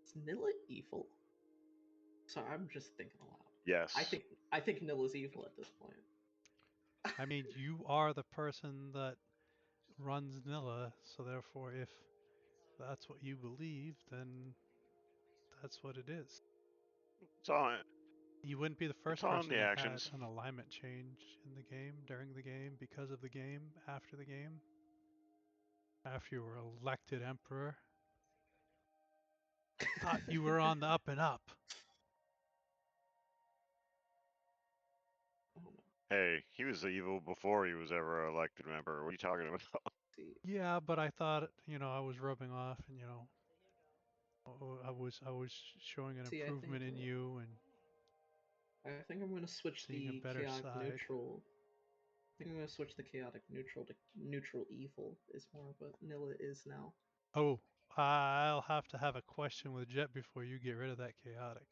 Is Nilla evil? So I'm just thinking aloud. Yes. I think Nilla's evil at this point. I mean, you are the person that runs Nilla, so therefore, if that's what you believe, then that's what it is. It's all, You wouldn't be the first all in person the to actions. had an alignment change in the game, during the game, because of the game, after the game. After you were elected emperor. Thought you were on the up and up. Oh no. Hey, he was evil before he was ever elected member. What are you talking about? See, Yeah, but I thought, I was rubbing off and, I was showing an See, improvement in you and I think I'm gonna switch seeing a the better chaotic side. neutral. I think I'm gonna switch the chaotic neutral to neutral evil is more what Nilla is now. Oh, I'll have to have a question with Jet before you get rid of that chaotic.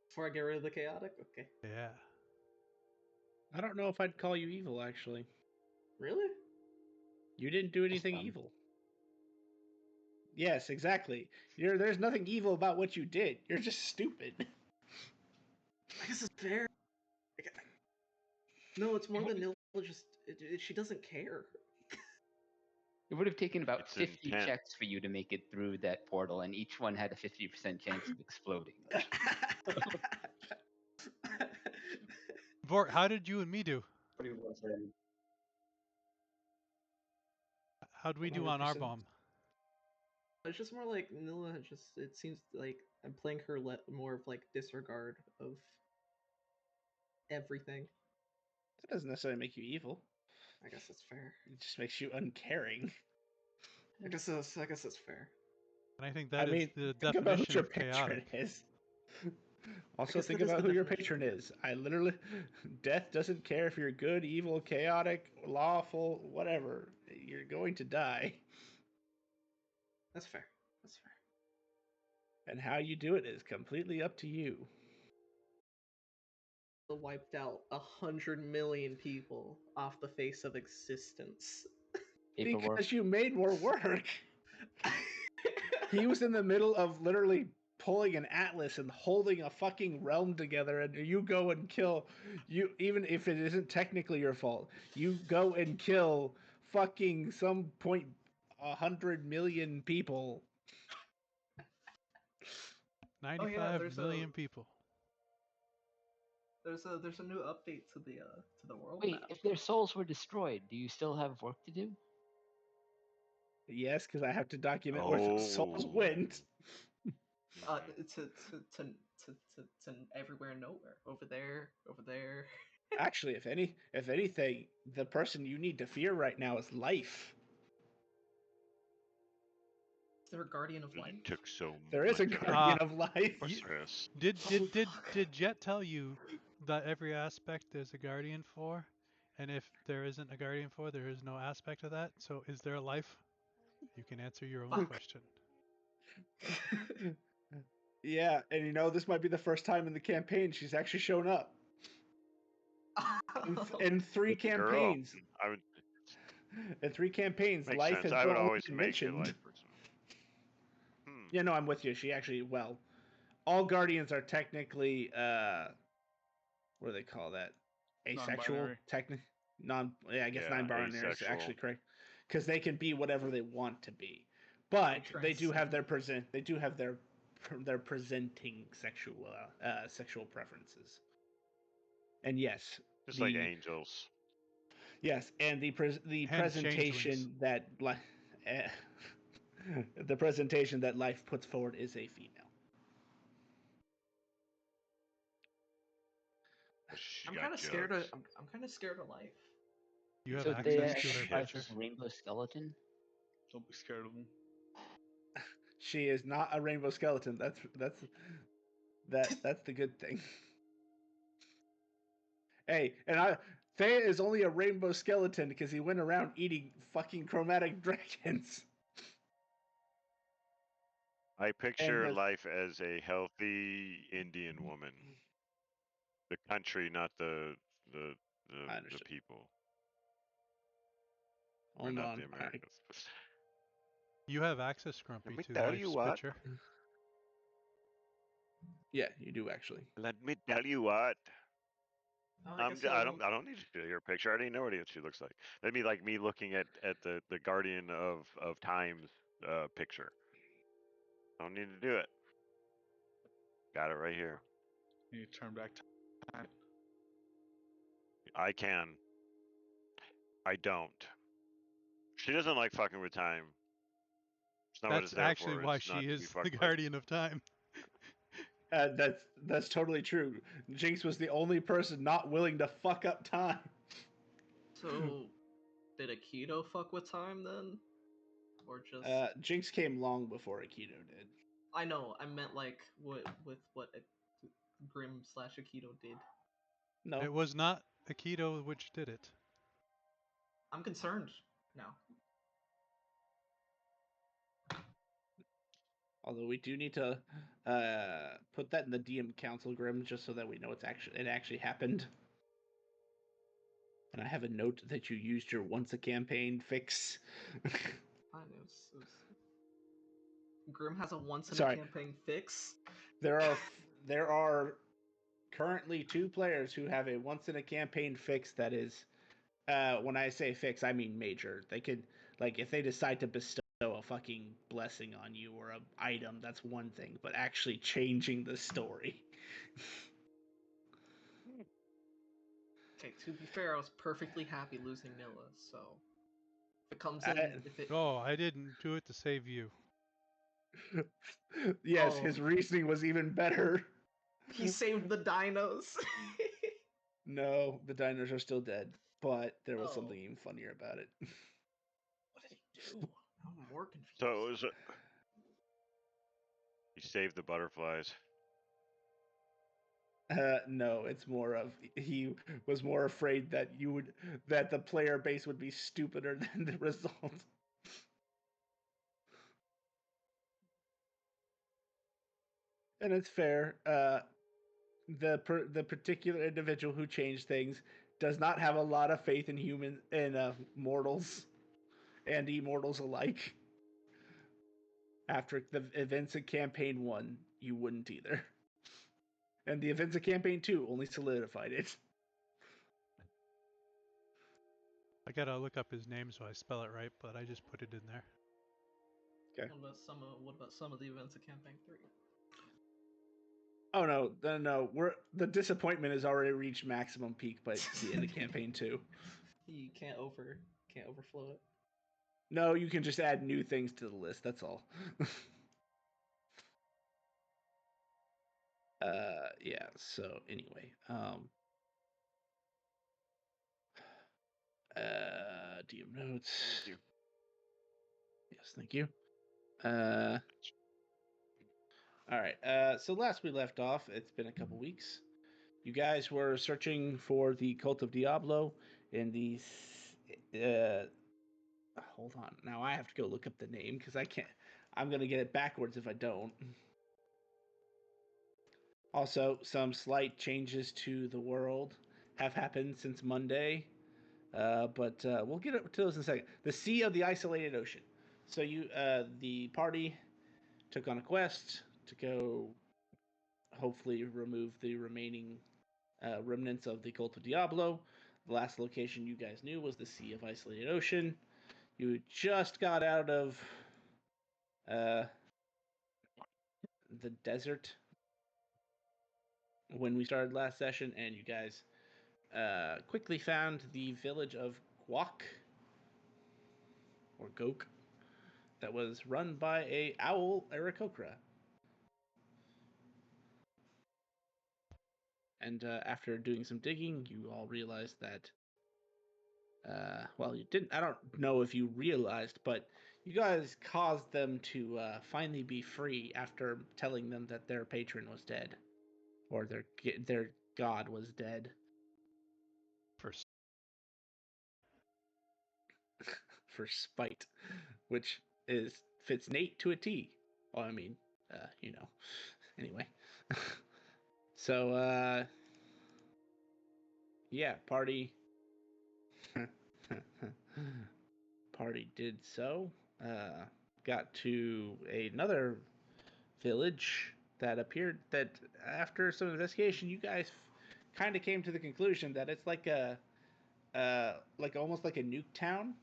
Before I get rid of the chaotic? Okay. Yeah. I don't know if I'd call you evil, actually. Really? You didn't do anything dumb. evil. Yes, exactly. There's nothing evil about what you did. You're just stupid. I guess it's fair. No, it's more than Nilla just. She doesn't care. It would have taken about It's 50 intent. checks for you to make it through that portal, and each one had a 50% chance of exploding. Vort, how did you and me do? Pretty well said. How'd we do on our 100%. bomb? It's just more like Nilla. Just it seems like I'm playing her more of like disregard of everything. That doesn't necessarily make you evil. I guess that's fair. It just makes you uncaring. I guess that's fair. And I think I that is mean, the think about who definition your of patron chaotic. is. Also, guess think that is about the who your definition. patron is. I literally, death doesn't care if you're good, evil, chaotic, lawful, whatever. You're going to die. That's fair. That's fair. And how you do it is completely up to you. Wiped out 100 million people off the face of existence. Paperwork. Because you made more work. He was in the middle of literally pulling an atlas and holding a fucking realm together, and you go and kill you, even if it isn't technically your fault. You go and kill fucking some point 100 million people. 95 million people. There's a new update to the world Wait, map. if their souls were destroyed, do you still have work to do? Yes, because I have to document where the souls went. To everywhere and nowhere. Over there. Actually, if anything, the person you need to fear right now is Life. Is there a guardian of You life? took so There is a much guardian of life. stress. Did Jet tell you that every aspect there's a guardian for? And if there isn't a guardian for, there is no aspect of that. So is there a life? You can answer your own question. Yeah, and this might be the first time in the campaign she's actually shown up. In 3 campaigns. Girl, I would. In 3 campaigns, Makes Life sense. has I would only always been make a mentioned. life person. Yeah, no, I'm with you. She actually, all guardians are technically, what do they call that? Asexual, I guess non-binary is actually correct, because they can be whatever they want to be, but they do have their presenting sexual preferences, and yes, just like angels. Yes, and the presentation that the presentation that Life puts forward is a female. I'm kind of scared of. I'm kind of scared of Life. You have so access to their picture. Life is a rainbow skeleton. Don't be scared of them. She is not a rainbow skeleton. That's the good thing. Hey, and Thea is only a rainbow skeleton because he went around eating fucking chromatic dragons. I picture Life as a healthy Indian woman. The country, not the people. Or not the Americans. You have access, Grumpy, to tell Life's you what? picture. Yeah, you do actually. Let me tell you what. Oh, I guess don't need to see your picture. I already know what she looks like. That'd be like me looking at the Guardian of Time's picture. Don't need to do it. Got it right here. You turn back time. I can. I don't. She doesn't like fucking with time. It's not what it's That's there actually for. why It's not she to be is fucked the with. guardian of time. That's totally true. Jinx was the only person not willing to fuck up time. So, did Aikido fuck with time then? Or just... Jinx came long before Aikido did. I know, I meant like with what Grim / Aikido did. No, It was not Aikido which did it. I'm concerned now. although we do need to put that in the DM Council, Grim, just so that we know it actually happened. And I have a note that you used your once a campaign fix. I know. Grim has a once in a Sorry. campaign fix. There are currently 2 players who have a once in a campaign fix that is, when I say fix, I mean major. They could, like, if they decide to bestow a fucking blessing on you or a item, that's one thing, but actually changing the story. Okay, to be fair, I was perfectly happy losing Nilla, so if it comes in, if it Oh, I didn't do it to save you. Yes, Oh. his reasoning was even better. he saved the dinos. No, the diners are still dead, but there was Oh. something even funnier about it. What did he do? I'm more confused. So it was. He saved the butterflies. No, it's more of he was more afraid that the player base would be stupider than the result. And it's fair. The particular individual who changed things does not have a lot of faith in mortals and immortals alike. After the events of campaign 1, you wouldn't either. And the events of campaign 2 only solidified it. I gotta look up his name so I spell it right, but I just put it in there. Okay. What about some of the events of campaign 3? Oh no! The disappointment has already reached maximum peak by the end of campaign 2. You can't overflow it. No, you can just add new things to the list. That's all. Yeah. So anyway, DM notes. Thank you. Yes, thank you. All right. So last we left off, it's been a couple weeks. You guys were searching for the Cult of Diablo in the. Hold on. Now I have to go look up the name because I can't. I'm gonna get it backwards if I don't. Also, some slight changes to the world have happened since Monday, but we'll get to those in a second. The Sea of the Isolated Ocean. So the party took on a quest to go, hopefully remove the remaining remnants of the Cult of Diablo. The last location you guys knew was the Sea of Isolated Ocean. You just got out of the desert when we started last session, and you guys quickly found the village of Guak, or Gok, that was run by a owl Aarakocra. And after doing some digging, you all realized that well, you didn't. I don't know if you realized, but you guys caused them to finally be free after telling them that their patron was dead, or their god was dead. For spite, which fits Nate to a T. Well, I mean, anyway. So, yeah, party did so. Got to another village that appeared that after some investigation, you guys kind of came to the conclusion that it's like like almost like a nuke town,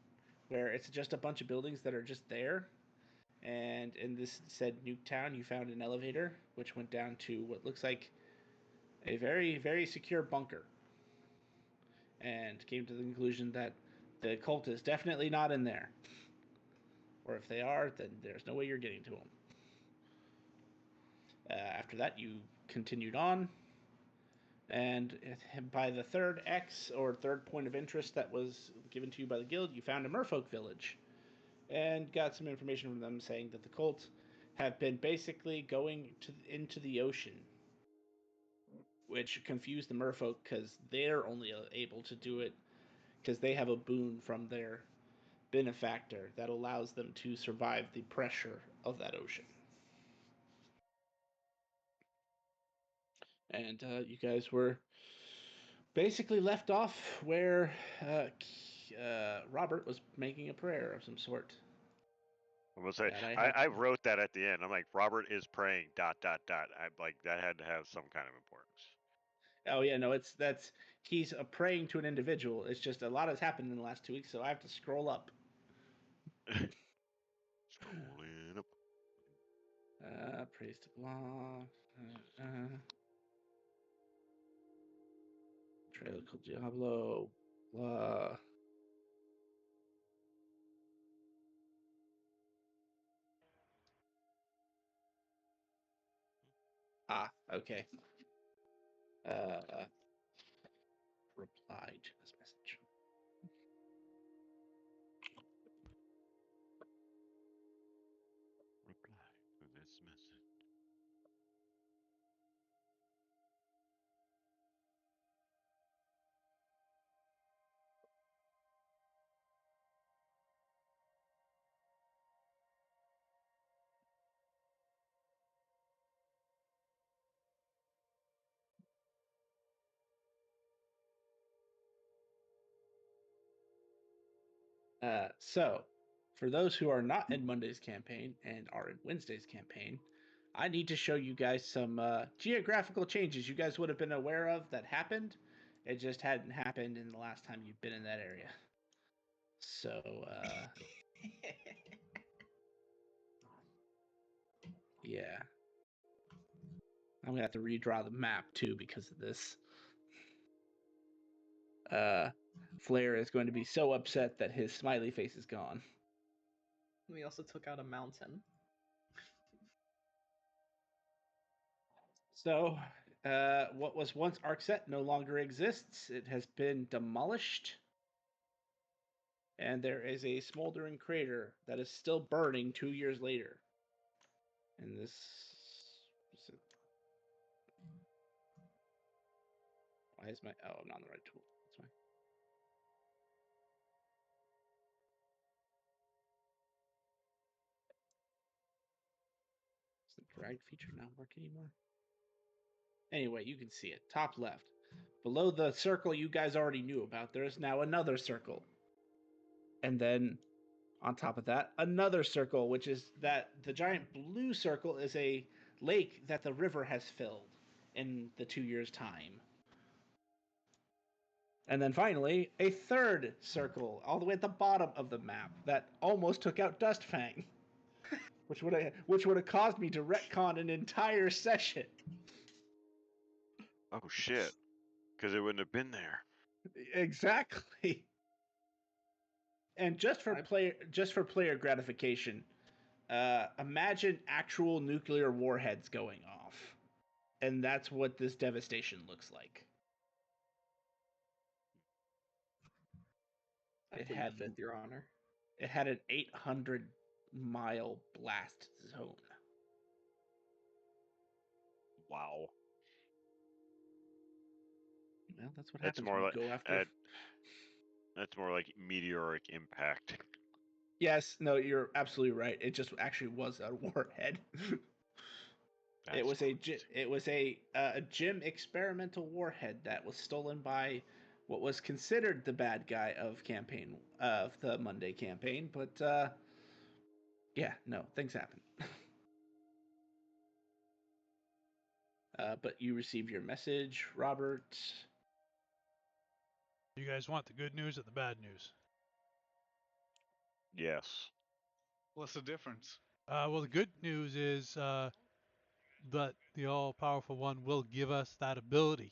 where it's just a bunch of buildings that are just there. And in this said nuke town, you found an elevator which went down to what looks like a very, very secure bunker, and came to the conclusion that the cult is definitely not in there. Or if they are, then there's no way you're getting to them. After that, you continued on, and by the third X, or third point of interest that was given to you by the guild, you found a merfolk village, and got some information from them saying that the cult have been basically going into the ocean, which confused the merfolk because they're only able to do it because they have a boon from their benefactor that allows them to survive the pressure of that ocean. And you guys were basically left off where Robert was making a prayer of some sort. I'm gonna say That I had- I wrote that at the end. I'm like, Robert is praying. ... I like that had to have some kind of importance. Oh yeah, no, he's praying to an individual. It's just a lot has happened in the last 2 weeks, so I have to scroll up. Scrolling up. Praise to blah. Trail called Diablo. Blah. Okay. Reply to this message. Reply to this message. So, for those who are not in Monday's campaign and are in Wednesday's campaign, I need to show you guys some geographical changes you guys would have been aware of that happened. It just hadn't happened in the last time you've been in that area. So, yeah. I'm gonna have to redraw the map too because of this. Flair is going to be so upset that his smiley face is gone. We also took out a mountain. So, what was once Arcset no longer exists. It has been demolished. And there is a smoldering crater that is still burning 2 years later. And this... Why is my... Oh, I'm not on the right tool. That's fine. Does the drag feature not work anymore? Anyway, you can see it. Top left. Below the circle you guys already knew about, there is now another circle. And then on top of that, another circle, which is that the giant blue circle is a lake that the river has filled in the 2 years' time. And then finally, a third circle, all the way at the bottom of the map, that almost took out Dustfang, which would have caused me to retcon an entire session. Oh shit! Because it wouldn't have been there. Exactly. And just for player gratification, imagine actual nuclear warheads going off, and that's what this devastation looks like. It had fifth, Your Honor. It had an 800-mile blast zone. Wow. Well, that's what That's happens more when like you go after. That's more like meteoric impact. Yes, no, you're absolutely right. It just actually was a warhead. It was a gym experimental warhead that was stolen by what was considered the bad guy of the Monday campaign, but yeah, no, things happen. But you receive your message, Robert. You guys want the good news or the bad news? Yes. What's the difference? Well, the good news is that the all-powerful one will give us that ability,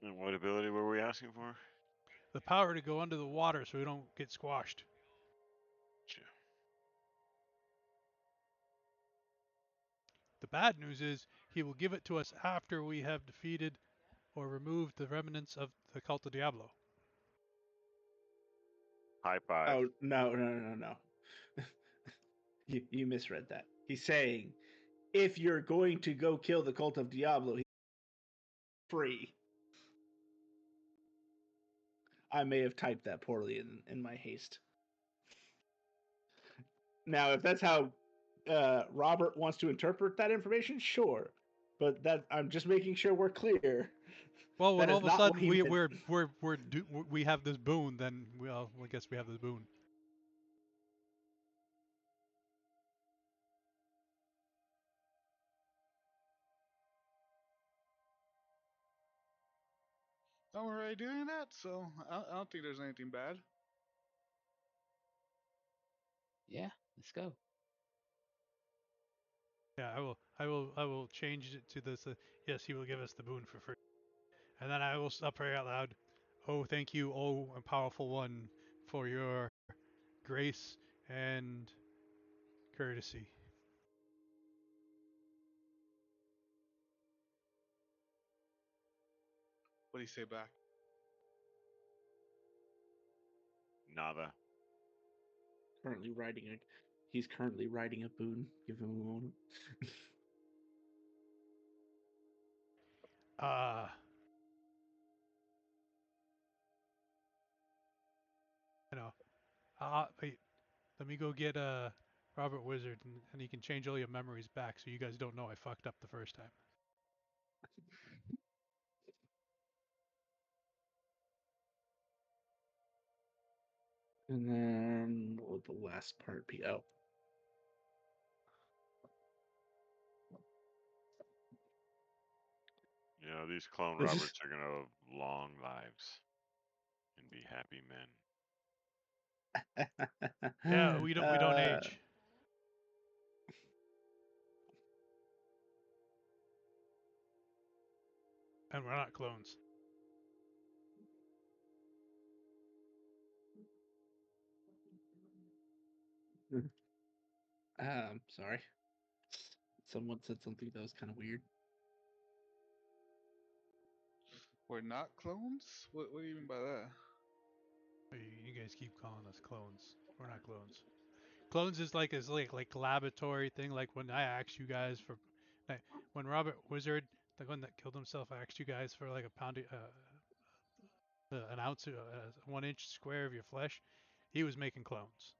And what ability were we asking for? the power to go under the water so we don't get squashed. Gotcha. The bad news is he will give it to us after we have defeated or removed the remnants of the Cult of Diablo. High five. Oh no. You misread that. He's saying if you're going to go kill the Cult of Diablo, he's free. I may have typed that poorly in my haste. Now, if that's how Robert wants to interpret that information, sure. But that I'm just making sure we're clear. Well, when That all is of a not what sudden he meant. we have this boon, then I guess we have this boon. I'm already doing that, so I don't think there's anything bad. Yeah, let's go. Yeah, I will change it to this. Yes, he will give us the boon for free, and then I will pray out loud. Oh, thank you, oh powerful one, for your grace and courtesy. What do you say back? Nada. He's currently writing a boon. Give him a moment. You know, wait, let me go get Robert Wizard, and he can change all your memories back, so you guys don't know I fucked up the first time. And then what would the last part be? Oh. You know, these clone This is- Roberts are gonna have long lives and be happy men. Yeah, we don't age. And we're not clones. Sorry. Someone said something that was kind of weird. We're not clones? What do you mean by that? You guys keep calling us clones. We're not clones. Clones is like laboratory thing. Like when I asked you guys for, like, when Robert Wizard, the one that killed himself, I asked you guys for like a pound, an ounce, 1 inch square of your flesh. He was making clones.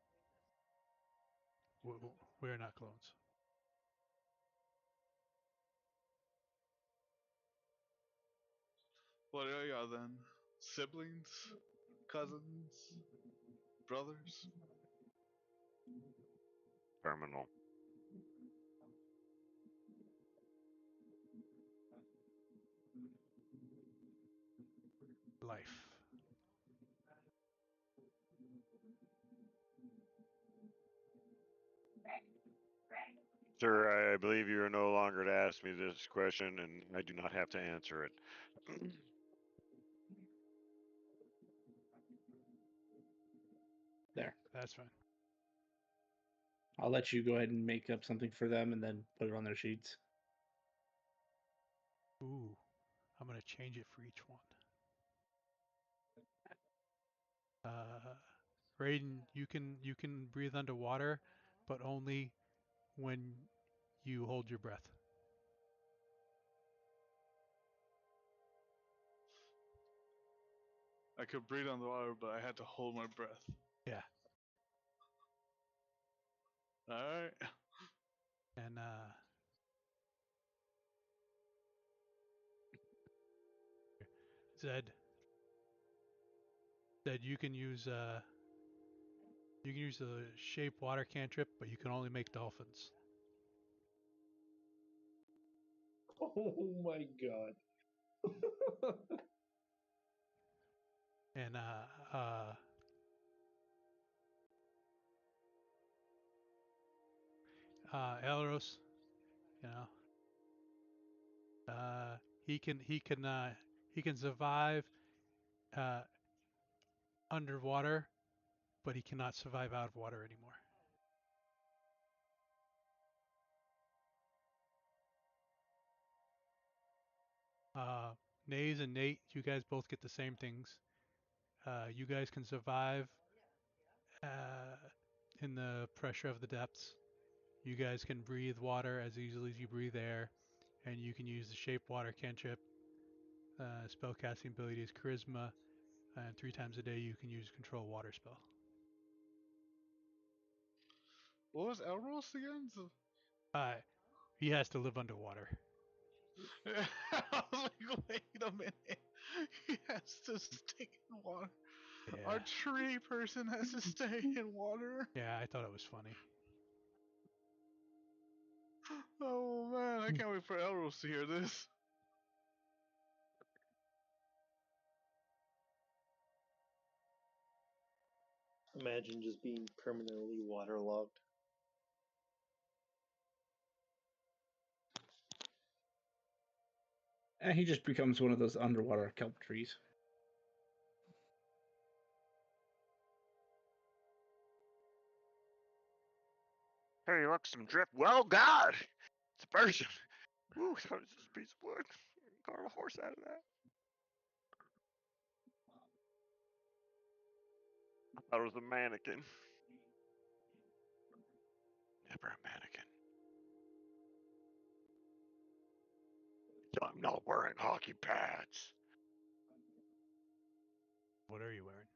We're not clones. What are y'all then? Siblings? Cousins? Brothers? Terminal. Life. Sir, I believe you are no longer to ask me this question, and I do not have to answer it. There. That's fine. I'll let you go ahead and make up something for them and then put it on their sheets. Ooh, I'm gonna change it for each one. Raiden, you can breathe underwater, but only when you hold your breath. I could breathe on the water, but I had to hold my breath. Yeah. Alright. And Zed, you can use the shape water cantrip, but you can only make dolphins. Oh my god. And Elros, you know, he can survive underwater, but he cannot survive out of water anymore. Naze and Nate, you guys both get the same things. You guys can survive in the pressure of the depths. You guys can breathe water as easily as you breathe air, and you can use the shape water cantrip. Spellcasting ability is charisma, and 3 times a day you can use control water spell. What was Elros again? He has to live underwater. I was like, wait a minute. He has to stay in water. Yeah. Our tree person has to stay in water. Yeah, I thought it was funny. Oh man, I can't wait for Elros to hear this. Imagine just being permanently waterlogged. And he just becomes one of those underwater kelp trees. Hey, look, some drift. Well, God! It's a person. Ooh, that was just a piece of wood. Carve a horse out of that. I thought it was a mannequin. Never a mannequin. I'm not wearing hockey pads. What are you wearing?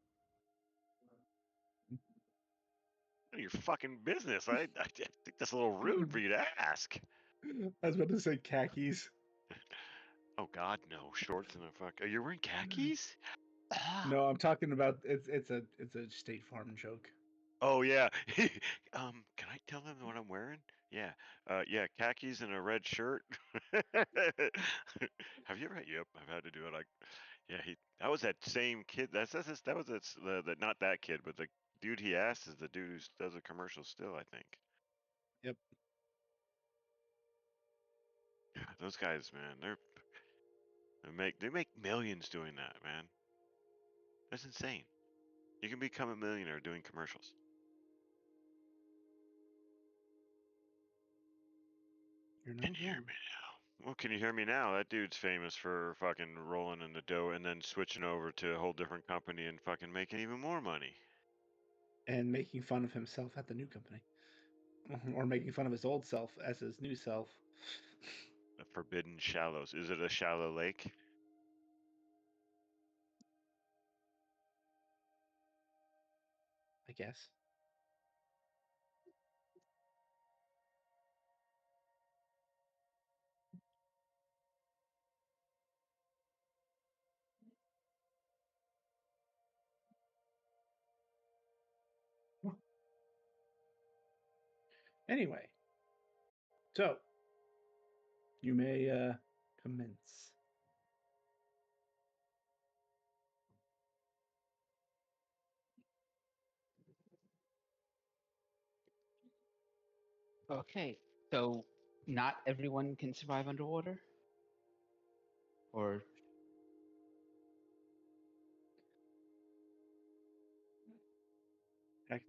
None of your fucking business. I think that's a little rude for you to ask. I was about to say khakis. Oh God, no shorts and a fuck. Are you wearing khakis? No, I'm talking about it's a State Farm joke. Oh yeah. Can I tell them what I'm wearing? Yeah. Yeah, khakis and a red shirt. Have you ever? Yep, I've had to do it. Yeah, that was that same kid. That was the not that kid, but the dude he asked is the dude who does the commercial still, I think. Yep. Yeah, those guys, man, they make millions doing that, man. That's insane. You can become a millionaire doing commercials. You're not Can you hear wrong. me now? Well, can you hear me now? That dude's famous for fucking rolling in the dough and then switching over to a whole different company and fucking making even more money. And making fun of himself at the new company. Or making fun of his old self as his new self. The Forbidden Shallows. Is it a shallow lake? I guess. Anyway. So you may commence. Okay, so not everyone can survive underwater? Or I'm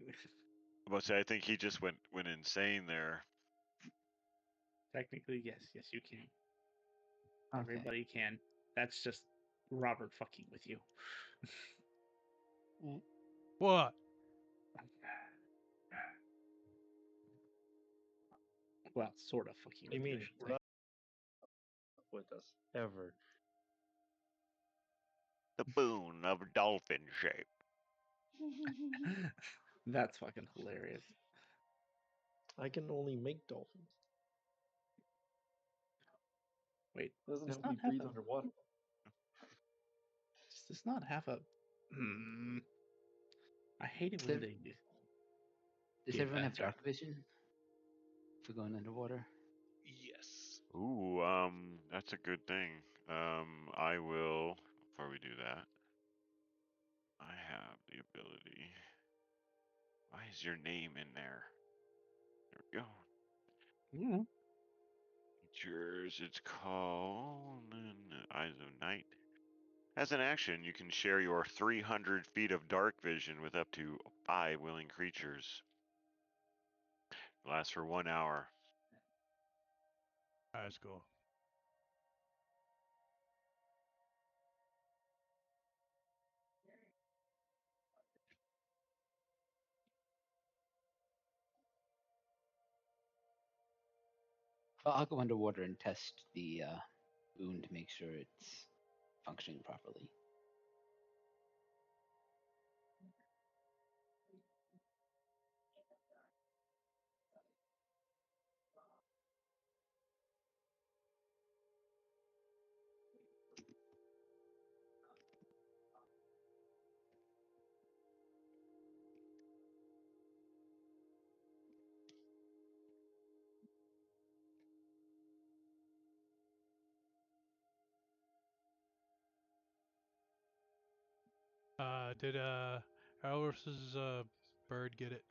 about to say, I think he just went insane there. Technically, yes, you can. okay. Everybody can. That's just Robert fucking with you. What? Well, sort of fucking I with you, mean, I should we're say. not with us ever. The boon of dolphin shape. That's fucking hilarious. I can only make dolphins. Wait, Doesn't does help me not have breathe a underwater. does not have a. I hate it when Does, they do. does Yeah, everyone have that's right. dark vision for going underwater? Yes. Ooh, That's a good thing. I will, before we do that, I have the ability. Why is your name in there? There we go. Yeah. Features, it's called Eyes of Night. As an action, you can share your 300 feet of dark vision with up to 5 willing creatures. It lasts for 1 hour. That's cool. Well, I'll go underwater and test the boon to make sure it's functioning properly. Did Elris's bird get it?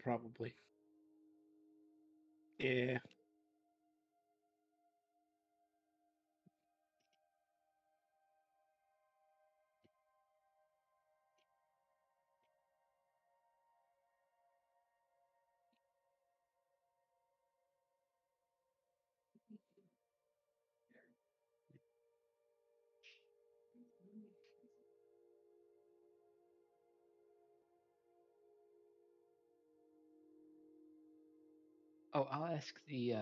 Probably. Yeah. Oh, I'll ask the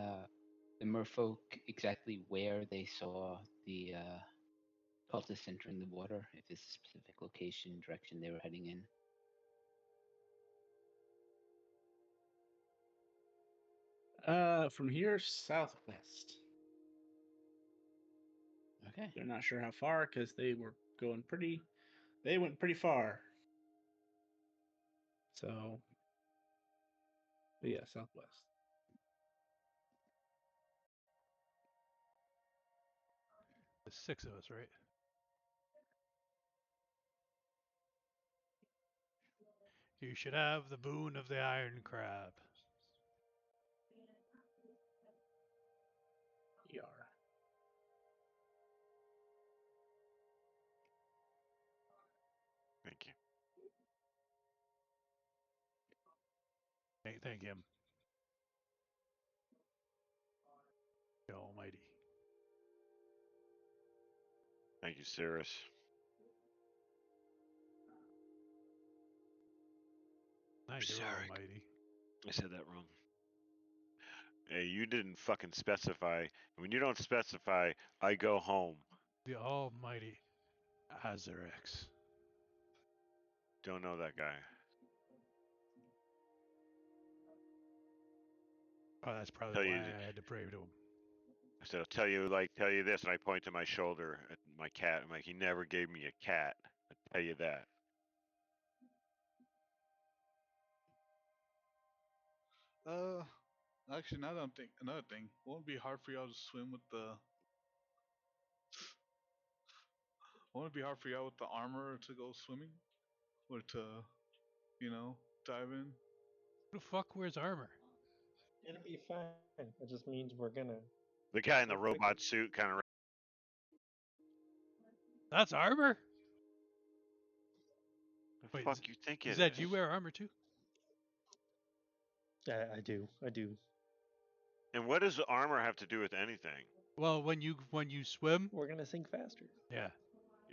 merfolk exactly where they saw the cultists entering the water, if there's a specific location, direction they were heading in. From here, southwest. Okay. They're not sure how far because they were going pretty. They went pretty far. So, but yeah, southwest. There's 6 of us, right? You should have the boon of the iron crab. ER. Thank you. Thank him. The Almighty. Thank you, Cirrus. Thank you, Sorry. Almighty. I said that wrong. Hey, you didn't fucking specify. When you don't specify, I go home. The Almighty Azarix. Don't know that guy. Oh, that's probably Tell why you, I had to pray to him. I said, I'll tell you this, and I point to my shoulder at my cat. I'm like, he never gave me a cat. I tell you that. Actually, now that I'm thinking, another thing, won't it be hard for y'all to swim with the? Won't it be hard for y'all with the armor to go swimming, or to, dive in? Who the fuck wears armor? It'll be fine. It just means we're gonna. The guy in the look like robot suit kind of. That's armor? The Wait, fuck you think it Zed, is? you wear armor too? I do. I do. And what does armor have to do with anything? Well, when you swim, We're gonna sink faster. yeah.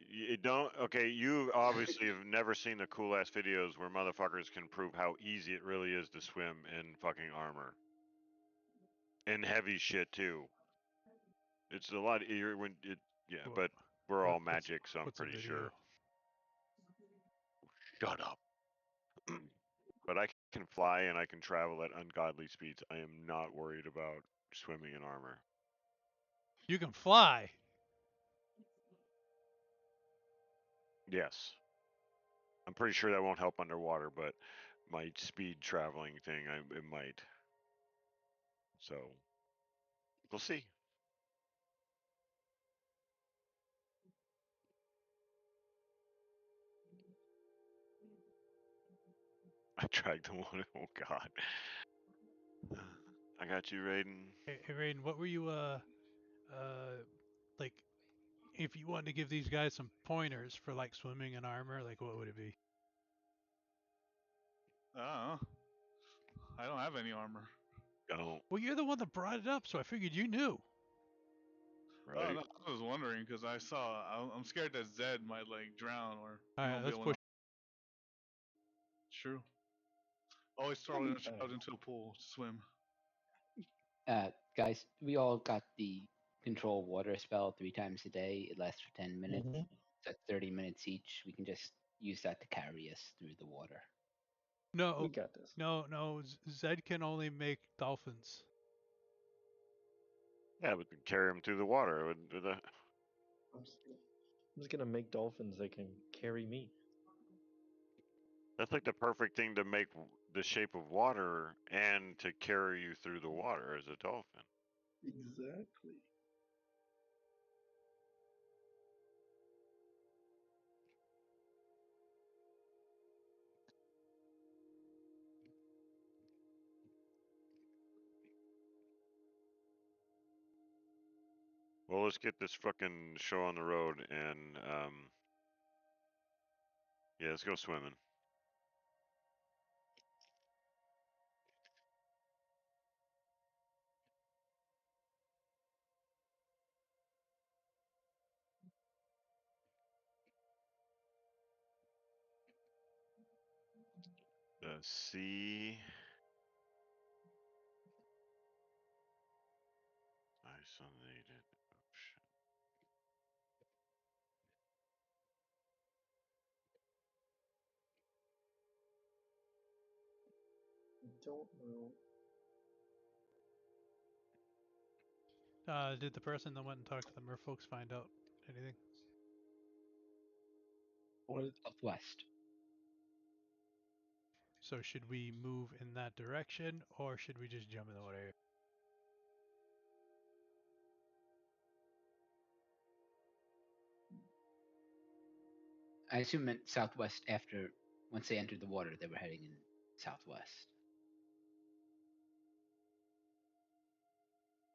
You don't. Okay, you obviously have never seen the cool ass videos where motherfuckers can prove how easy it really is to swim in fucking armor. And heavy shit too. It's a lot easier when it. Yeah, Wha- but we're all what's- magic, so I'm what's a pretty video? sure. Shut up. But I can fly and I can travel at ungodly speeds. I am not worried about swimming in armor. You can fly. Yes. I'm pretty sure that won't help underwater, but my speed traveling thing. It might. So we'll see. I dragged the one. Oh God. I got you, Raiden. Hey, Raiden, what were you like? If you wanted to give these guys some pointers for like swimming and armor, like what would it be? I don't have any armor. Don't. Well, you're the one that brought it up, so I figured you knew. Oh Right. no, I was wondering because I'm scared that Zed might like drown or All he right, won't be let's able push. to. True. Always throw I'll a be child fine. into a pool to swim. Guys, we all got the control water spell 3 times a day. It lasts for 10 minutes. Mhm. It's at 30 minutes each. We can just use that to carry us through the water. No, We got this. no. Zed can only make dolphins. Yeah, we can carry him through the water. I'm just gonna make dolphins that can carry me. That's like the perfect thing to make the shape of water and to carry you through the water as a dolphin. Exactly. Well, let's get this fucking show on the road and yeah, let's go swimming. The sea. Isolated ocean. I don't know. Did the person that went and talked to the merfolks find out anything? What? Southwest. So should we move in that direction, or should we just jump in the water? I assume meant southwest after once they entered the water, they were heading in southwest.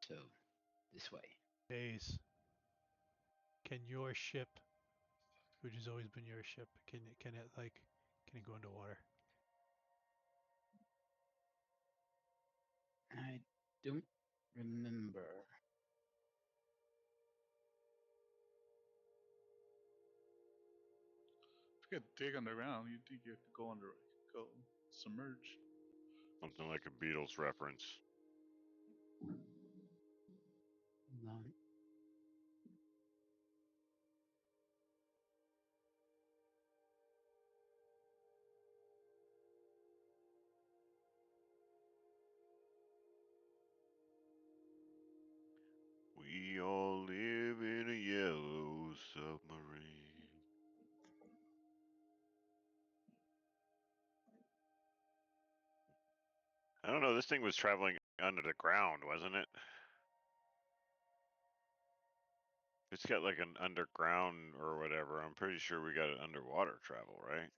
So this way. Days. Can your ship, which has always been your ship, can it go underwater? I don't remember. If you could dig underground, you think you have to go submerge. Something like a Beatles reference. No. We all live in a yellow submarine. I don't know, this thing was traveling under the ground, wasn't it? It's got like an underground or whatever. I'm pretty sure we got an underwater travel, right?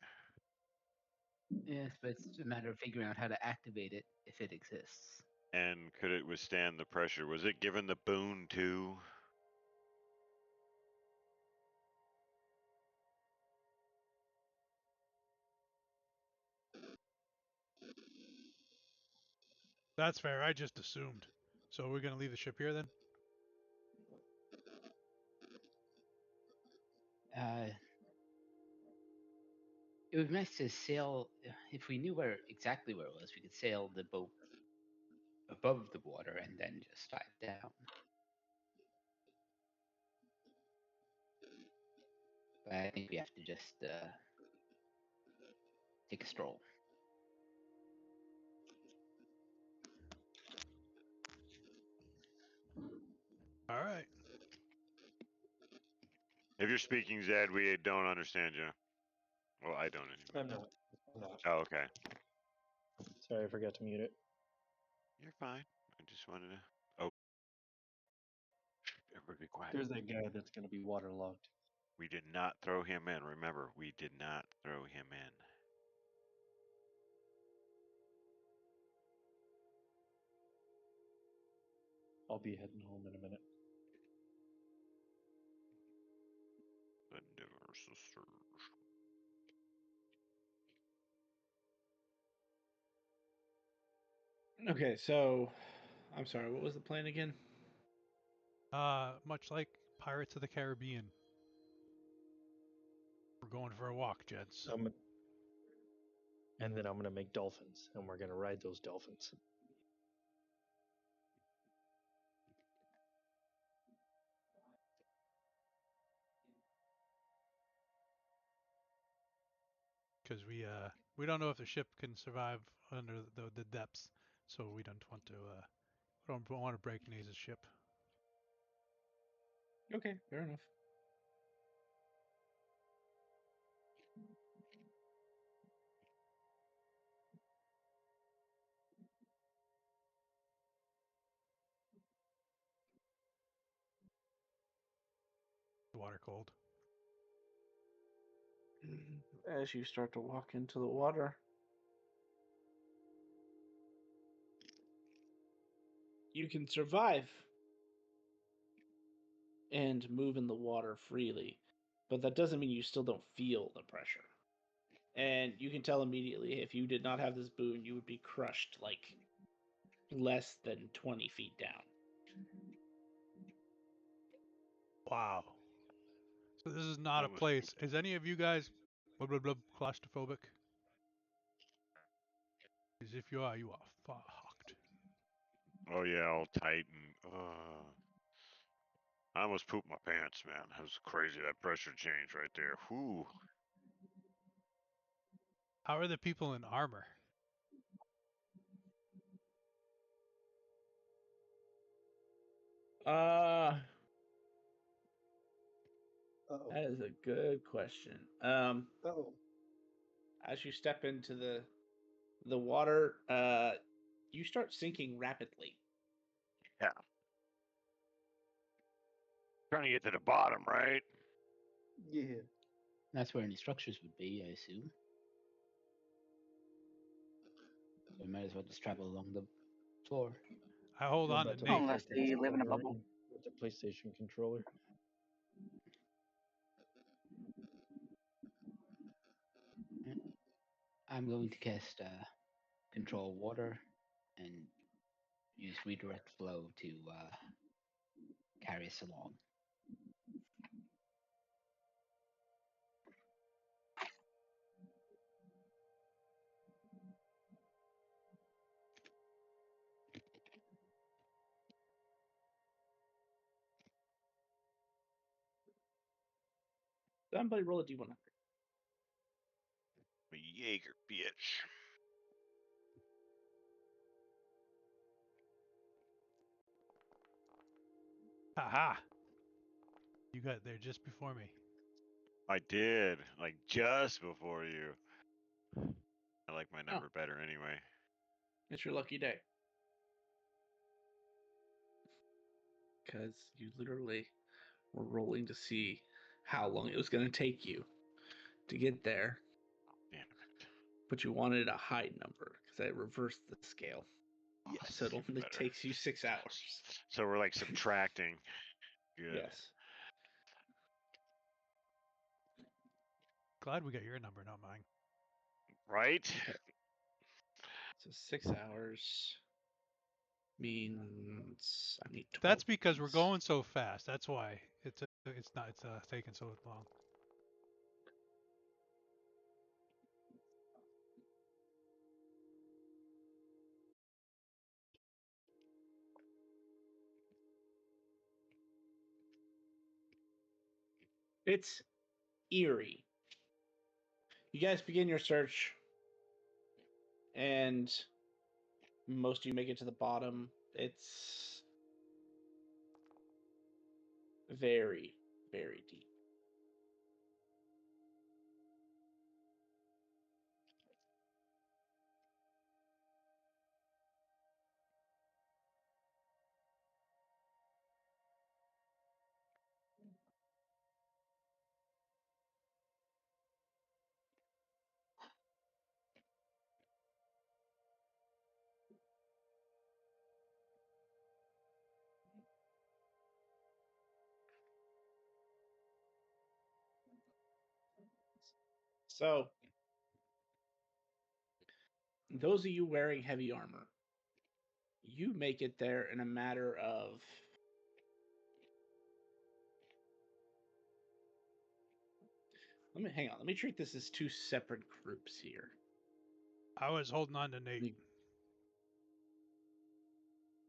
Yes, but it's a matter of figuring out how to activate it if it exists. And could it withstand the pressure? Was it given the boon too? That's fair. I just assumed. So we're gonna leave the ship here then? It would be nice to sail. If we knew exactly where it was, we could sail the boat above the water and then just dive down. But I think we have to just take a stroll. All right. If you're speaking Zed, we don't understand you. Well, I don't anyway. I'm not. I'm not. Oh, okay. Sorry, I forgot to mute it. You're fine. I just wanted to. Oh, everybody be quiet. There's that guy that's gonna be waterlogged. We did not throw him in. Remember, we did not throw him in. I'll be heading home in a minute. The Never Sisters. Okay, so I'm sorry. What was the plan again? Much like Pirates of the Caribbean. We're going for a walk, gents. And then I'm gonna make dolphins, and we're gonna ride those dolphins. Because we don't know if the ship can survive under the depths, so we don't want to break Naze's ship. Okay, fair enough. Water cold. As you start to walk into the water, you can survive and move in the water freely, but that doesn't mean you still don't feel the pressure. And you can tell immediately if you did not have this boon, you would be crushed like less than 20 feet down. Wow. So this is not I a was place. Is any of you guys blah blah blah claustrophobic? Because if you are fucked. Oh yeah, all tight and I almost pooped my pants, man. That was crazy. That pressure change right there. Whoo. How are the people in armor? That is a good question. Oh. As you step into the water, you start sinking rapidly. Yeah. Trying to get to the bottom, right? Yeah. That's where any structures would be, I assume. So we might as well just travel along the floor. I hold Well, on to that's Nate. Unless they live in a bubble. With the PlayStation controller. I'm going to cast Control Water and use Redirect Flow to carry us along. Somebody roll a d100. A Jaeger, bitch. Haha. You got there just before me. I did, like just before you. I like my number better anyway. It's your lucky day. Because you literally were rolling to see how long it was going to take you to get there. Damn it. But you wanted a high number because I reversed the scale. Yes. So it even only better. takes you 6 hours. So we're like subtracting. Good. Yes. Glad we got your number, not mine. Right? So 6 hours means I need 12. That's because we're minutes. going so fast. That's why it's taking so long. It's eerie. You guys begin your search, and most of you make it to the bottom. It's very, very deep. So, those of you wearing heavy armor, you make it there in a matter of. Hang on. Let me treat this as two separate groups here. I was holding on to Nate.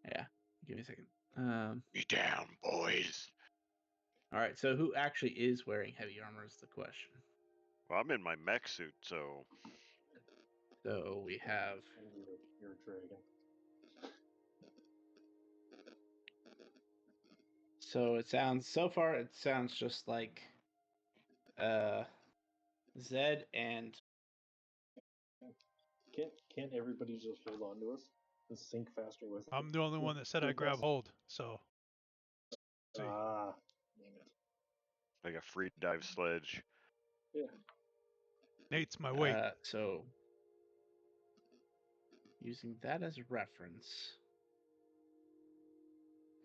Yeah, give me a second. Be down, boys. All right. So, who actually is wearing heavy armor is the question. Well, I'm in my mech suit, so So we have. And you're a dragon. So it sounds just like Zed and Can't everybody just hold on to us and sink faster with it? I'm the only one that said I with grab us? hold, so. See. Ah, damn it. like a free dive sledge. Yeah. Nate's my weight. so using that as a reference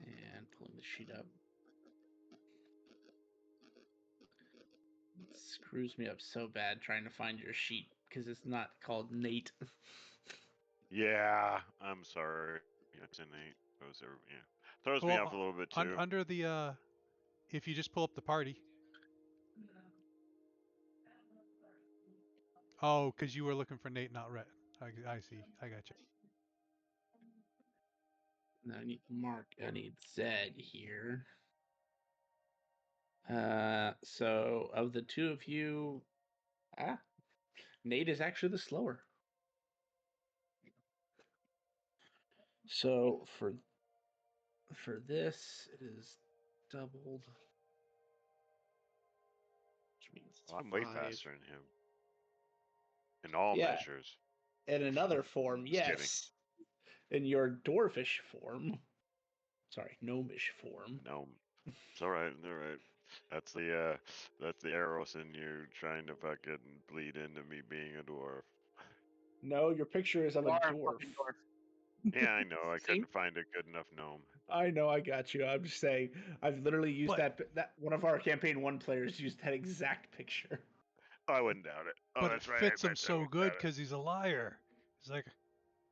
and pulling the sheet up. It screws me up so bad trying to find your sheet because it's not called Nate. Yeah, I'm sorry. It's innate. Throws me off a little bit too. Under the if you just pull up the party. Oh, because you were looking for Nate, not Rhett. I see. I got you. Now I need Zed here. So of the two of you, Nate is actually the slower. So for this, it is doubled. Which means it's I'm way 5. faster than him. In all Yeah. measures. In another form, Just kidding. yes. In your dwarfish form. Sorry, gnomish form. No. It's alright, alright. That's the Eros in you trying to fucking bleed into me being a dwarf. No, your picture is of a dwarf. Yeah, I know. I See? couldn't find a good enough gnome. I know, I got you. I'm just saying, I've literally used that one of our campaign 1 players used that exact picture. I wouldn't doubt it. Oh, But that's it right. fits I him bet I so wouldn't good doubt it. because he's a liar. He's like,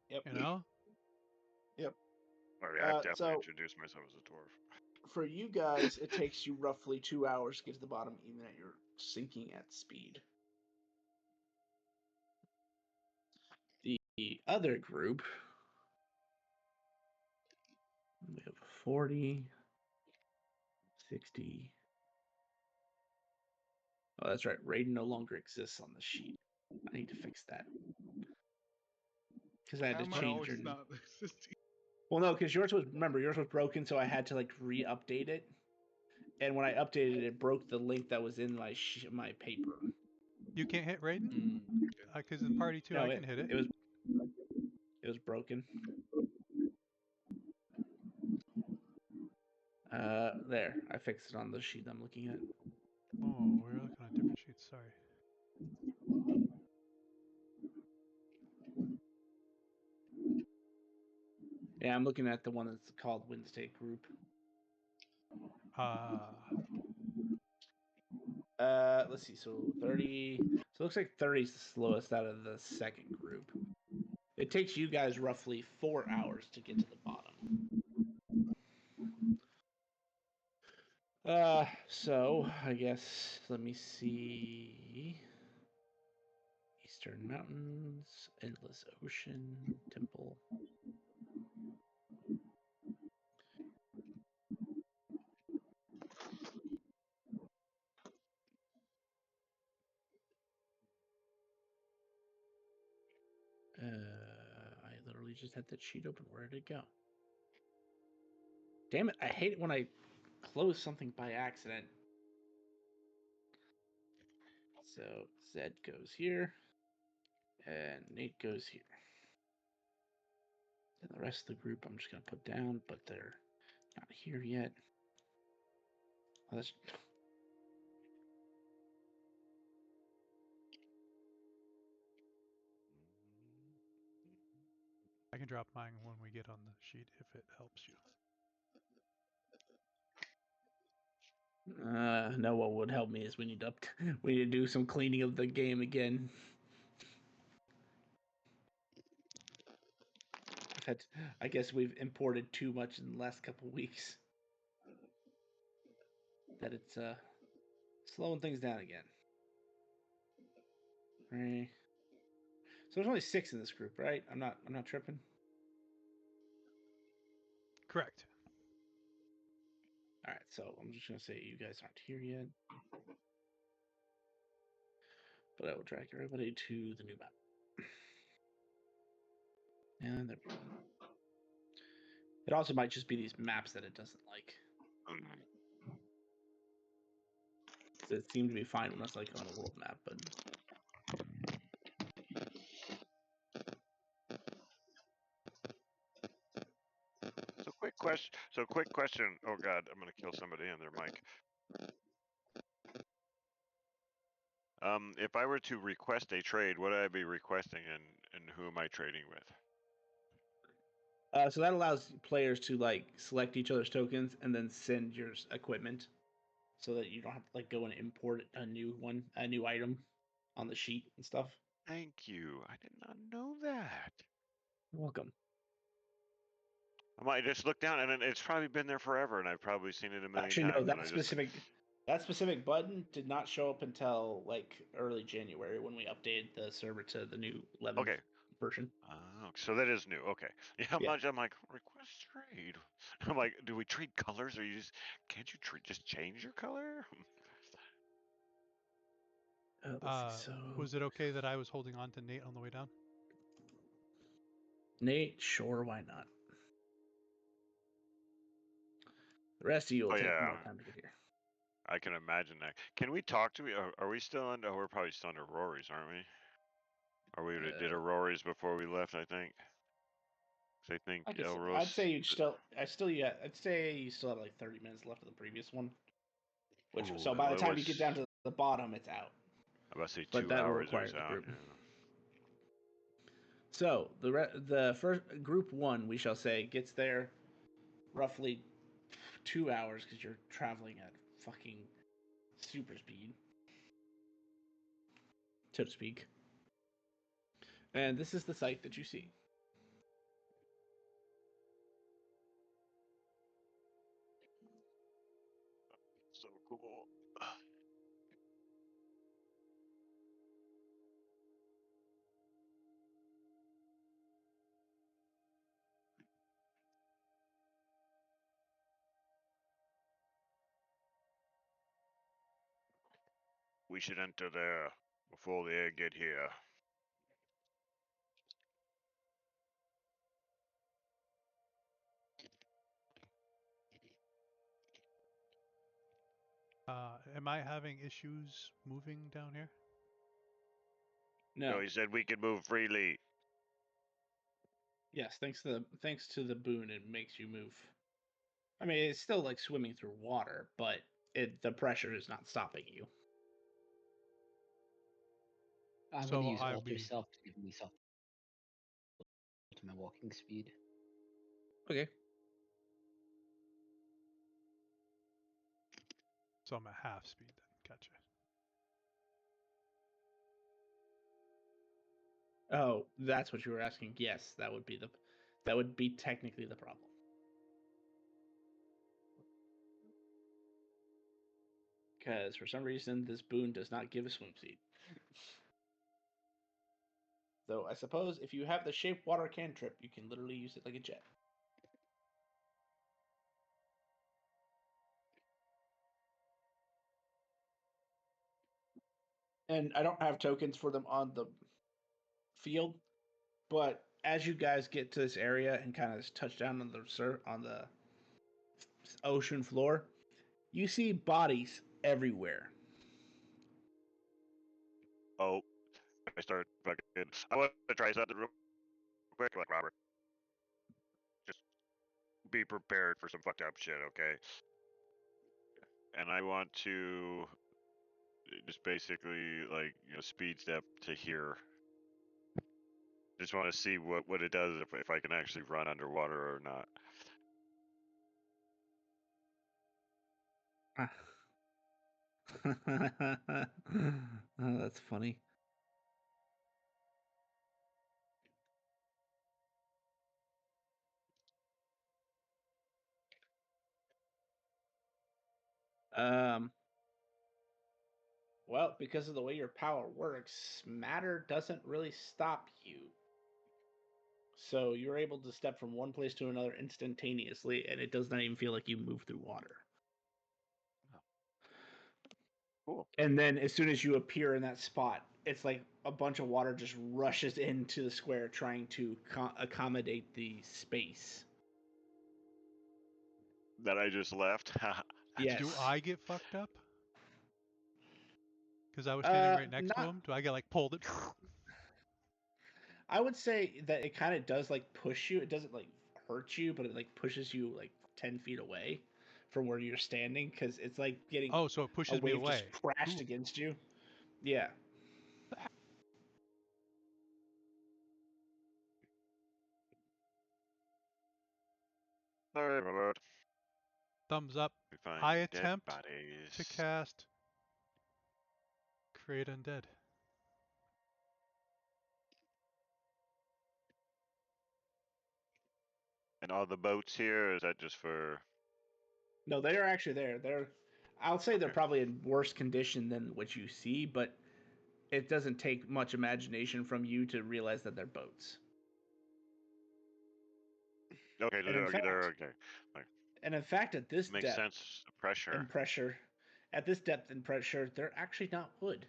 Yep. you know? Alright, I've definitely so- introduced myself as a dwarf. For you guys, it takes you roughly 2 hours to get to the bottom, even at your sinking at speed. The other group, we have 40, 60. Oh, that's right. Raiden no longer exists on the sheet. I need to fix that. Because I had to change your. Not existing. Well, no, because yours was broken, so I had to like re-update it. And when I updated it, it broke the link that was in my paper. You can't hit Raiden? Because in party 2, No, I can hit it. It was broken. There. I fixed it on the sheet I'm looking at. Oh, we're looking at different sheets. Sorry. Yeah, I'm looking at the one that's called Wednesday Group. Let's see. So 30. So it looks like 30 is the slowest out of the second group. It takes you guys roughly 4 hours to get to the bottom. So I guess let me see. Eastern Mountains, Endless Ocean, Temple. I literally just had that sheet open. Where did it go? Damn it, I hate it when I close something by accident. So Zed goes here, and Nate goes here. And the rest of the group I'm just going to put down, but they're not here yet. Oh, that's... I can drop mine when we get on the sheet if it helps you. No, what would help me is we need to we need to do some cleaning of the game again. I guess we've imported too much in the last couple weeks. That it's slowing things down again. Right. So there's only 6 in this group, right? I'm not tripping. Correct. All right, so I'm just gonna say you guys aren't here yet, but I will drag everybody to the new map. And there we go. It also might just be these maps that it doesn't like. It seemed to be fine when I was like on a world map, but So quick question. Oh god, I'm gonna kill somebody on their mic. If I were to request a trade, what would I be requesting, and who am I trading with? so that allows players to like select each other's tokens and then send your equipment, so that you don't have to like go and import a new item on the sheet and stuff. Thank you. I did not know that. You're welcome. I might just look down, and it's probably been there forever, and I've probably seen it a million Actually, times. no, and I just, that specific button did not show up until like early January when we updated the server to the new 11th Okay. version. So that is new. Okay. Yeah, Yeah. I'm like, request trade. I'm like, do we trade colors, or can't you just change your color? Was it okay that I was holding on to Nate on the way down? Nate, sure, why not? The rest of you will Oh, take yeah. more time to get here. I can imagine that. Can we talk to? Are we still under? Oh, we're probably still under Rory's, aren't we? Or we did a Rory's before we left, I think. So I think Elros. I'd say you still have like 30 minutes left of the previous one. Which Ooh, so by the it time you was- get down to the bottom, it's out. I about to say But 2 that will hours it require was the out. group. Yeah. So the first group 1, we shall say, gets there roughly 2 hours because you're traveling at fucking super speed, so to speak. And this is the site that you see. So cool. We should enter there before they get here. Am I having issues moving down here? No. he said we could move freely. Yes, thanks to the boon, it makes you move. I mean, it's still like swimming through water, but the pressure is not stopping you. I'm So gonna use I'll alter be- self to give myself to my walking speed. Okay. So I'm at half speed then. Gotcha. Oh, that's what you were asking. Yes, that would be technically the problem. Because for some reason this boon does not give a swim speed. So I suppose if you have the shape water cantrip, you can literally use it like a jet. And I don't have tokens for them on the field, but as you guys get to this area and kind of touch down on the ocean floor, you see bodies everywhere. Oh, I start fucking. I want to try something real quick, like Robert. Just be prepared for some fucked up shit, okay? And I want to just basically speed step to here. Just want to see what it does if I can actually run underwater or not. Oh, that's funny. Well, because of the way your power works, matter doesn't really stop you. So you're able to step from one place to another instantaneously, and it does not even feel like you move through water. Cool. And then as soon as you appear in that spot, it's like a bunch of water just rushes into the square trying to accommodate the space. That I just left. Yes. Do I get fucked up? Because I was standing right next to not- him. Do I get like pulled it? I would say that it kind of does like push you. It doesn't like hurt you, but it like pushes you like 10 feet away from where you're standing because it's like getting Oh, so it a pushes me wave away. just crashed Ooh. against you. Yeah. Sorry, my lord. Thumbs up. We find I dead attempt bodies. to cast Create Undead. And all the boats here, or is that just for... No, they are actually there. I'll say they're Okay. probably in worse condition than what you see, but it doesn't take much imagination from you to realize that they're boats. Okay, And in fact, they're okay. at this Makes depth sense. Pressure. and pressure, they're actually not wood.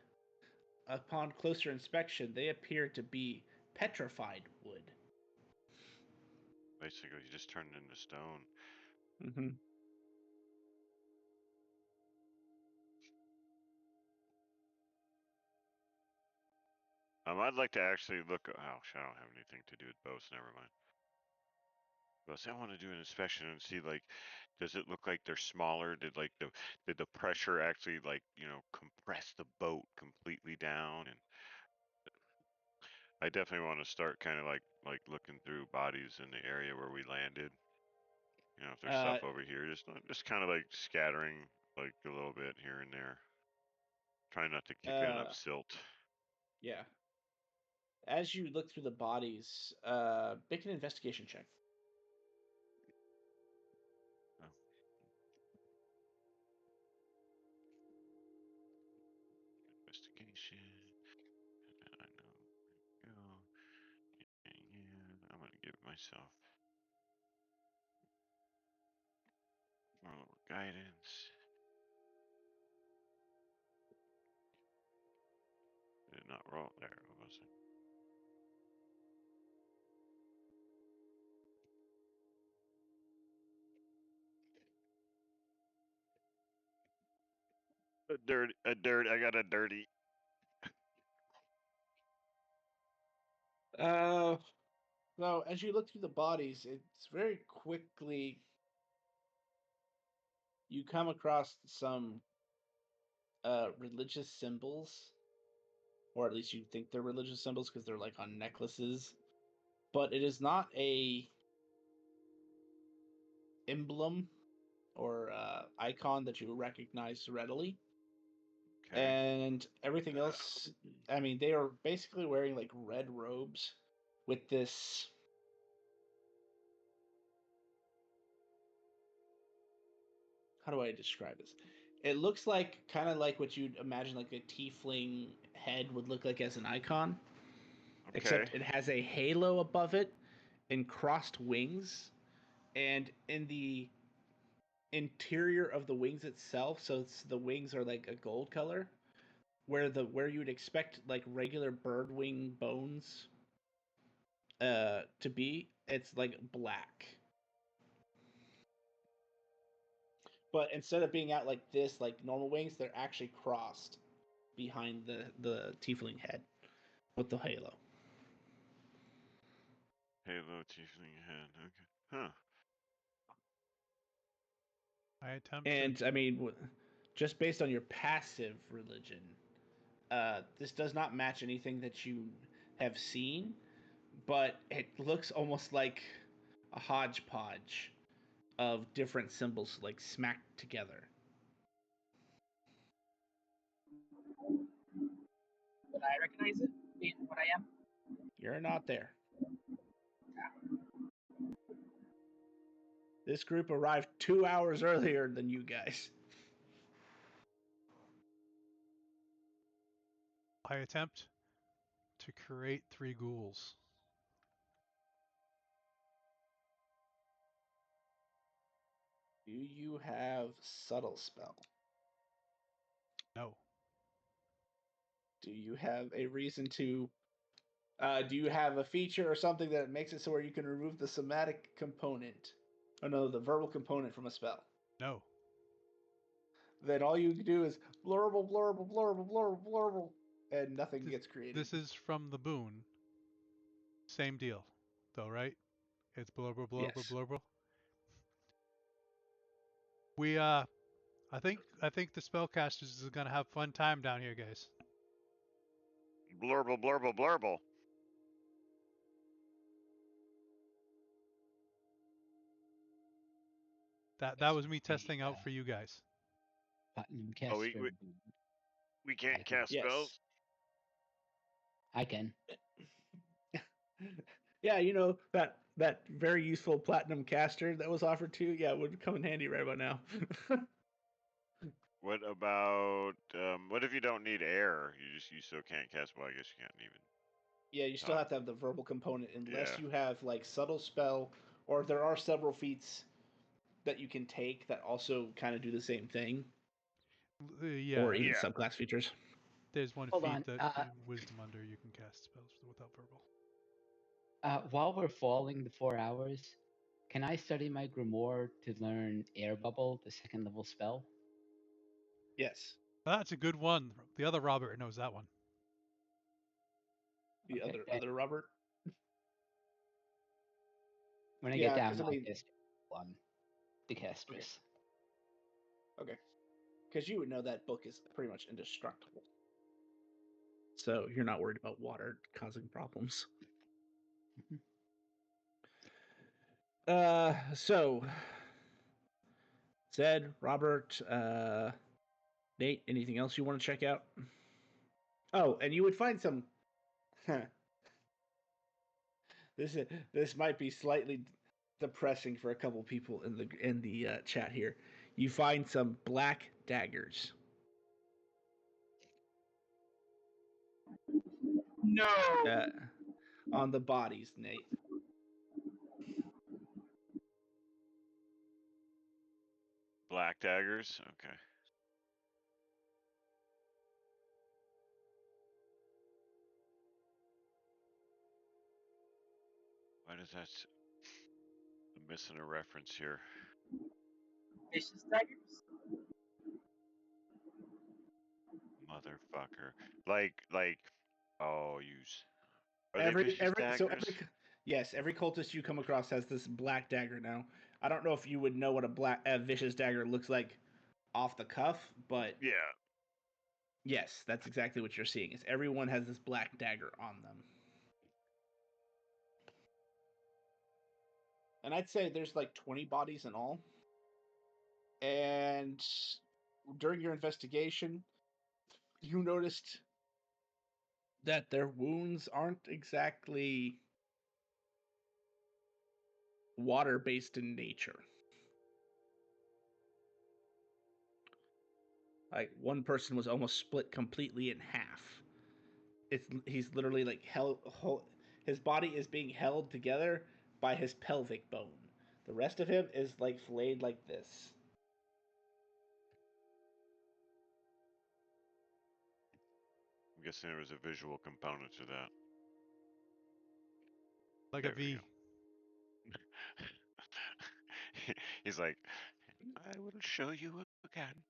Upon closer inspection, they appear to be petrified wood. Basically, you just turned into stone. Mm-hmm. I'd like to actually look. Oh, shit, I don't have anything to do with boats. Never mind. But I want to do an inspection and see, like, does it look like they're smaller? Did the pressure actually, like, compress the boat completely down? And I definitely want to start kind of like looking through bodies in the area where we landed. If there's stuff over here, just kind of like scattering like a little bit here and there. Trying not to kick it up silt. Yeah. As you look through the bodies, make an investigation check. Oh. Investigation. I know. Go. Yeah, I'm gonna give myself more little guidance. Did not roll there, was it? I got a dirty. So as you look through the bodies, it's very quickly you come across some religious symbols, or at least you think they're religious symbols because they're like on necklaces, but it is not a emblem or icon that you recognize readily. Okay. And everything else, I mean, they are basically wearing like red robes with this. How do I describe this? It looks like kind of like what you'd imagine like a tiefling head would look like as an icon, Okay. except it has a halo above it and crossed wings, and in the interior of the wings itself, so the wings are like a gold color, where you would expect like regular bird wing bones to be, it's like black. But instead of being out like this, like normal wings, they're actually crossed behind the tiefling head with the halo. Halo tiefling head. Okay. Huh. I attempt And to. I mean, just based on your passive religion, this does not match anything that you have seen, but it looks almost like a hodgepodge of different symbols like smacked together. recognize it being what I am? You're not there. This group arrived 2 hours earlier than you guys. I attempt to create 3 ghouls. Do you have subtle spell? No. Do you have a reason to? Do you have a feature or something that makes it so where you can remove the somatic component? Oh no, the verbal component from a spell. No. Then all you do is blurble, blurble, blurble, blurble, blurble, and nothing gets created. This is from the boon. Same deal, though, right? It's blurble, blurble, Yes. blurble. We I think the spellcasters is gonna have fun time down here, guys. Blurble, blurble, blurble. That was me testing out for you guys. Platinum Oh, caster. we can't cast Yes. spells? I can. Yeah, you know that very useful platinum caster that was offered to you. Yeah, it would come in handy right about now. What about, what if you don't need air? You still can't cast, well, I guess you can't even. Yeah, you still have to have the verbal component unless Yeah. you have like subtle spell, or there are several feats that you can take that also kind of do the same thing, Yeah. or even Yeah. subclass features. There's one Hold feat on, that wisdom under you can cast spells without verbal. While we're falling the 4 hours, can I study my grimoire to learn Air Bubble, the 2nd level spell? Yes, That's a good one. The other Robert knows that one. the Okay, other Robert. When I Yeah, get down, 'cause I I'll mean- cast on the castress. Okay, because you would know that book is pretty much indestructible, so you're not worried about water causing problems. So Zed, Robert, Nate, anything else you want to check out? Oh, and you would find some. This might be slightly depressing for a couple people in the chat here. You find some black daggers. No. On the bodies, Nate. Black daggers? Okay. Why does that... I'm missing a reference here. Vicious daggers? Motherfucker. Like, oh, use. Are Every they vicious daggers? Yes, every cultist you come across has this black dagger now. I don't know if you would know what a vicious dagger looks like off the cuff, but Yeah. yes, that's exactly what you're seeing. Is everyone has this black dagger on them. And I'd say there's like 20 bodies in all. And during your investigation, you noticed that their wounds aren't exactly water-based in nature. Like one person was almost split completely in half. He's literally like his body is being held together by his pelvic bone. The rest of him is like flayed like this. I'm guessing there was a visual component to that. Like There a we V. go. He's like, I will show you again.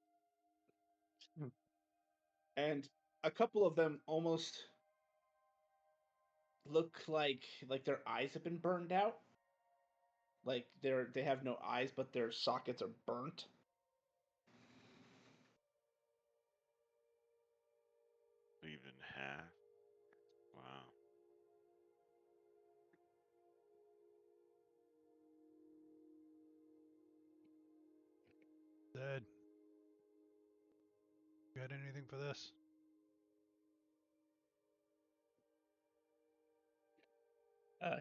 And a couple of them almost look like their eyes have been burned out. Like they have no eyes, but their sockets are burnt. Leave in half. Wow. Dead. You got anything for this? Uh,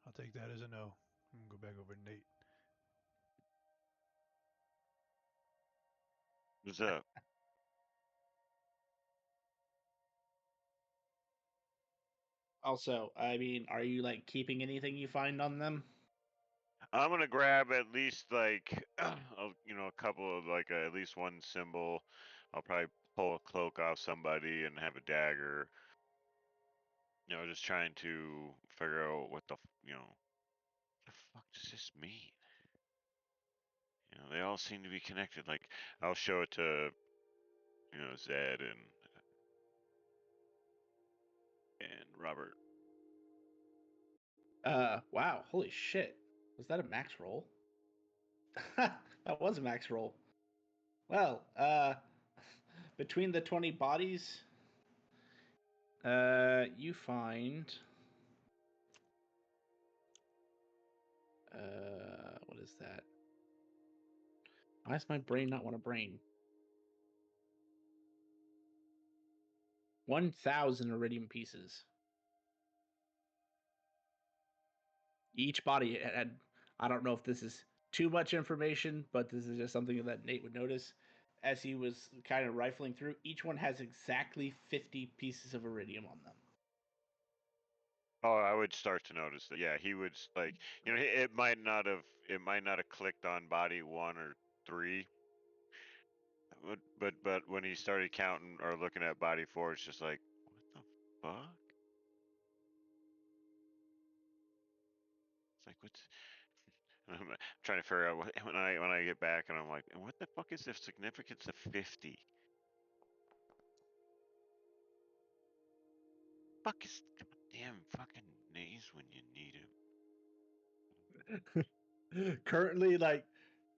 I'll take that as a no. And go back over to Nate. What's up? also, I mean, are you like keeping anything you find on them? I'm gonna grab at least like a couple of like at least one symbol. I'll probably pull a cloak off somebody and have a dagger. Just trying to figure out what the fuck does this mean? They all seem to be connected. Like I'll show it to Zed and Robert. Wow, holy shit. Was that a max roll? That was a max roll. Well, between the 20 bodies, you find what is that? Why does my brain not want a brain? 1,000 iridium pieces. Each body had, I don't know if this is too much information, but this is just something that Nate would notice as he was kind of rifling through. Each one has exactly 50 pieces of iridium on them. Oh, I would start to notice that. Yeah, he would like, it might not have clicked on body 1 or 3. But when he started counting or looking at body 4, it's just like, what the fuck? It's like, what's? I'm trying to figure out when I get back, and I'm like, what the fuck is the significance of 50? Fuck is goddamn fucking Naze when you need him. Currently, like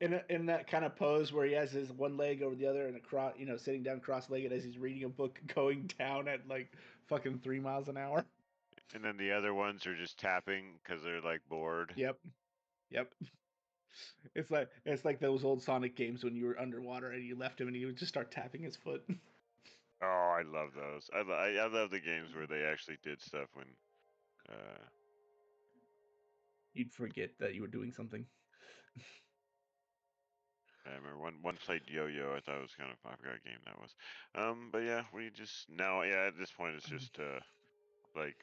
in that kind of pose where he has his one leg over the other and across, sitting down cross-legged as he's reading a book, going down at like fucking 3 miles an hour. And then the other ones are just tapping because they're like bored. Yep. It's like those old Sonic games when you were underwater and you left him and he would just start tapping his foot. Oh, I love those. I love the games where they actually did stuff when. You'd forget that you were doing something. I remember one played Yo-Yo. I thought it was kind of I forgot what game that was. But yeah, we just now at this point it's just like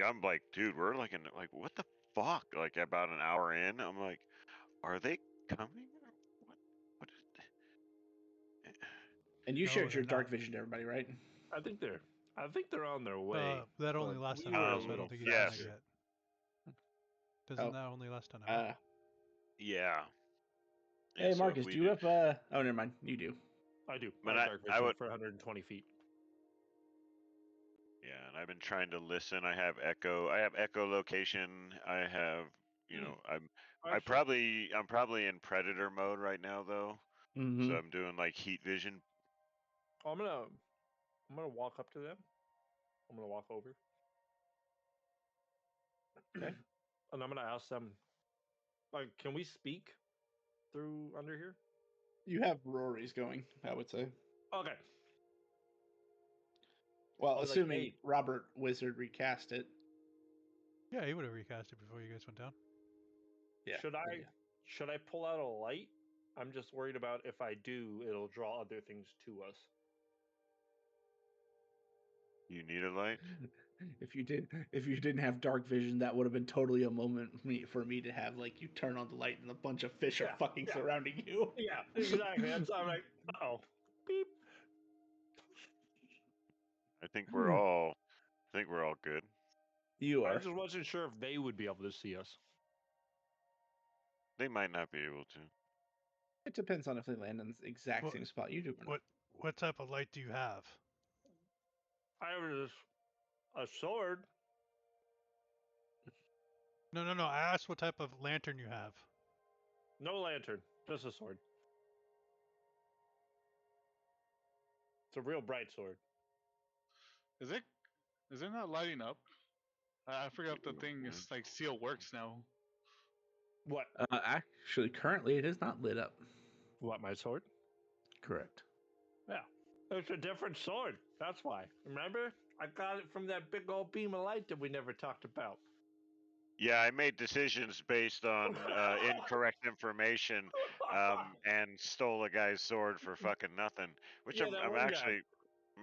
I'm like, dude, we're like in like what the fuck? Like about an hour in, I'm like, are they coming? Or what is And you No, shared your they're dark not. vision to everybody, right? I think they're on their way. That only but lasts we an were a hour, so I little don't think he's yes. done it faster. yet. Doesn't Oh. that only last an hour? Yeah. Hey, so if Marcus, we do you have oh, never mind. You do. I do. But I have I- dark I vision would- for 120 feet. Yeah, and I've been trying to listen. I have echolocation. I have, I'm probably in predator mode right now though. Mm-hmm. So I'm doing like heat vision. I'm gonna walk up to them. I'm gonna walk over. Okay. And I'm gonna ask them, like, can we speak through under here? You have Rory's going, I would say. Okay. Well, I was like, assuming hey. Robert Wizard recast it. Yeah, he would have recast it before you guys went down. Yeah. Should I pull out a light? I'm just worried about if I do, it'll draw other things to us. You need a light? If you didn't have dark vision, that would have been totally a moment for me to have like you turn on the light and a bunch of fish are fucking surrounding you. Yeah, exactly. I'm like, oh, beep. I think we're all good. You I are. just wasn't sure if they would be able to see us. They might not be able to. It depends on if they land in the exact Well, same spot you do. Or not. What type of light do you have? I have a sword. No. I asked what type of lantern you have. No lantern, just a sword. It's a real bright sword. Is it not lighting up? I forgot if the thing is like still works now. What? Actually, currently it is not lit up. What, my sword? Correct. Yeah. It's a different sword. That's why. Remember? I got it from that big old beam of light that we never talked about. Yeah, I made decisions based on incorrect information, and stole a guy's sword for fucking nothing. Which Yeah, that I'm one guy.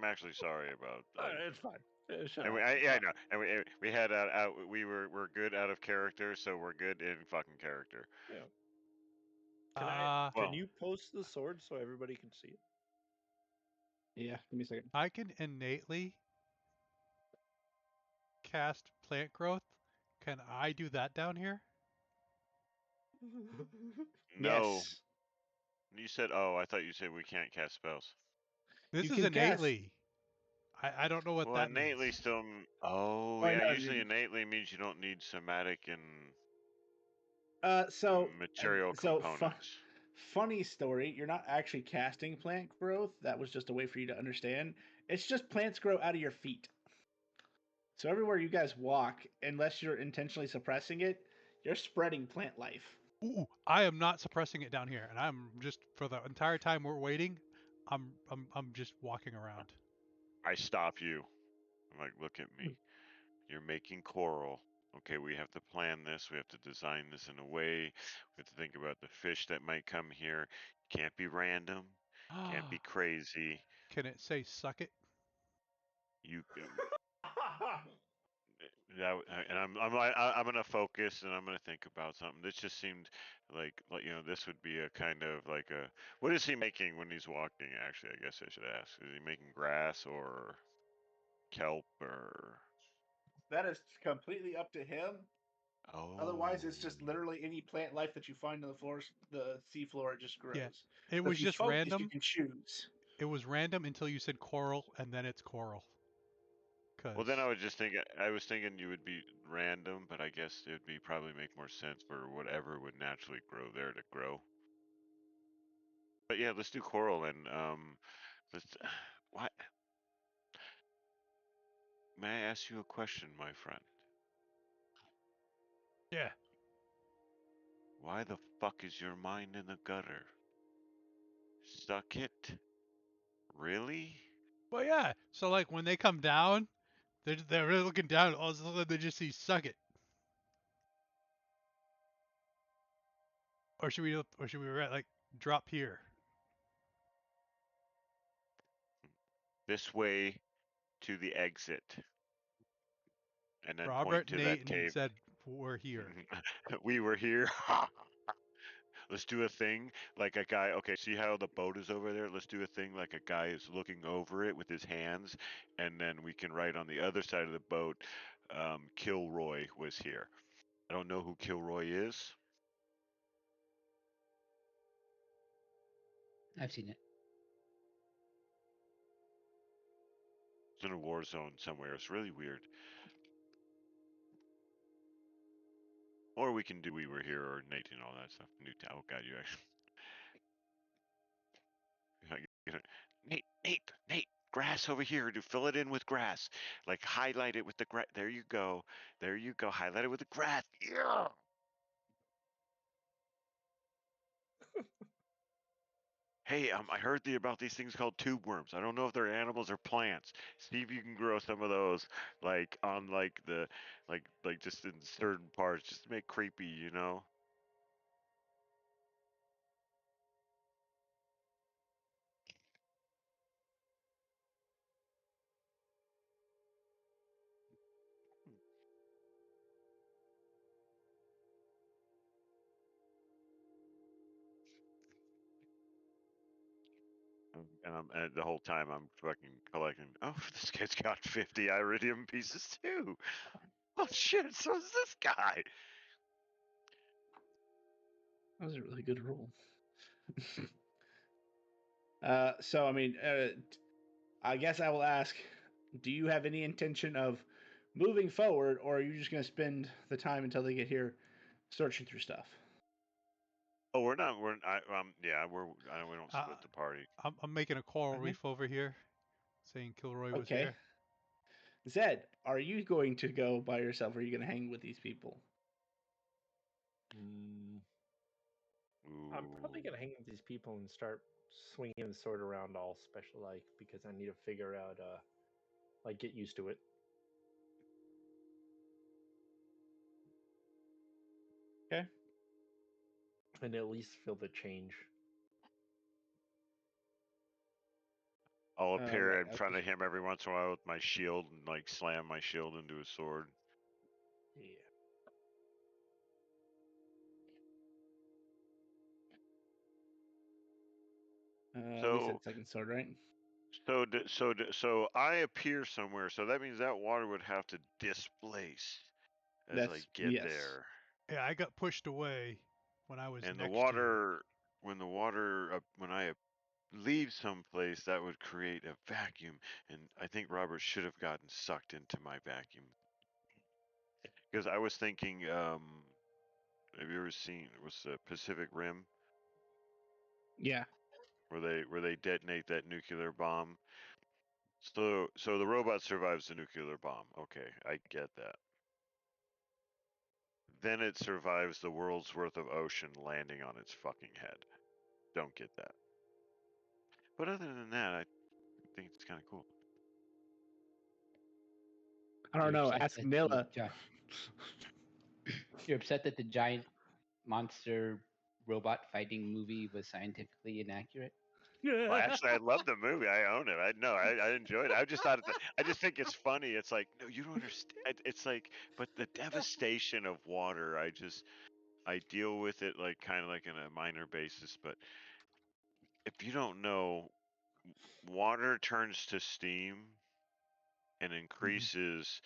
actually sorry about. It's fine. It should And happen. yeah, I know. And we had we're good out of character, so we're good in fucking character. Yeah. Uh, Can Well, you post the sword so everybody can see it? Yeah, give me a second. I can innately cast plant growth. Can I do that down here? no. Yes. You said, oh, I thought you said we can't cast spells. This You is can cast- innately. I don't know what Well, that innately means. still. Oh, Well, yeah. no, Usually, innately means you don't need somatic and So material components. funny story. You're not actually casting plant growth. That was just a way for you to understand. It's just plants grow out of your feet. So everywhere you guys walk, unless you're intentionally suppressing it, you're spreading plant life. Ooh, I am not suppressing it down here, and I'm just for the entire time we're waiting. I'm just walking around. I stop you. I'm like, look at me. You're making coral. Okay, we have to plan this. We have to design this in a way. We have to think about the fish that might come here. Can't be random. Can't be crazy. Can it say "suck it"? You that and I'm gonna focus and I'm gonna think about something. This just seemed like this would be a kind of like a what is he making when he's walking? Actually, I guess I should ask. Is he making grass or kelp or? That is completely up to him. Oh. Otherwise, it's just literally any plant life that you find on the seafloor. It just grows. Yeah, it So was if you just focus, random. You can choose. It was random until you said coral, and then it's coral. Well, then I was thinking you would be random, but I guess it would be probably make more sense for whatever would naturally grow there to grow. But yeah, let's do coral and let's what? May I ask you a question, my friend? Yeah. Why the fuck is your mind in the gutter? Suck it? Really? Well, yeah. So like when they come down, they're really looking down. All of a sudden they just see "suck it." Or should we write like "drop here"? This way to the exit. And then point Robert to that Nate cave. said we're here. We were here. Let's do a thing like a guy. Okay, see how the boat is over there? Let's do a thing like a guy is looking over it with his hands, and then we can write on the other side of the boat, Kilroy was here. I don't know who Kilroy is. I've seen it. It's in a war zone somewhere. It's really weird. Or we can do we were here or Nate and all that stuff. Oh god, you actually. Nate, grass over here. To fill it in with grass. Like highlight it with the grass. There you go. Highlight it with the grass. Yeah. Hey, I heard about these things called tube worms. I don't know if they're animals or plants. See if you can grow some of those, like on like the, like just in certain parts, just to make creepy, you know. And the whole time I'm fucking collecting. Oh, this guy's got 50 iridium pieces too. Oh shit! So is this guy. That was a really good roll. So I mean, I guess I will ask: do you have any intention of moving forward, or are you just going to spend the time until they get here, searching through stuff? Oh, we're not. Yeah, we don't split the party. I'm making a coral Okay. reef over here, saying Kilroy was Okay. here. Zed, are you going to go by yourself, or are you going to hang with these people? I'm probably Ooh. gonna hang with these people and start swinging the sword around all special like because I need to figure out like get used to it. Okay. And at least feel the change. I'll appear Right, in front of him every once in a while with my shield and like slam my shield into his sword. Yeah. We said So second sword, right? so I appear somewhere. So that means that water would have to displace as I get yes. there. Yeah, I got pushed away when I was And the next to you. water, when I leave someplace, that would create a vacuum, and I think Robert should have gotten sucked into my vacuum. Because I was thinking, have you ever seen what's the Pacific Rim, Yeah. where they detonate that nuclear bomb? So the robot survives the nuclear bomb. Okay, I get that. Then it survives the world's worth of ocean landing on its fucking head. Don't get that. But other than that, I think it's kind of cool. I don't You're know. upset Ask that Nilla. You're upset that the giant monster robot fighting movie was scientifically inaccurate? Well, actually, I love the movie. I own it. I enjoyed it. I just thought, I just think it's funny. It's like, no, you don't understand. It's like, but the devastation of water, I deal with it like kind of like in a minor basis. But if you don't know, water turns to steam and increases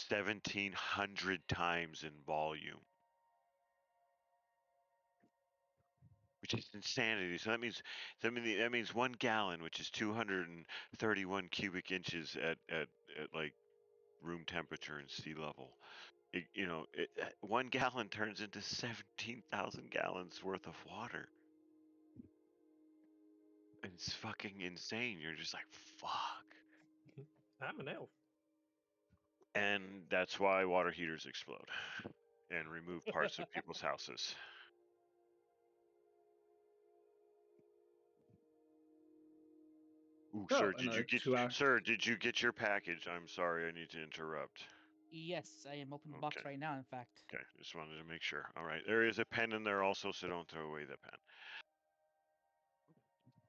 1,700 times in volume, which is insanity. So that means 1 gallon, which is 231 cubic inches at like room temperature and sea level. 1 gallon turns into 17,000 gallons worth of water. It's fucking insane. You're just like, fuck. I'm an elf. And that's why water heaters explode and remove parts of people's houses. Ooh, Oh, another 2 hours. sir, did you get your package? I'm sorry, I need to interrupt. Yes, I am opening the box Okay. right now, in fact. Okay, just wanted to make sure. All right, there is a pen in there also, so don't throw away the pen.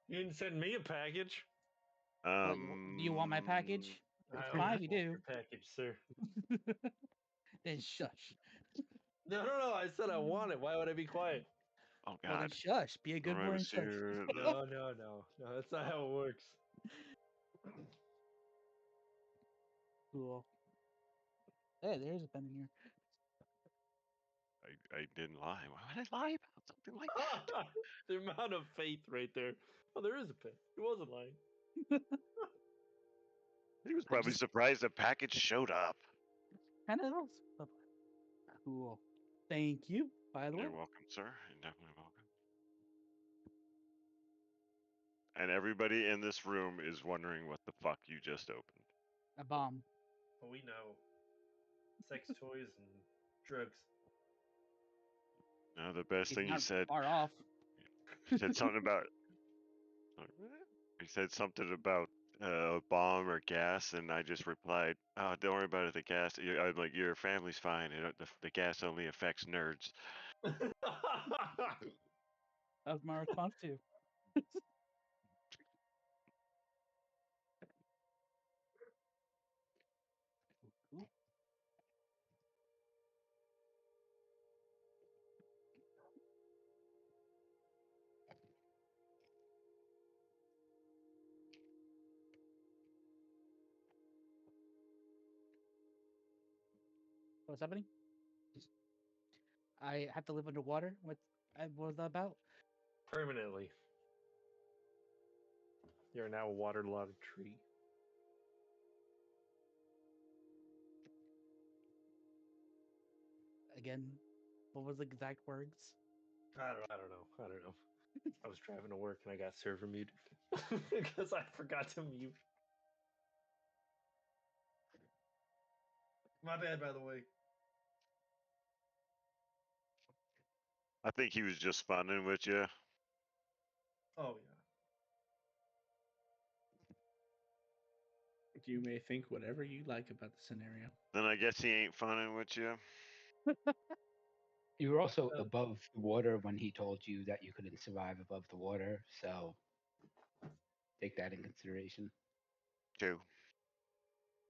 You didn't send me a package. What, do you want my package? I It's don't fine, want we do. your package, sir. Then shush. No. I said I want it. Why would I be quiet? Oh Well, then God. shush. Be a good All right, boy and let's shush. see. No. That's not how it works. Cool. Hey, there's a pen in here. I didn't lie. Why would I lie about something like that? The amount of faith right there. Oh, there is a pen. He wasn't lying. He was probably surprised the package showed up. Kind of else. Cool. Thank you, by the way. You're welcome, sir. You're definitely welcome. And everybody in this room is wondering what the fuck you just opened. A bomb. We know. Sex toys and drugs. No, the best thing he not said. far off. He said something about. He said something about a bomb or gas, and I just replied, "Oh, don't worry about it. The gas. I'm like, your family's fine. The gas only affects nerds." That was my response too. What's happening? I have to live underwater? What was that about? Permanently. You're now a waterlogged tree. Again, what was the exact words? I don't know. I was driving to work and I got server muted because I forgot to mute. My bad, by the way. I think he was just funning with you. Oh yeah. You may think whatever you like about the scenario. Then I guess he ain't funning with you. You were also above the water when he told you that you couldn't survive above the water, so take that in consideration. Too.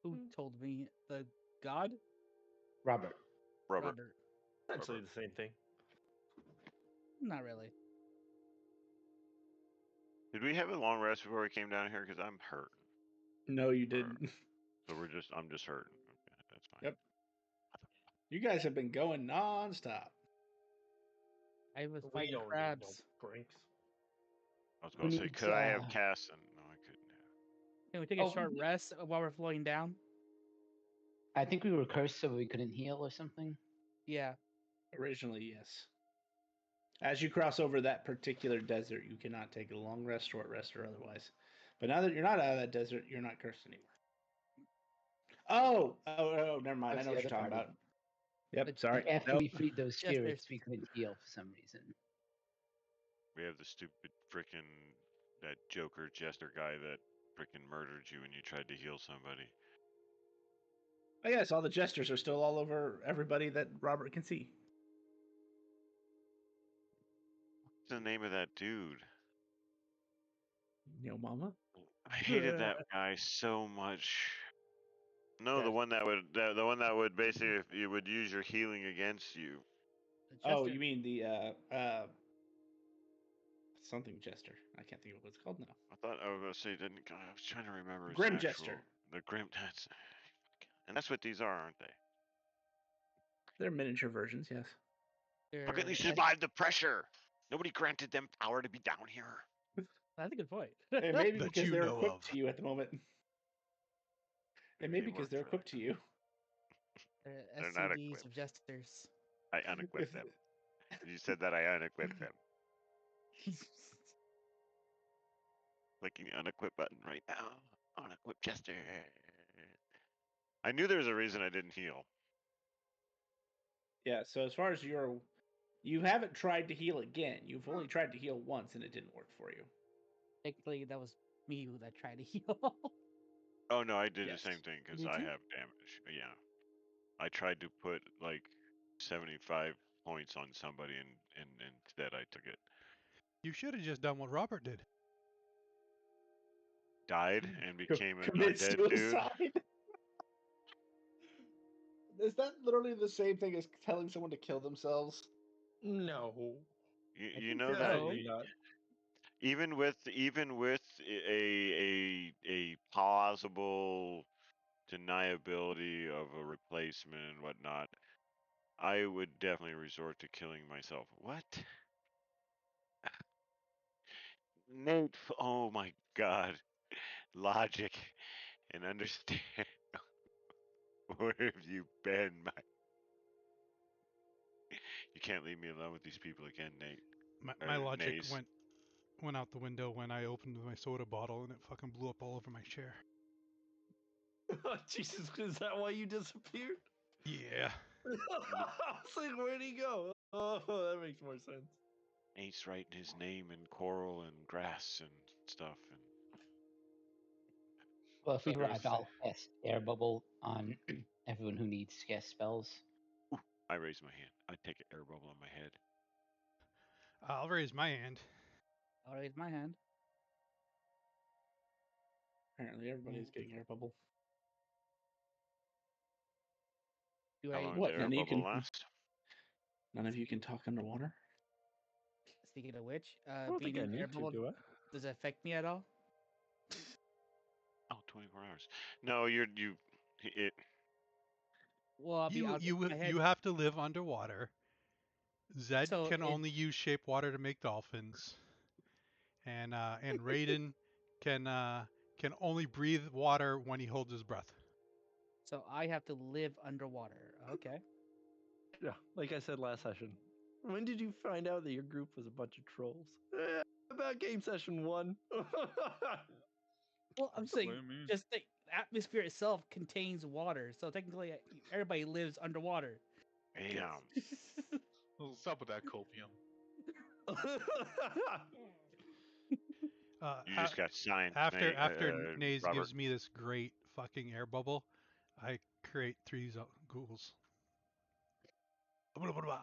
Who told me? The god? Robert. Robert. Essentially the same thing. Not really. Did we have a long rest before we came down here? Because I'm hurt. No, you didn't. So I'm just hurting. Okay, that's fine. Yep. You guys have been going non-stop. I was We fighting don't need crabs. no breaks. I was going to say, needs, could I have cast? And no, I couldn't have. Can we take a short rest while we're flowing down? I think we were cursed so we couldn't heal or something. Yeah. Originally, yes. As you cross over that particular desert, you cannot take a long rest, short rest, or otherwise. But now that you're not out of that desert, you're not cursed anymore. Oh, never mind. I That's know the what you're other talking party. about. Yep, sorry. After Nope. we freed those Yes, there's- spirits, we couldn't heal for some reason. We have the stupid frickin' that Joker Jester guy that frickin' murdered you when you tried to heal somebody. Oh, yes, all the jesters are still all over everybody that Robert can see. What's the name of that dude? Yo, mama? I hated that guy so much. No, the one that would basically, if you would use your healing against you. Oh, you mean the something jester? I can't think of what it's called now. I thought I was gonna say I was trying to remember. Grim his Jester. actual- The Grim. And that's what these are, aren't they? They're miniature versions, yes. How can they survive the pressure? Nobody granted them power to be down here. That's a good point. It may be That because you they're know equipped of. to you at the moment. It may be because they're equipped to you. They're not SCVs equipped. of jesters. I unequipped them. You said that I unequipped them. Clicking the unequip button right now. Unequip Jester. I knew there was a reason I didn't heal. Yeah, so as far as you haven't tried to heal again. You've only tried to heal once and it didn't work for you. Technically, that was me that tried to heal. Oh no, I did Yes. the same thing because Did I you? have damage. Yeah, I tried to put like 75 points on somebody, and instead I took it. You should have just done what Robert did. Died and became a Commit dead dude. suicide. Is that literally the same thing as telling someone to kill themselves? No. You know that Definitely not. even with a plausible deniability of a replacement and whatnot, I would definitely resort to killing myself. What? Nate, oh my god. Logic and understand. Where have you been, my? You can't leave me alone with these people again, Nate. My Or logic Nace. went out the window when I opened my soda bottle and it fucking blew up all over my chair. Jesus, is that why you disappeared? Yeah. I was like, where'd he go? Oh, that makes more sense. Nate's writing his name in coral and grass and stuff. And Well, if we Okay, arrive, so- I'll cast air bubble on everyone who needs to cast spells. I raise my hand. I take an air bubble on my head. I'll raise my hand. I'll raise my hand. Apparently everybody's getting air bubble. Do How I? long What, does the air none of you bubble can- last? None of you can talk underwater? Speaking of which, I don't being think I in need air to, bubble, do I? does it affect me at all? Oh, 24 hours. No, it. Well, I'll be out. My head. You have to live underwater. Zed So can it- only use shape water to make dolphins, and Raiden can only breathe water when he holds his breath. So I have to live underwater. Okay. Yeah, like I said last session. When did you find out that your group was a bunch of trolls? About game session 1. Well, I'm saying, just think. atmosphere itself contains water, so technically everybody lives underwater. Damn. What's up with that copium? You just got signed, After mate, Naze Robert. gives me this great fucking air bubble, I create 3 Googles. Blah, blah, blah.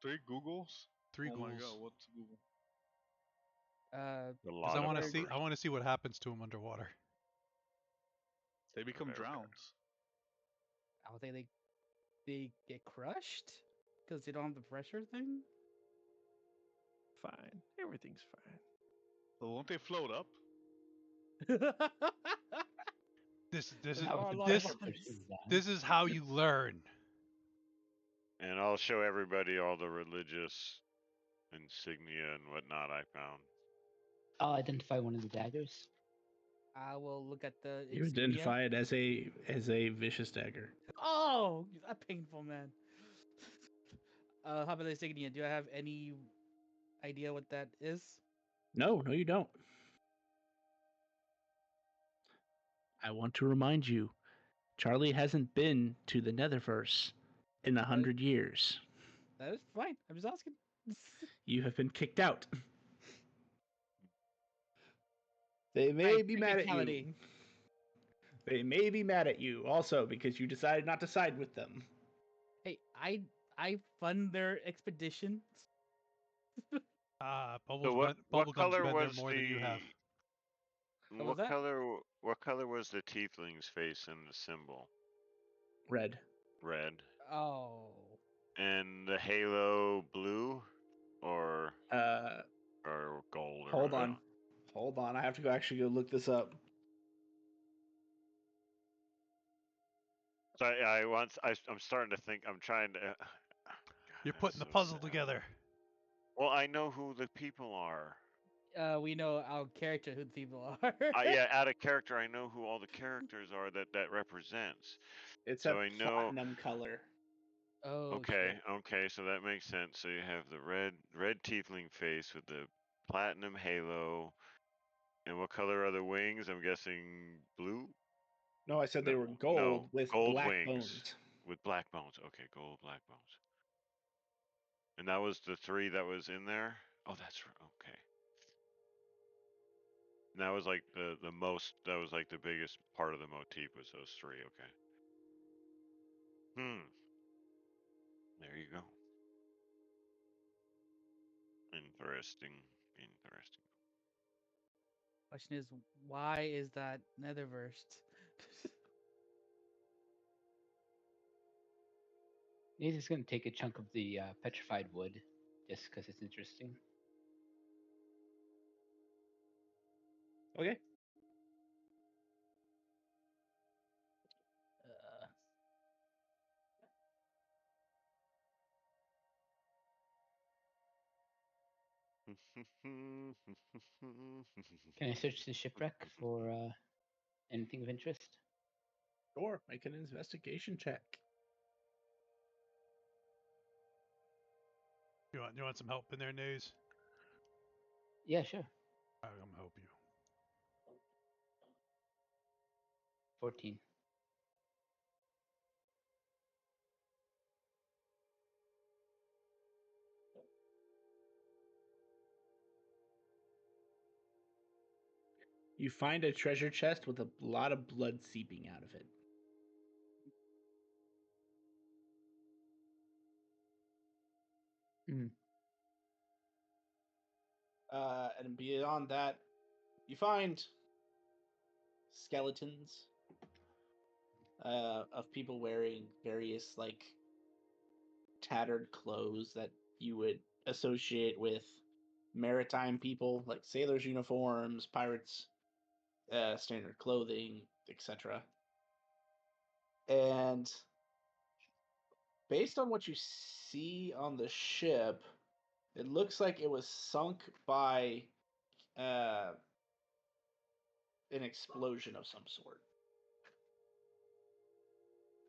3 Googles? 3 Oh my ghouls. god, what's Google? A Because lot I of want to see. numbers. I want to see what happens to them underwater. They become Okay, okay. drowns. I would say they get crushed because they don't have the pressure thing. Fine. Everything's fine. But won't they float up? This But is not with the this- pressure pushes down. this is how you learn. And I'll show everybody all the religious insignia and whatnot I found. I'll identify one of the daggers. I will look at the. You insignia. identify it as a vicious dagger. Oh, that painful, man. How about the insignia? Do I have any idea what that is? No, you don't. I want to remind you, Charlie hasn't been to the Netherverse in 100 years. That is fine. I'm just asking. You have been kicked out. They may Right, be mad at you. technicality. They may be mad at you also because you decided not to side with them. Hey, I fund their expeditions. Bubbles. So what Bubblegum's color been there was more than you have. the? What was that? What color was the tiefling's face in the symbol? Red. Red. Oh. And the halo blue, or gold? Or Hold whatever? on. Hold on. I have to go look this up. So I'm starting to think. I'm trying to. You're God, putting the so puzzle sad. together. Well, I know who the people are. We know our character who the people are. Yeah, out of character, I know who all the characters are that represents. It's So a I know. platinum color. Oh. Okay, shit. okay, so that makes sense. So you have the red tiefling face with the platinum halo, and what color are the wings? I'm guessing blue. No, I said they No, were gold no, with gold black wings. bones. With black bones. Okay, gold black bones. And that was the 3 that was in there. Oh, that's okay. And that was like the most. That was like the biggest part of the motif was those 3. Okay. There you go. Interesting. Question is, why is that Netherverse? He's just gonna take a chunk of the petrified wood, just because it's interesting. Okay. Can I search the shipwreck for anything of interest? Sure, make an investigation check. You want some help in there, Naze? Yeah, sure. I'll help you. 14. You find a treasure chest with a lot of blood seeping out of it. And beyond that, you find skeletons of people wearing various like tattered clothes that you would associate with maritime people, like sailors' uniforms, pirates' standard clothing, etc. And based on what you see on the ship, it looks like it was sunk by an explosion of some sort.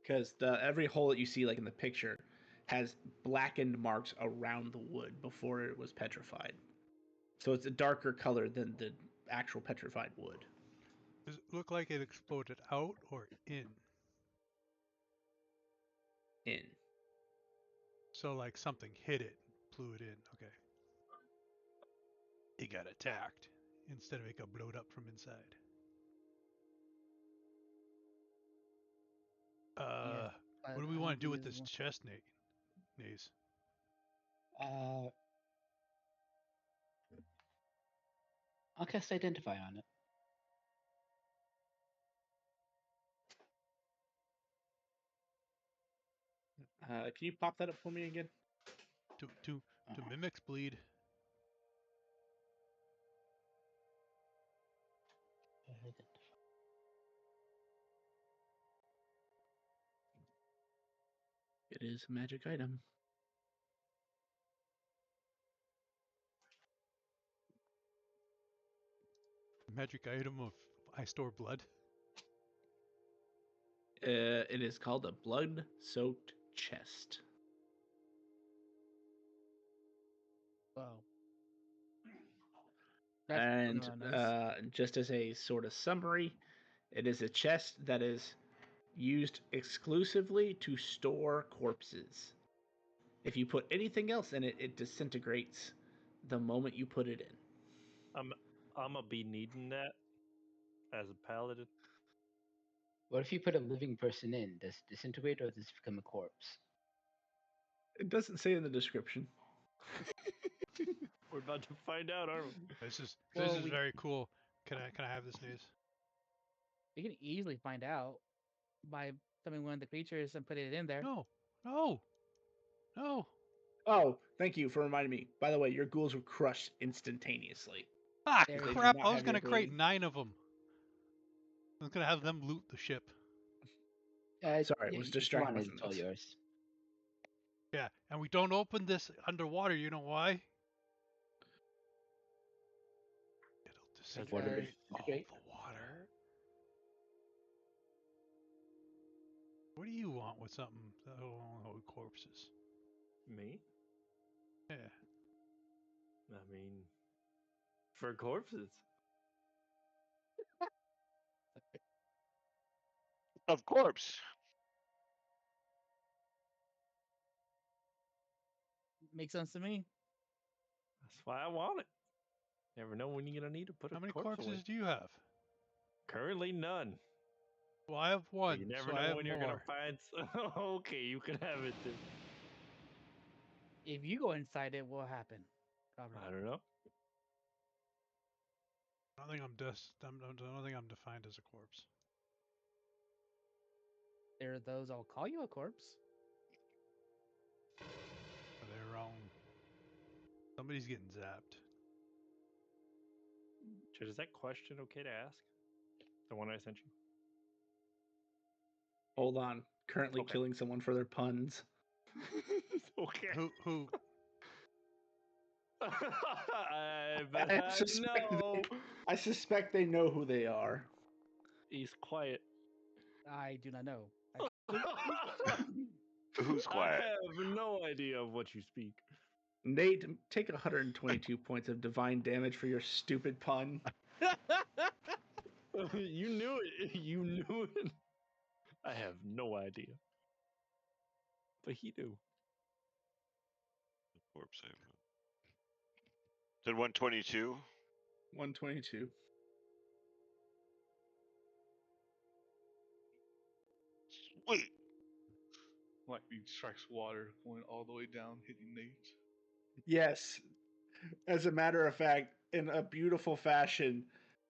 Because every hole that you see, like in the picture, has blackened marks around the wood before it was petrified. So it's a darker color than the actual petrified wood. Does it look like it exploded out or in? In. So like something hit it, blew it in. Okay. It got attacked instead of it got blowed up from inside. What do we want to do with this chest, Naze? I'll cast Identify on it. Can you pop that up for me again? To mimics bleed. It is a magic item. Magic item of I store blood. It is called a blood-soaked chest. Wow. And nice. just as a sort of summary, it is a chest that is used exclusively to store corpses. If you put anything else in it, it disintegrates the moment you put it in. I'm gonna be needing that as a paladin. What if you put a living person in? Does it disintegrate or does it become a corpse? It doesn't say in the description. We're about to find out, aren't we? This is Well, very cool. Can I have this, Naze? We can easily find out by summoning one of the creatures and putting it in there. No. Oh, thank you for reminding me. By the way, your ghouls were crushed instantaneously. Ah, There you crap! go. I was gonna create 9 of them. I was gonna have them loot the ship. Sorry, it was distracting. It's all yours. Yeah, and we don't open this underwater. You know why? It'll disintegrate all the water. What do you want with something that'll hold corpses? Me? Yeah. I mean, for corpses. Of corpse. Makes sense to me. That's why I want it. Never know when you're gonna need to put How a many corpse corpses away. do you have? Currently none. Well, I have one. But you never so I know have when more. you're gonna find. Okay, you can have it then. If you go inside it, what will happen? Probably. I don't know. I don't think I'm defined as a corpse. There are those I'll call you a corpse. They're wrong. Somebody's getting zapped. Is that question okay to ask? The one I sent you? Hold on. Currently killing someone for their puns. Okay. Who? I suspect they know who they are. He's quiet. I do not know. Who's quiet? I have no idea of what you speak. Nate, take 122 points of divine damage for your stupid pun. You knew it. You knew it. I have no idea. But he knew. Corpse. Said 122. 122. Sweet. Lightning strikes water, going all the way down, hitting Nate. Yes. As a matter of fact, in a beautiful fashion,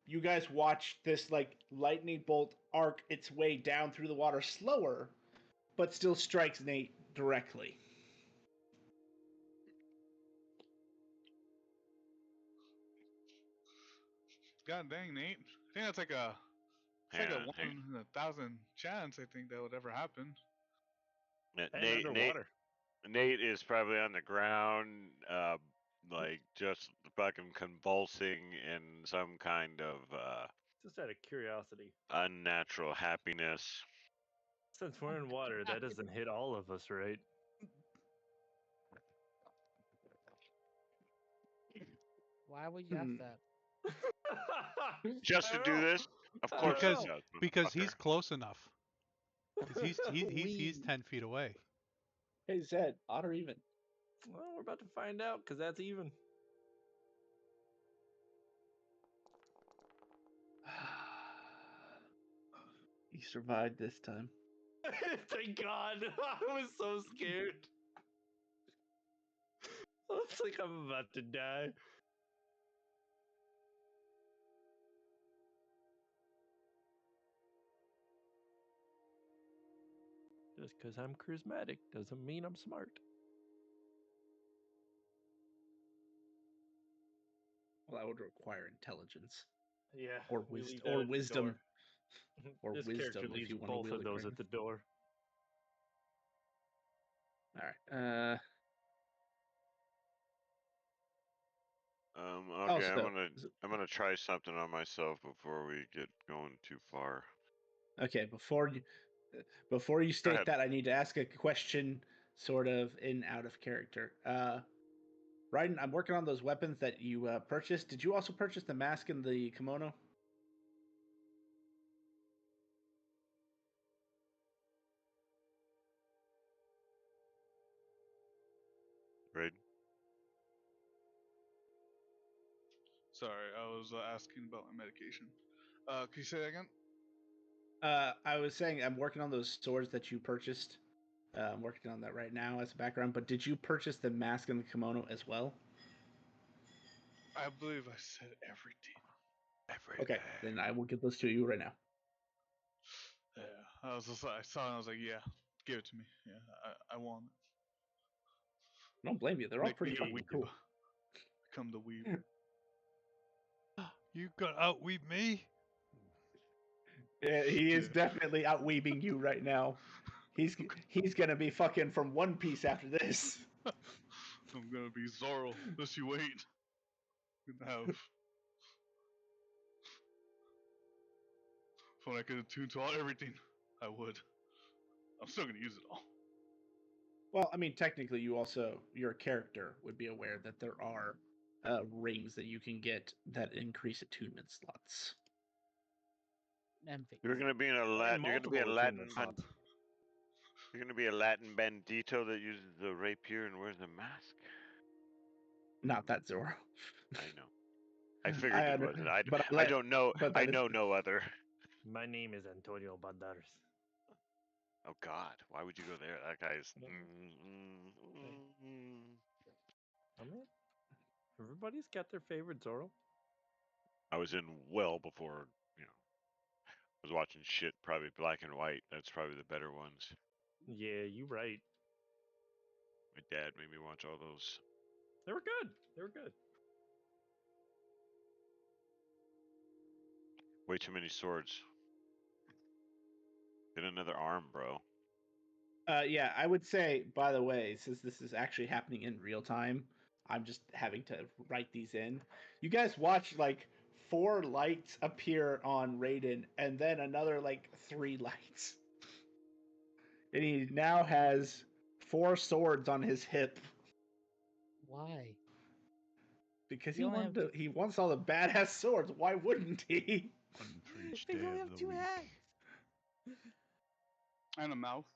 you guys watch this like lightning bolt arc its way down through the water slower, but still strikes Nate directly. God dang, Nate. I think that's like a, it's like a 1 in 1,000 chance. I think that would ever happen. Nate is probably on the ground, like just fucking convulsing in some kind of Just out of curiosity. unnatural happiness. Since we're in water, that doesn't hit all of us, right? Why would you ask that? Just to do this? Of I course don't it know. does, Because he's motherfucker. close enough. 'Cause he's We- 10 feet away. Hey Zed, odd or even? Well, we're about to find out because that's even. He survived this time. Thank God! I was so scared. It's like I'm about to die. Just because I'm charismatic doesn't mean I'm smart. Well, that would require intelligence Yeah. or we wisdom, leave that or at the wisdom, door. or This wisdom character if leaves you want to both wield of it those correctly. at the door. All right. Okay, Also, I'm gonna try something on myself before we get going too far. okay, before you state ahead. that, I need to ask a question, sort of in out of character. Raiden, I'm working on those weapons that you purchased. Did you also purchase the mask and the kimono? Right? Sorry, I was asking about my medication. Can you say that again? I was saying I'm working on those swords that you purchased. I'm working on that right now as a background. But did you purchase the mask and the kimono as well? I believe I said everything. Okay, then I will give those to you right now. Yeah, I was just I saw it and I was like, yeah, give it to me. Yeah, I want it. I don't blame you. They're all Make pretty me a fucking weeb. cool. Become the weeb. You got outweep me? Yeah, he is Yeah. definitely outweaving you right now. He's gonna be fucking from One Piece after this. I'm gonna be Zoro. Just you wait. Gonna have. If I could attune to everything, I would. I'm still gonna use it all. Well, I mean, technically, your character would be aware that there are rings that you can get that increase attunement slots. And face. You're gonna be in a Latin. You're gonna be a multiple Latin. attunement slots. You're gonna be a Latin bandito that uses the rapier and wears a mask. Not that Zoro. I know. I figured it wasn't. I don't know. But I that is- know no other. My name is Antonio Banderas. Oh God, why would you go there? That guy's. I mean, everybody's got their favorite Zoro. I was in well before, you know. I was watching shit, probably black and white. That's probably the better ones. Yeah, you right. My dad made me watch all those. They were good. They were good. Way too many swords. Get another arm, bro. Yeah, I would say, by the way, since this is actually happening in real time, I'm just having to write these in. You guys watch like 4 lights appear on Raiden and then another like 3 lights. And he now has 4 swords on his hip Why? because You only have he wants all the badass swords. Why wouldn't he? One for each They day only of have the 2 week. hats. And a mouth.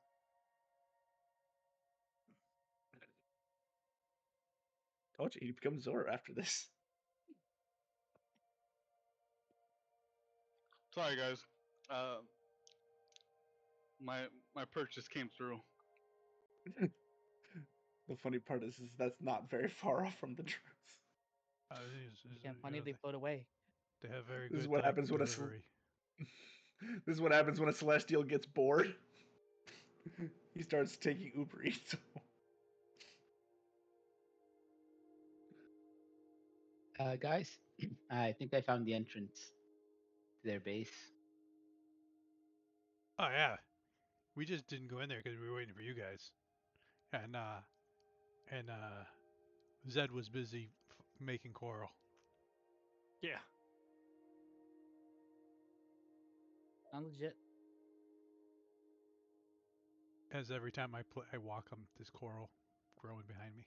Told you he'd become Zoro after this. Sorry, guys. My purchase came through. The funny part is that's not very far off from the truth. Can't funny they float away. They have very This is good what happens when delivery. This is what happens when a Celestial gets bored. He starts taking Uber Eats. Guys, I think I found the entrance to their base. Oh yeah, we just didn't go in there because we were waiting for you guys, and Zed was busy making coral. Yeah. Not legit. As every time I walk, this coral growing behind me.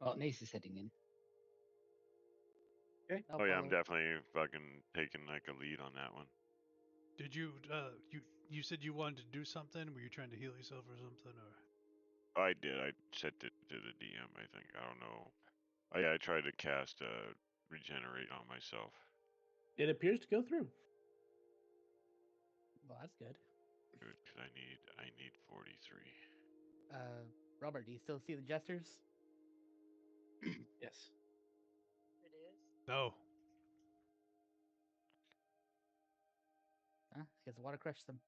Well, Nace is heading in. Oh yeah, I'm definitely fucking taking like a lead on that one. Did you you said you wanted to do something? Were you trying to heal yourself or something, or? I did. I sent it to the DM. I think. I don't know. Oh yeah, I tried to cast regenerate on myself. It appears to go through. Well, that's good. Good, because I need 43. Robert, do you still see the jesters? Yes. It is. No. Huh? Because water crushed them.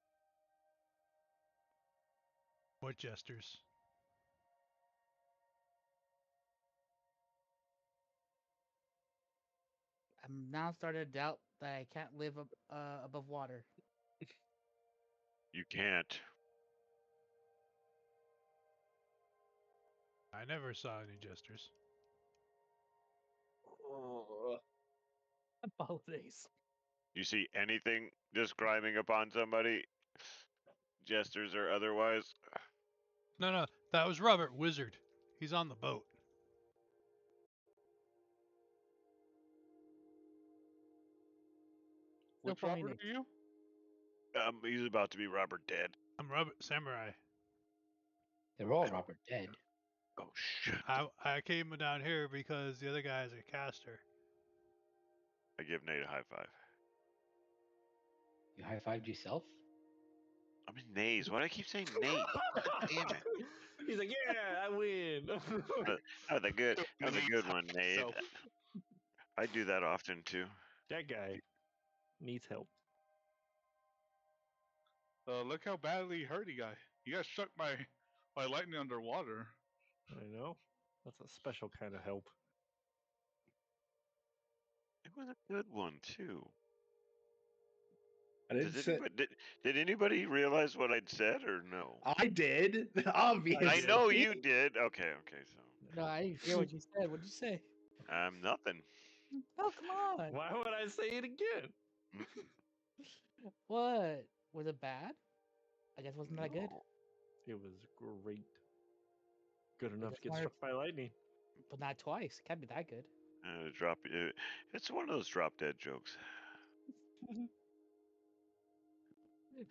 What jesters? I'm now starting to doubt that I can't live above water. You can't. I never saw any jesters. Holidays. You see anything describing upon somebody, jesters or otherwise? No, that was Robert Wizard. He's on the boat. Which Still Robert are you? He's about to be Robert dead. I'm Robert Samurai. They're all Robert dead. Oh shit! I came down here because the other guy's a caster. I give Nate a high five. You high-fived yourself? I'm in Nays. Why do I keep saying Nate? God damn it! He's like, yeah, I win. That was a good one, Nate. Self. I do that often too. That guy needs help. Look how badly hurt he got. He got struck by lightning underwater. I know. That's a special kind of help. It was a good one too. I didn't say. Did anybody realize what I'd said or no? I did, obviously. I know you did. Okay, so No, I didn't hear what you said. What did you say? nothing. Oh, come on. Why would I say it again? What? Was it bad? I guess it wasn't that good. It was great. Good enough to just get wanted- struck by lightning. But not twice. Can't be that good. It's one of those drop dead jokes.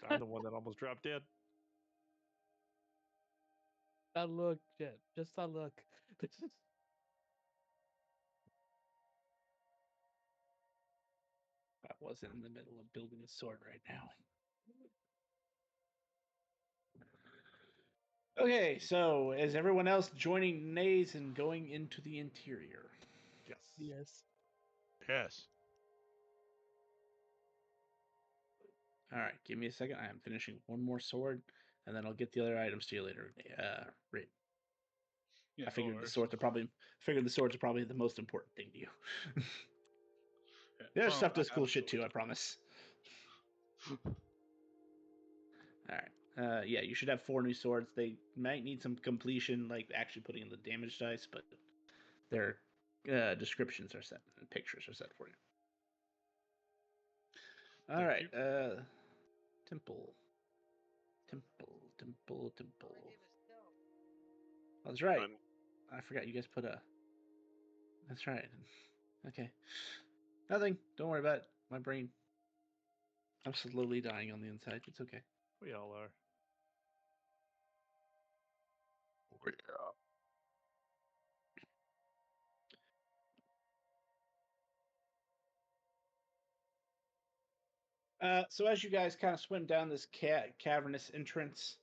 I'm the one that almost dropped dead. That look, Jet. Just that look. I wasn't in the middle of building a sword right now. Okay, so is everyone else joining Nays and going into the interior? Yes. Yes. Yes. All right, give me a second. I am finishing one more sword, and then I'll get the other items to you later. Right. Yeah, I figured no the worries. swords are probably the most important thing to you. Yeah, The other well, stuff I does cool have a shit too, sword. I promise. All right. Yeah, you should have 4 new swords. They might need some completion, like actually putting in the damage dice, but their descriptions are set and pictures are set for you. All Thank right. you. Temple. That's right. I forgot you guys put a. That's right. Okay. Nothing. Don't worry about it. My brain. I'm slowly dying on the inside. It's okay. We all are. So as you guys kind of swim down this cavernous entrance,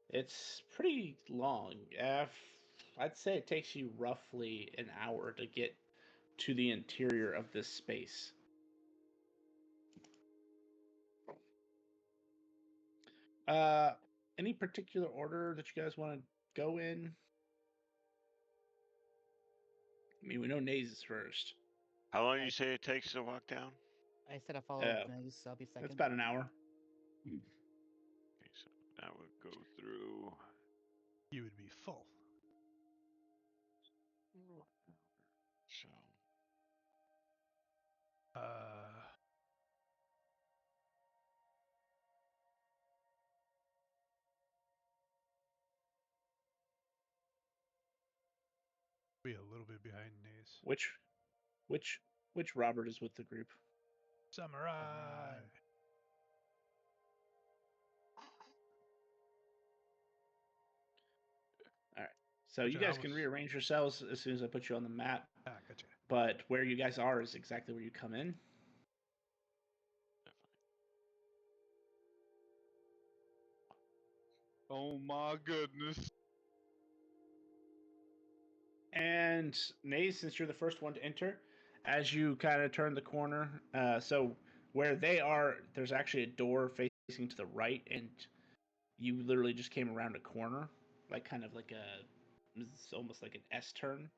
it's pretty long. I'd say it takes you roughly an hour to get to the interior of this space. Any particular order that you guys want to go in? I mean, we know Naze is first. How long do you say it takes to walk down? I said I followed Naze, so I'll be second. It's about an hour. Okay, so that would go through. You would be full. So Be a little bit behind Naze. Which Robert is with the group? Samurai. All right. So Gotcha, you guys I can was- rearrange yourselves as soon as I put you on the map. Ah, gotcha. But where you guys are is exactly where you come in. Oh my goodness. And Naze, since you're the first one to enter, as you kind of turn the corner, so where they are, there's actually a door facing to the right, and you literally just came around a corner, like kind of like it's almost like an S turn,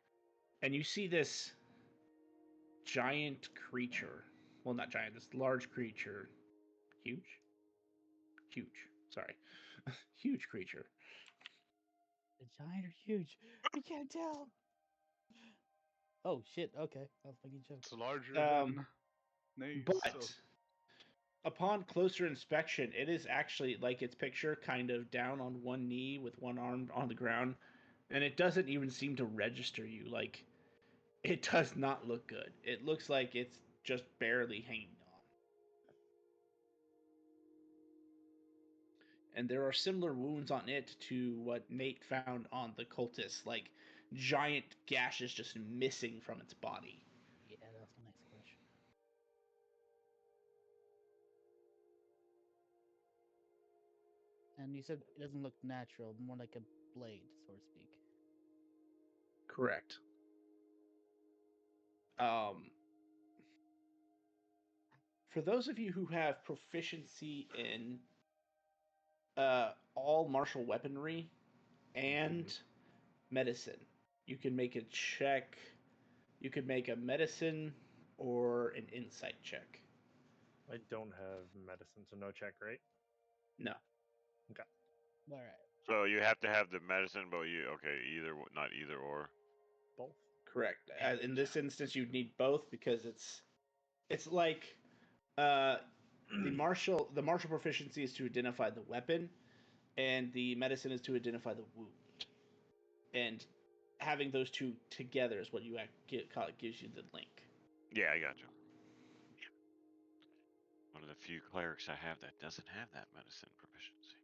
and you see this giant creature. Well, not giant, this large creature. Huge? Huge. Sorry. Huge creature. The giant or huge? We can't tell. Oh shit. Okay, I was making jokes. It's larger Um, than Naze. But So. upon closer inspection, it is actually like its picture, kind of down on one knee with one arm on the ground, and it doesn't even seem to register you. Like, it does not look good. It looks like it's just barely hanging on. And there are similar wounds on it to what Nate found on the cultist, like giant gashes just missing from its body. Yeah, that's my next question. And you said it doesn't look natural, more like a blade, so to speak. Correct. For those of you who have proficiency in all martial weaponry and medicine, you can make a check. You could make a medicine or an insight check. I don't have medicine, so no check, right? No. Okay. All right. So you have to have the medicine, but not either or. Both. Correct. In this instance, you'd need both because it's like the martial proficiency is to identify the weapon, and the medicine is to identify the wound. And having those two together is what you gives you the link. Yeah, I got you. One of the few clerics I have that doesn't have that medicine proficiency.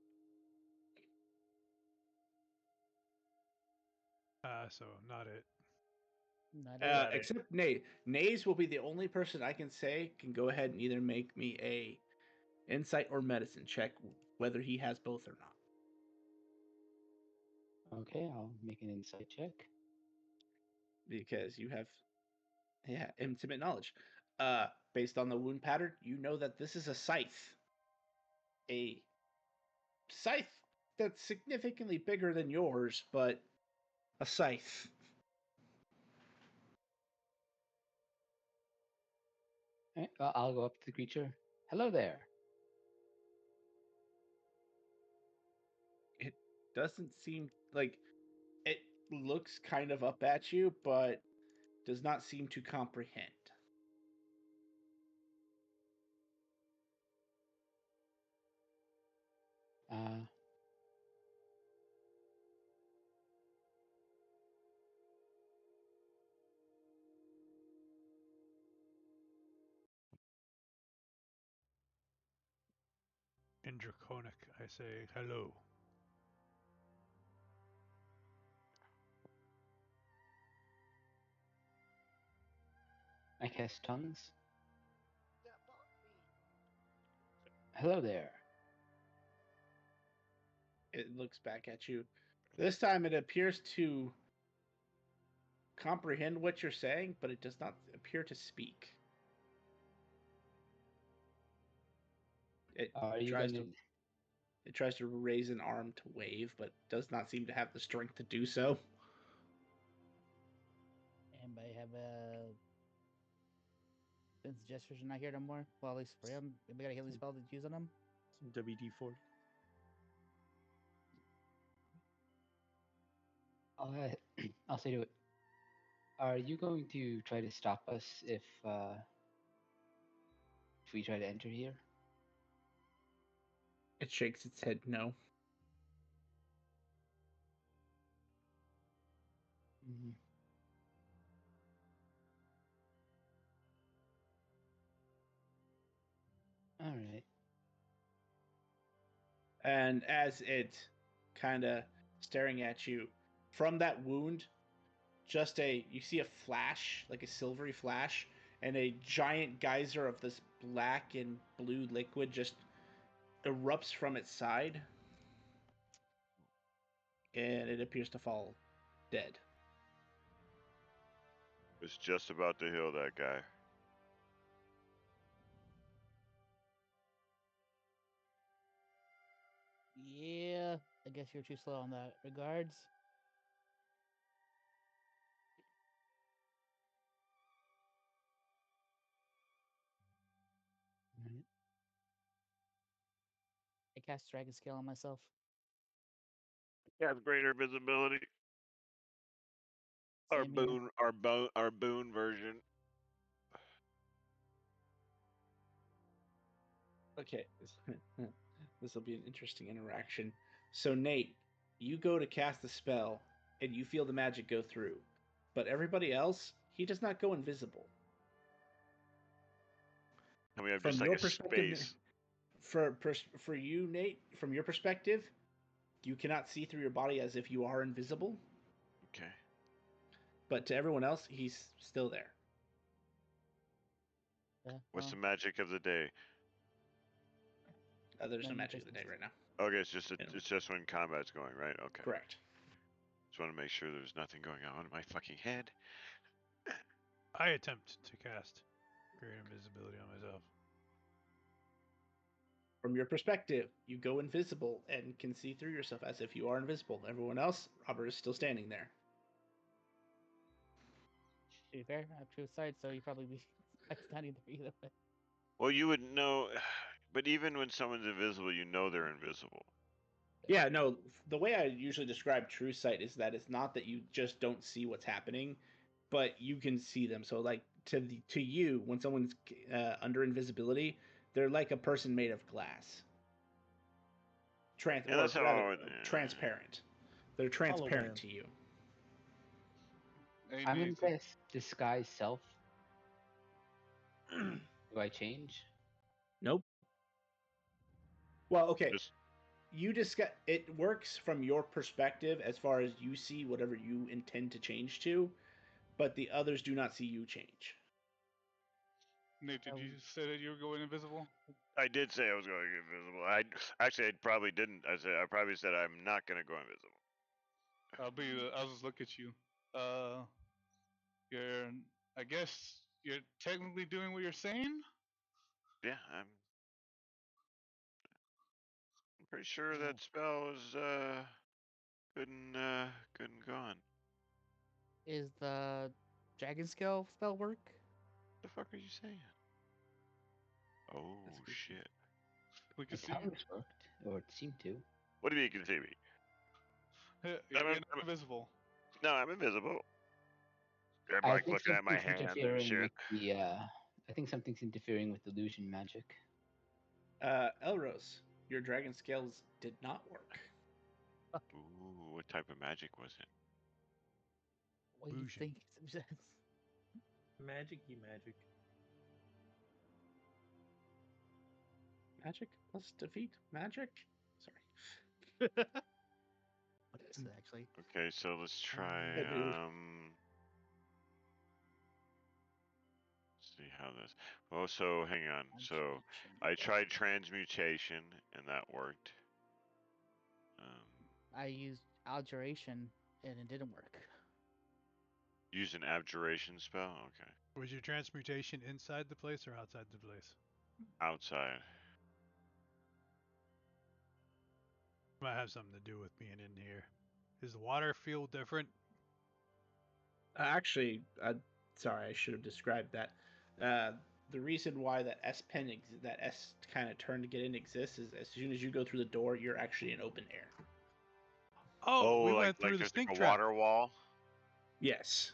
So not it. Not Except Naze. Naze will be the only person I can say can go ahead and either make me a insight or medicine check, whether he has both or not. Okay, I'll make an insight check. Because you have intimate knowledge. Based on the wound pattern, you know that this is a scythe. A scythe that's significantly bigger than yours, but a scythe. Alright, well, I'll go up to the creature. Hello there. It doesn't seem like it looks kind of up at you, but does not seem to comprehend. In Draconic, I say hello. I cast tongues. Hello there. It looks back at you. This time it appears to comprehend what you're saying, but it does not appear to speak. It tries to raise an arm to wave, but does not seem to have the strength to do so. Anybody have a since gestures are not here no more? Well, at least for him, anybody got a healing spell to use on him? WD-40. I'll say to it. Are you going to try to stop us if we try to enter here? It shakes its head no. Mm-hmm. And as it kind of staring at you from that wound, you see a flash, like a silvery flash, and a giant geyser of this black and blue liquid just erupts from its side, and it appears to fall dead. Was just about to heal that guy. Yeah, I guess you're too slow on that. Regards. Alright. I cast Dragon Scale on myself. Has greater visibility. Our Same here. our boon version. Okay, this will be an interesting interaction. So Nate, you go to cast the spell, and you feel the magic go through, but everybody else, he does not go invisible. And we have From just like your a perspective, space. for you, Nate, from your perspective, you cannot see through your body as if you are invisible. Okay. But to everyone else, he's still there. Yeah, What's well, the magic of the day? There's no None magic of the business. day right now. Okay, it's just Yeah. it's just when combat's going, right? Okay. Correct. Just want to make sure there's nothing going on in my fucking head. I attempt to cast greater invisibility on myself. From your perspective, you go invisible and can see through yourself as if you are invisible. Everyone else, Robert is still standing there. to be fair, I have two sides, so you probably be standing there either way. Well, you would know, but even when someone's invisible, you know they're invisible. Yeah, no, the way I usually describe true sight is that it's not that you just don't see what's happening, but you can see them. So, like, to you, when someone's under invisibility, they're like a person made of glass. Yeah, that's how I would. Transparent. They're transparent Hologram. to you. Maybe I'm in it's a- this disguise self. Do I change? Nope. Well, okay. Just You discuss it works from your perspective as far as you see whatever you intend to change to, but the others do not see you change. Nate, did you say that you were going invisible? I did say I was going invisible. I probably didn't. I probably said I'm not going to go invisible. I'll just look at you. You're. I guess you're technically doing what you're saying. Yeah, I'm pretty sure that spell is good and gone. Is the Dragon Scale spell work? The fuck are you saying? Oh shit! We can The see you. tongues worked, or it seemed to. What do you mean you can see me? Yeah, I'm you're not invisible. No, I'm invisible. I'm I like think looking at my something's hands and interfering shit. with the. I think something's interfering with illusion magic. Elros, your dragon scales did not work. Ooh, what type of magic was it? What do you Illusion. think it suggests? Magic-y magic. Magic plus defeat magic? Sorry. What is it actually? Okay, so let's try. Yeah, dude. See how this. Oh, so hang on. So I tried transmutation and that worked. I used Algeration and it didn't work. Use an abjuration spell. Okay, Was your transmutation inside the place or outside the place? outside. Might have something to do with being in here. Does the water feel different? Actually, sorry, I should have described that. The reason why that that S kind of turn to get in exists is as soon as you go through the door, you're actually in open air. Oh, we like, went through the there's stink like a trap. water wall. Yes.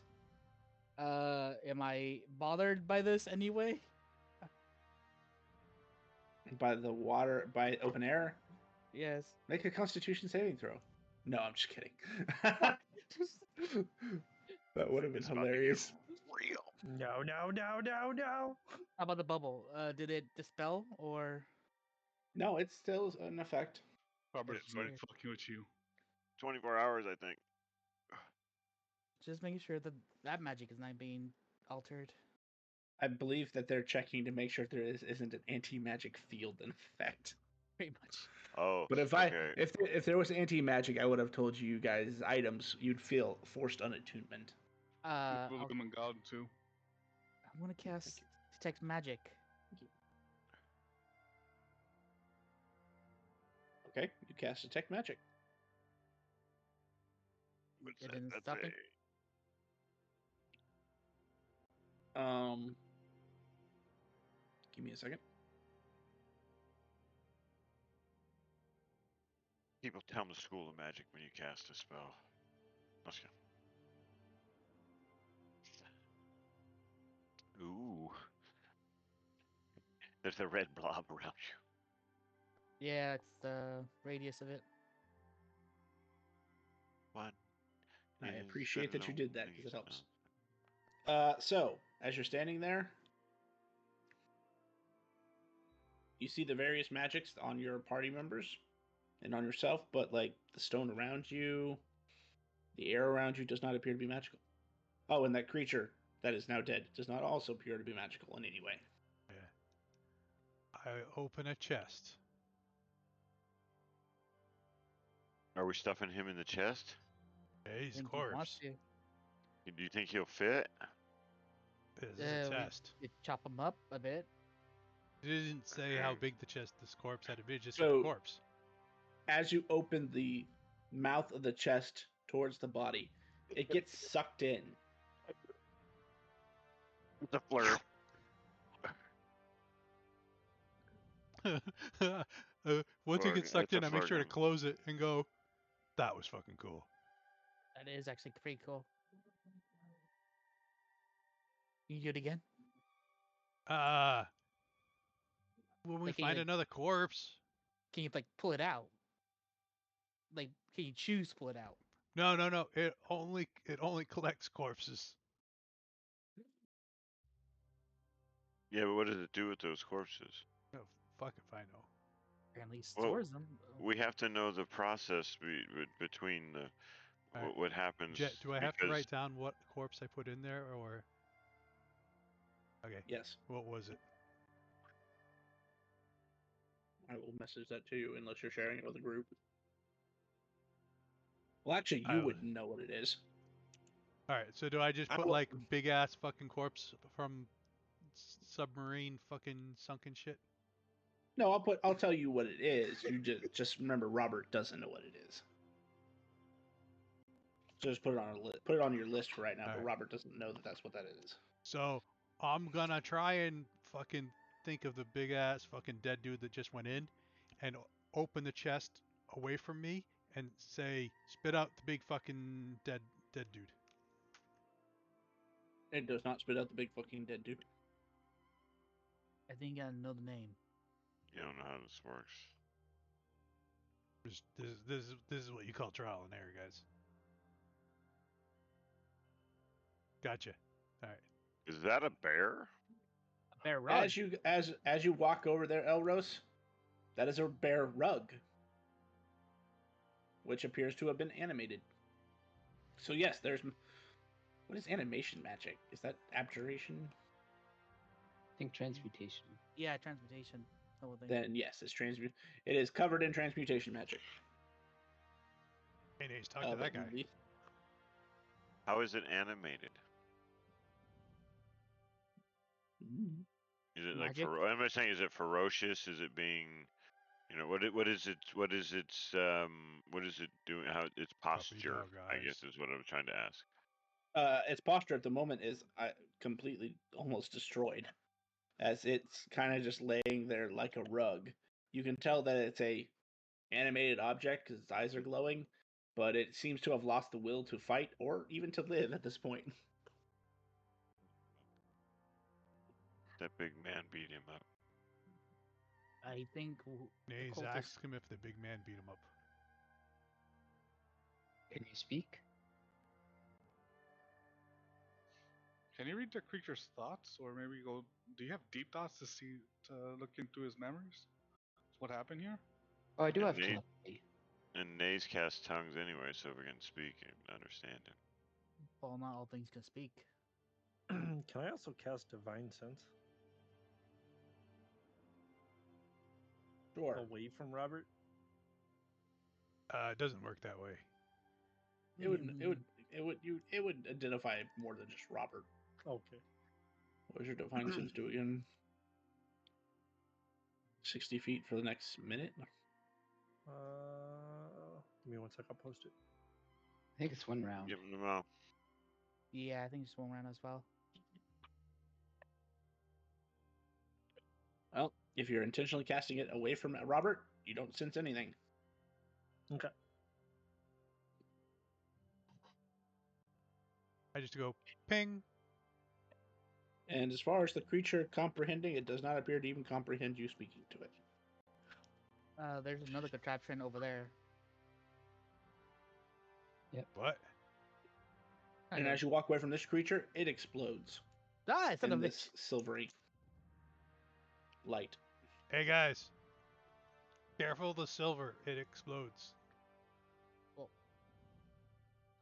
Am I bothered by this anyway? By the water, by open air, Yes. make a Constitution saving throw. No, I'm just kidding. That would have been It's about to get hilarious. real. No. How about the bubble? Did it dispel or? No, it's still an effect. Robert's It's been like- fucking with you. 24 hours, I think. Just making sure that that magic is not being altered. I believe that they're checking to make sure there isn't an anti-magic field in effect. Pretty much. Oh, But if okay. if there was anti-magic, I would have told you guys items you'd feel forced unattunement. William God too. I'm gonna cast detect magic. Okay, you cast detect magic. What's It that? didn't That's stop me. Give me a second. People tell them the school of magic when you cast a spell. Let's go. Ooh. There's a red blob around you. Yeah, it's the radius of it. What? I is appreciate the that you did that lonely because it helps. sound? So as you're standing there, you see the various magics on your party members and on yourself, but like the stone around you, the air around you does not appear to be magical. Oh, and that creature that is now dead does not also appear to be magical in any way. I open a chest. Are we stuffing him in the chest? Yeah, I he's think he wants corpse. to. Do you think he'll fit? This is a we test. could chop him up a bit. It didn't say how big the chest this corpse had to be. It just So- said corpse. As you open the mouth of the chest towards the body, it gets sucked in. It's a flirt. Once it Flurg- gets sucked it's a in, I make sure to flurgan. close it and go, that was fucking cool. That is actually pretty cool. You do it again? When we Like, can you, find like- another corpse. Can you like pull it out? Like, can you choose to pull it out? No. It only collects corpses. Yeah, but what does it do with those corpses? Oh, fuck if I know. Apparently, it Well, stores them. We have to know the process between the Alright. what happens. Jet, do I have to because- write down what corpse I put in there, or? Okay. Yes, What was it? I will message that to you unless you're sharing it with a group. Well, actually, I you will. wouldn't know what it is. All right. So do I just I put will- like big ass fucking corpse from submarine fucking sunken shit? No, I'll tell you what it is. You just remember Robert doesn't know what it is. So just put it on a put it on your list for right now. But Alright. Robert doesn't know that that's what that is. So I'm gonna try and fucking think of the big ass fucking dead dude that just went in, and open the chest away from me and say, spit out the big fucking dead dude. It does not spit out the big fucking dead dude. I think I know the name. You don't know how this works. This is what you call trial and error, guys. Gotcha. All right. Is that a bear? A bear rug. As you walk over there, Elros, that is a bear rug, which appears to have been animated. So yes, there's. What is animation magic? Is that abjuration? I think transmutation. Yeah, transmutation. The whole thing. Then yes, it's transmute. It is covered in transmutation magic. Hey, Nate's talk to that guy. How is it animated? Is it like Magic? I'm not saying is it ferocious? Is it being, what is it doing? How its posture? dog I eyes. guess is what I was trying to ask. Its posture at the moment is completely almost destroyed, as it's kind of just laying there like a rug. You can tell that it's a animated object because its eyes are glowing, but it seems to have lost the will to fight or even to live at this point. That big man beat him up. I think Naze, cultist- ask him if the big man beat him up. Can you speak? Can you read the creature's thoughts, or maybe go? Do you have deep thoughts to look into his memories? What happened here? Oh, I do And have Nate- telepathy. And Nays cast tongues anyway, so we can speak and understand it. Well, not all things can speak. Can I also cast Divine Sense Sure. away from Robert? It doesn't work that way. It would identify more than just Robert. Okay. What does your divine sense do again? 60 feet for the next minute? Give me 1 sec. I'll post it. I think it's 1 round. Give them all. Yeah, I think just 1 round as well. Well, if you're intentionally casting it away from Robert, you don't sense anything. Okay. I just go ping. And as far as the creature comprehending, it does not appear to even comprehend you speaking to it. There's another contraption over there. What? And as you walk away from this creature, it explodes Ah, son in of a this silvery light. Hey guys, careful the silver. It explodes. How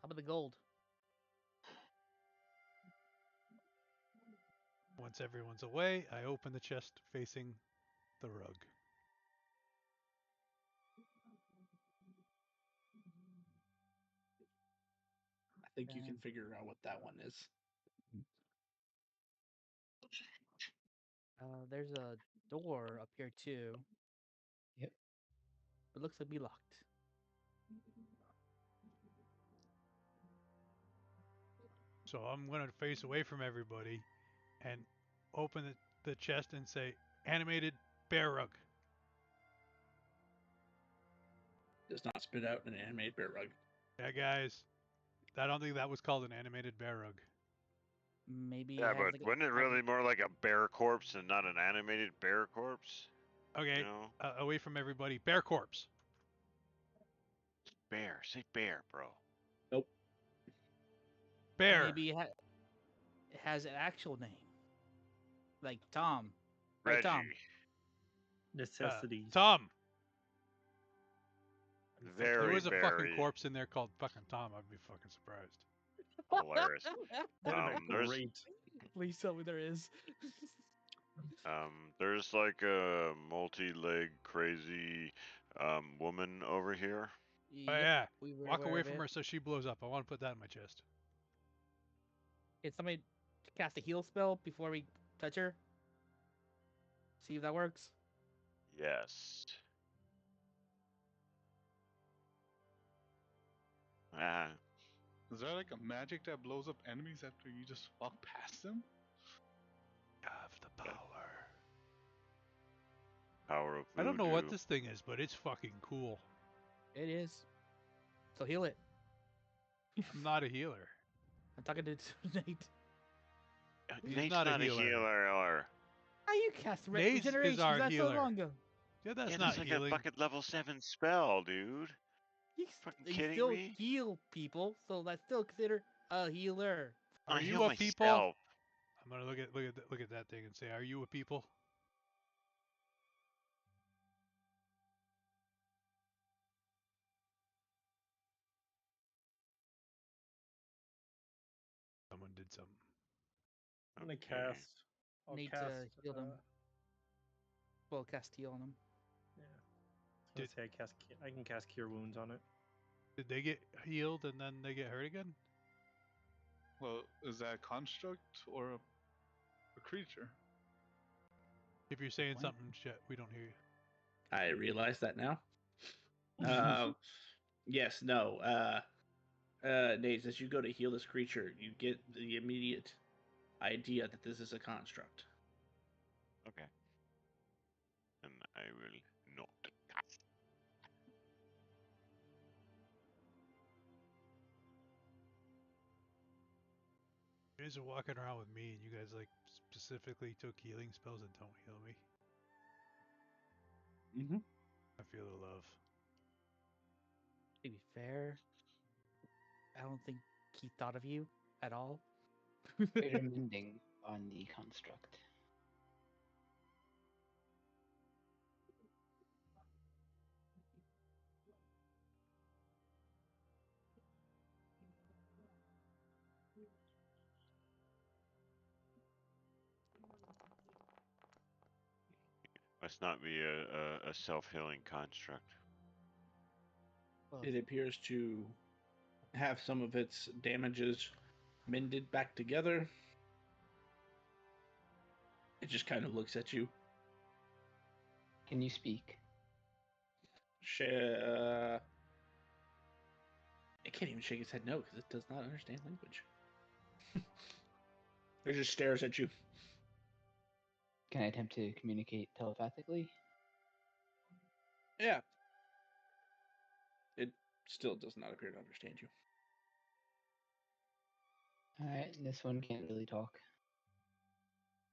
about the gold? Once everyone's away, I open the chest facing the rug. I think you can figure out what that one is. There's a door up here too. Yep. It looks like be locked. So I'm going to face away from everybody and open the chest and say, animated bear rug. Does not spit out an animated bear rug. Yeah, guys. I don't think that was called an animated bear rug. Maybe. Yeah, it has but like wouldn't it really more like a bear corpse and not an animated bear corpse? Okay, You know? away from everybody. Bear corpse. Bear. Say bear, bro. Nope. Bear. Maybe it has an actual name, like Tom. Reggie. Right, Tom. Necessities. Tom. If Very, there was a fucking very corpse in there called fucking Tom, I'd be fucking surprised. hilarious. There's Great. Please tell me there is. there's like a multi-leg crazy woman over here. Oh yeah. we were Walk aware away of from it. her so she blows up. I want to put that in my chest. Can somebody cast a heal spell before we touch her? See if that works. Yes. Ah, Is there like a magic that blows up enemies after you just walk past them? Have the power. power of I don't know what voodoo. this thing is, but it's fucking cool. It is. So heal it. I'm not a healer. I'm talking to Nate. He's Nate's not a not a healer. healer. How you cast Nate's is regeneration? our That's healer. so long ago. Yeah, that's Yeah, not that's like healing. a fucking level 7 spell, dude. Fucking You kidding still me? heal people, so that's still considered a healer. Are I you heal a people? myself. I'm gonna look at that thing and say, "Are you a people?" Someone did something. I'm gonna Okay. cast. I'll Need cast. to heal them. Well, cast heal on them. Yeah. I was gonna say I can cast Cure Wounds on it. Did they get healed and then they get hurt again? Well, is that a construct or a creature? If you're saying point. something, shit, we don't hear you. I realize that now. Yes, no. Nate, as you go to heal this creature, you get the immediate idea that this is a construct. Okay. And I will not cast. You guys are walking around with me, and you guys like specifically took healing spells and don't heal me. Mm-hmm. I feel the love. To be fair, I don't think he thought of you at all. Greater mending on the construct. Must not be a self-healing construct. Well, It appears to have some of its damages mended back together. It just kind of looks at you. Can you speak? It can't even shake its head no because it does not understand language. It just stares at you. Can I attempt to communicate telepathically? Yeah. It still does not appear to understand you. Alright, this one can't really talk.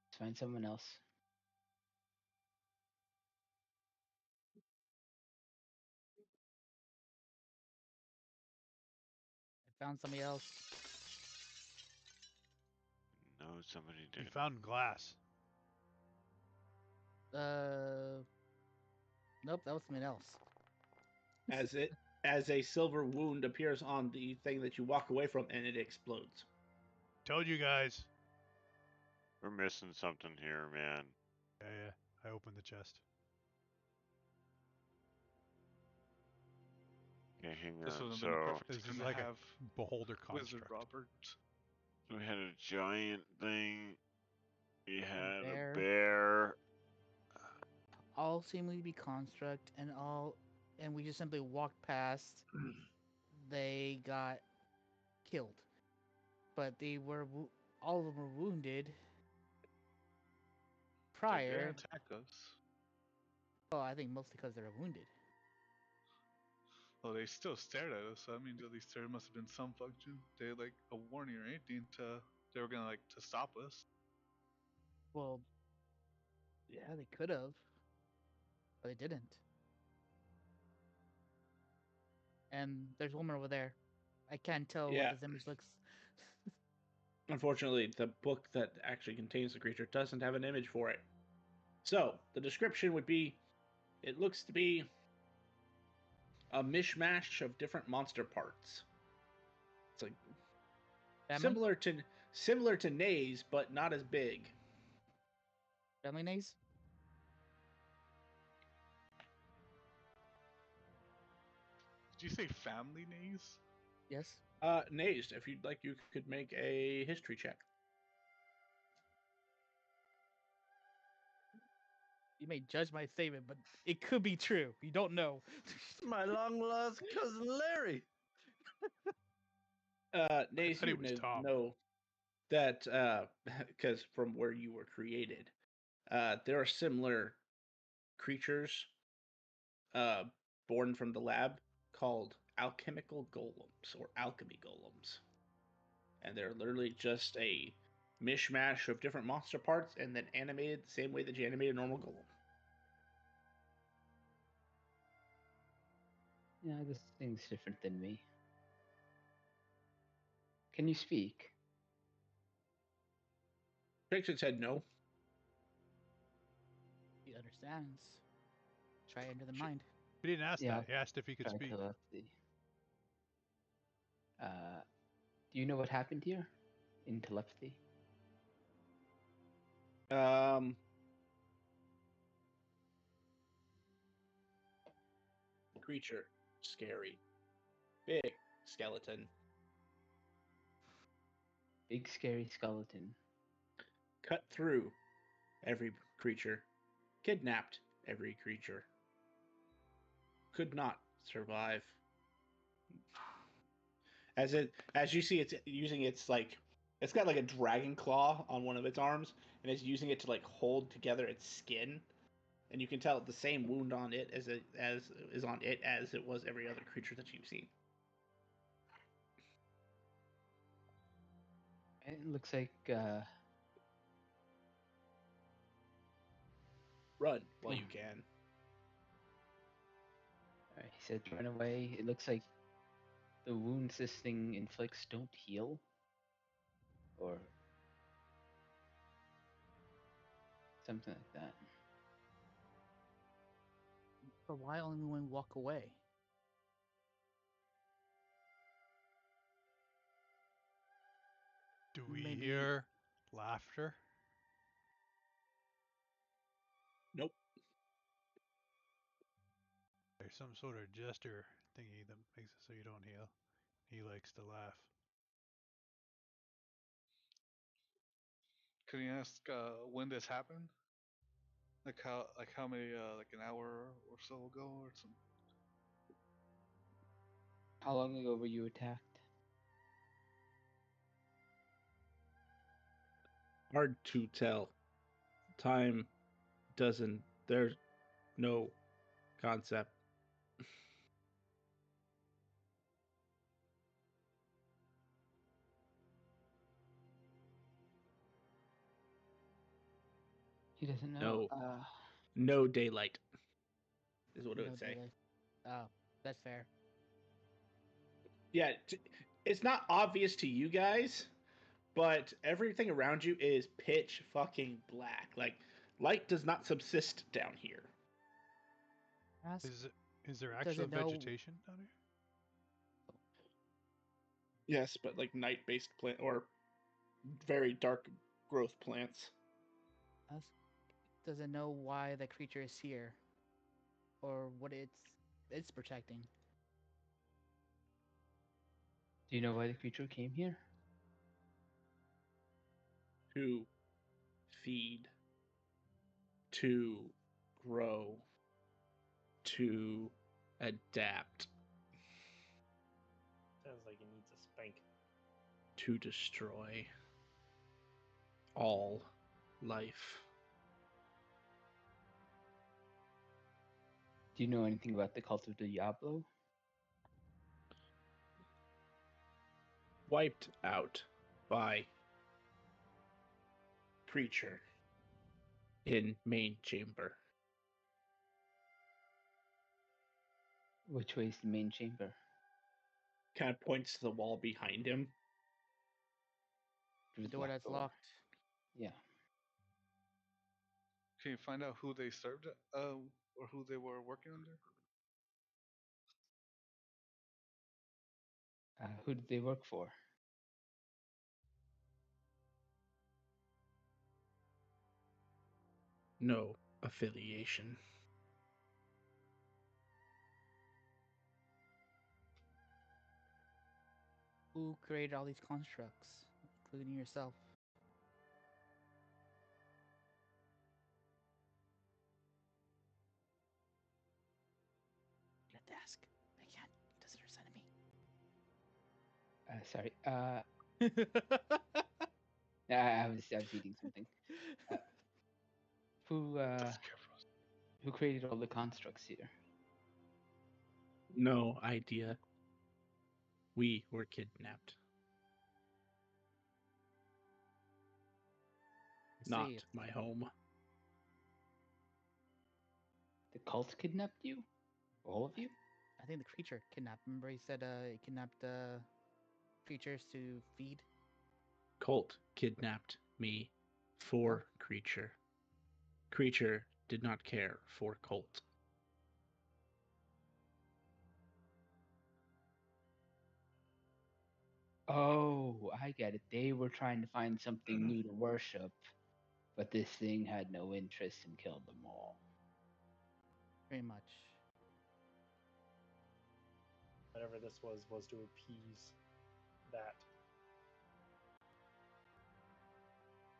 Let's find someone else. I found somebody else. No, somebody You did. found glass. Nope, that was something else. As a silver wound appears on the thing that you walk away from, and it explodes. Told you guys. We're missing something here, man. Yeah. I opened the chest. Okay, hang This on. would have been a So perfect This time is to like have a beholder Wizard construct. Robert. we had a giant thing. We had bear. a bear. All seemingly to be construct, and we just simply walked past. They got killed, but they were all of them were wounded They prior. didn't attack us. Oh, I think mostly because they were wounded. Well, they still stared at us, so that means at least there must have been some function. They had like a warning or anything they were gonna to stop us. Well, yeah, they could have, but they didn't. And there's a woman over there. I can't tell Yeah. what this image looks. Unfortunately, the book that actually contains the creature doesn't have an image for it. So, the description would be, it looks to be a mishmash of different monster parts. It's like Family? similar to Naze, but not as big. Family nays? Did you say family nays? Yes. Naze, if you'd like, you could make a history check. You may judge my statement, but it could be true. You don't know. My long lost cousin Larry. Naze, thought he you was Tom. know that because from where you were created, there are similar creatures born from the lab called alchemical golems or alchemy golems, and they're literally just a mishmash of different monster parts and then animated the same way that you animate a normal golem. Yeah, this thing's different than me. Can you speak? Picture said no. He understands. Try enter the Sure. mind. He didn't ask Yeah, that. He asked if he could Try speak. telepathy. Do you know what happened here in telepathy? Creature, scary, big skeleton, Big scary skeleton. cut through every creature, kidnapped every creature, could not survive. As you see, it's using its it's got like a dragon claw on one of its arms, and it's using it to like hold together its skin, and you can tell the same wound on it as is on it as it was every other creature that you've seen. It looks like Run while you can. he said run away. It looks like the wounds this thing inflicts don't heal. Or something like that. But why only when we walk away? Do we Maybe- hear laughter? Nope. There's some sort of gesture thingy that makes it so you don't heal. He likes to laugh. Can you ask when this happened? Like how many like an hour or so ago or something? How long ago were you attacked? Hard to tell. Time doesn't. There's no concept. He doesn't know. No. No daylight is what it No would say. daylight. Oh, that's fair. Yeah, it's not obvious to you guys, but everything around you is pitch fucking black. Like, light does not subsist down here. Ask, Is there does actual it know? vegetation down here? Yes, but like night-based plant or very dark growth plants. Ask, does it know why the creature is here, or what it's protecting? Do you know why the creature came here? To feed, to grow, to adapt, Sounds like it needs a spank. to destroy all life. Do you know anything about the cult of Diablo? Wiped out by creature in main chamber. Which way is the main chamber? Kind of points to the wall behind him. The door that's locked. Yeah. Can you find out who they served or who they were working under? Who did they work for? No affiliation. Who created all these constructs, including yourself? You have to ask. I can't. He doesn't understand me. Sorry. I was eating something. Who created all the constructs here? No idea. We were kidnapped. Not See, my home. The cult kidnapped you? All of you? I think the creature kidnapped. Remember, he said he kidnapped creatures to feed. Colt kidnapped me for creature. Creature did not care for Colt. Oh, I get it. They were trying to find something new to worship, but this thing had no interest and killed them all. Pretty much. Whatever this was to appease that.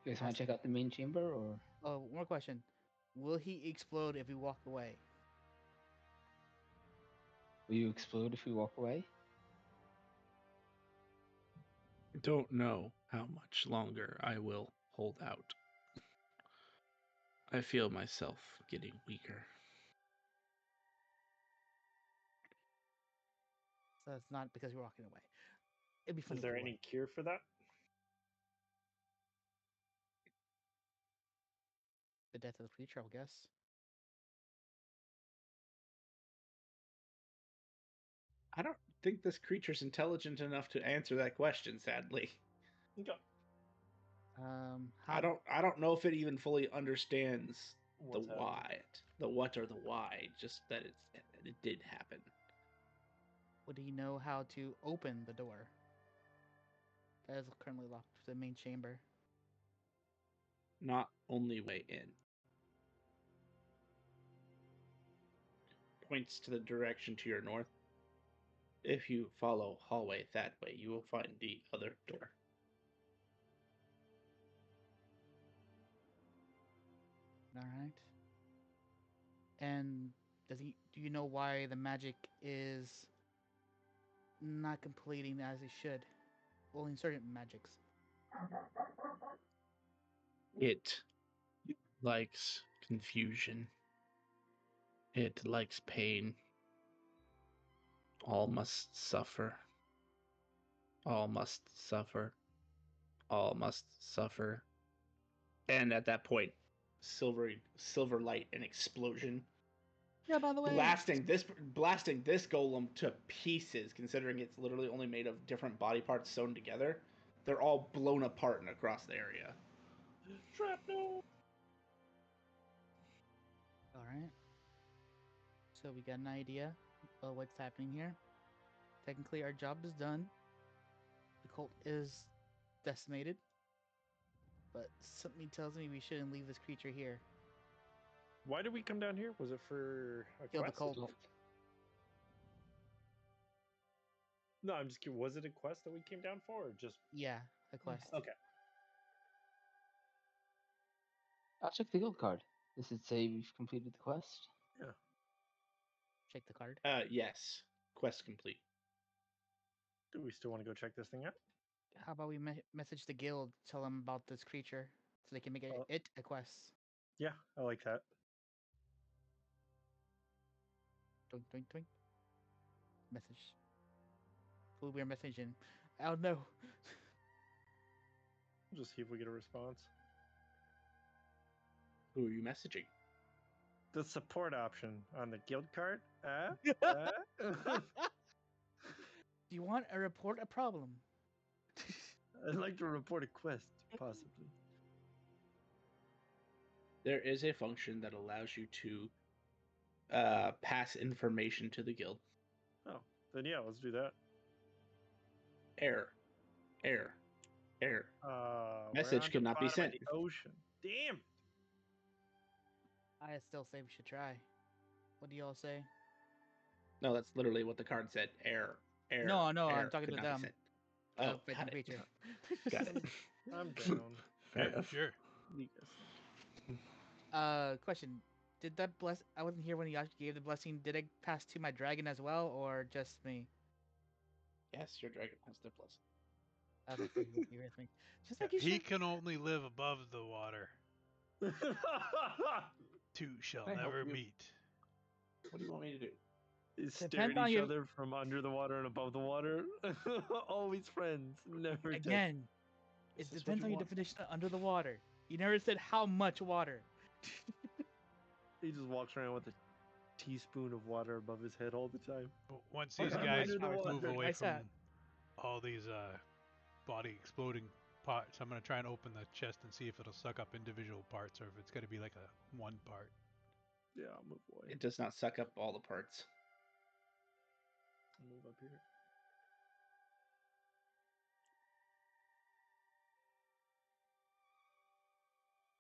You guys want to check out the main chamber, or? Oh, one more question. Will he explode if we walk away? Will you explode if we walk away? Don't know how much longer I will hold out. I feel myself getting weaker. So it's not because we're walking away. It'd be funny. Is there if we any cure for that? the death of the creature, I guess. I don't think this creature's intelligent enough to answer that question, sadly. Okay. How, I don't know if it even fully understands What's the happening? the what or the why, just that it did happen. would he know how to open the door that is currently locked to the main chamber? Not only way in. points to the direction to your north. If you follow hallway that way, you will find the other door. All right. And do you know why the magic is not completing as it should? Well, in certain magics. It likes confusion. It likes pain. All must suffer. All must suffer. All must suffer. And at that point, silver light and explosion, Yeah, by the way. blasting this golem to pieces. Considering it's literally only made of different body parts sewn together, they're all blown apart and across the area. Shrapnel. All right. So we got an idea of what's happening here. Technically, our job is done. The cult is decimated. But something tells me we shouldn't leave this creature here. Why did we come down here? Was it for a Kill the quest? cult. No, I'm just curious. Was it a quest that we came down for, or just? Yeah, a quest. Okay. I'll check the guild card. Does it say we've completed the quest? Yeah. Check the card. Yes. Quest complete. Do we still want to go check this thing out? How about we message the guild, tell them about this creature, so they can make it a quest. Yeah, I like that. Doink, doink, doink. Message. Who we're messaging? Oh no. We'll just see if we get a response. Who are you messaging? The support option on the guild card. Do you want to report a problem? I'd like to report a quest, possibly. There is a function that allows you to pass information to the guild. Oh, then yeah, let's do that. Error. We're Message on the cannot be bottom of sent. The ocean. Damn. I still say we should try. What do y'all say? No, that's literally what the card said. Error. No, I'm error, talking could to not be them. sent. Oh, Oh, got it. creature. Got it. I'm down. Fair enough. Sure. You guys- Question. Did that I wasn't here when he actually gave the blessing. Did it pass to my dragon as well, or just me? Yes, your dragon has their blessing. I was like, you with me. Just like you He should. can only live above the water. Two shall Can I help never you? meet. What do you want me to do? They Depends stare at on each your- other from under the water and above the water. Always friends, never dead. Again, it Is this what depends you on your want? definition of under the water. You never said how much water. He just walks around with a teaspoon of water above his head all the time. But once Or these under guys the move water. away Nice from hat. all these body exploding parts, I'm gonna try and open the chest and see if it'll suck up individual parts or if it's gonna be like a one part. Yeah, I'll move away. It does not suck up all the parts. I'll move up here.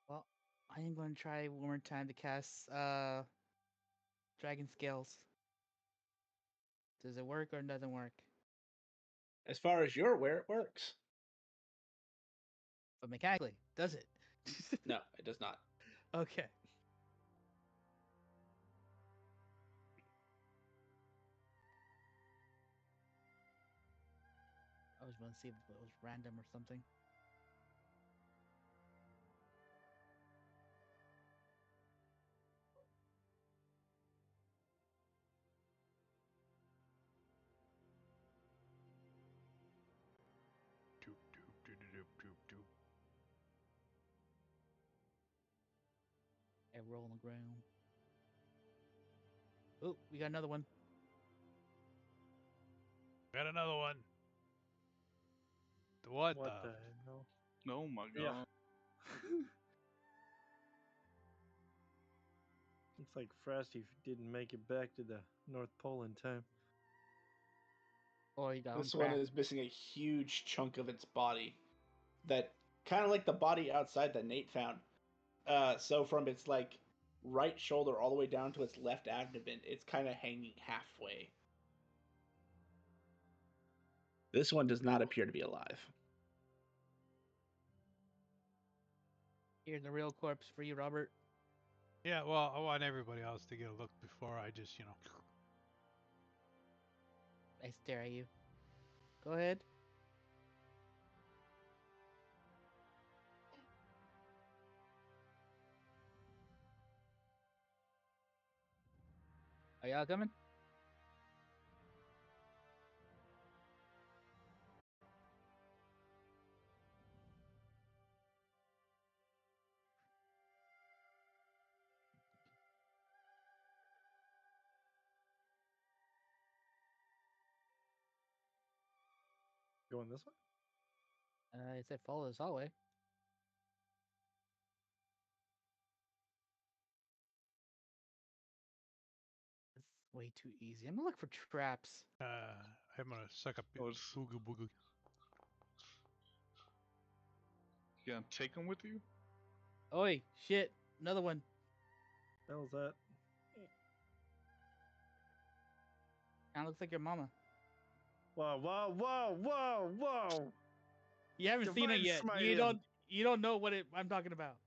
Well, I am going to try one more time to cast Dragon Scales. Does it work or it doesn't work? As far as you're aware, it works. But mechanically, does it? No, it does not. Okay. I was going to see if it was random or something. Doop, doop, doop, doop, doop, doop. And roll on the ground. Oh, we got another one. Got another one. What What the? the hell? Oh my god. Yeah. Looks like Frosty didn't make it back to the North Pole in time. Oh, you got This one is missing a huge chunk of its body. That kind of like the body outside that Nate found. So from its like right shoulder all the way down to its left abdomen. It's kind of hanging halfway. This one does not appear to be alive. Here's the real corpse for you, Robert. Yeah, well, I want everybody else to get a look before I just, I stare at you. Go ahead. Are y'all coming? Going this way? It said follow this hallway. It's way too easy. I'm gonna look for traps. I'm gonna suck up Oh, it's- boogie boogie. You gonna take him with you? Oi, shit. Another one. How's that? Kinda looks like your mama. Whoa, whoa, whoa, whoa, whoa! You haven't seen it Divine yet. smite You him. don't know what I'm talking about.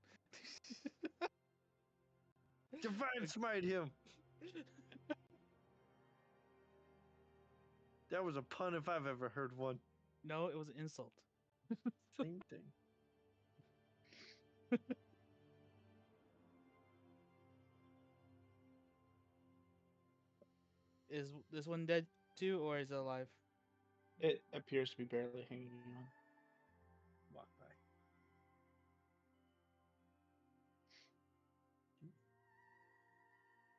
Divine smite him! That was a pun if I've ever heard one. No, it was an insult. Same thing. Is this one dead too, or is it alive? It appears to be barely hanging on. Walk by.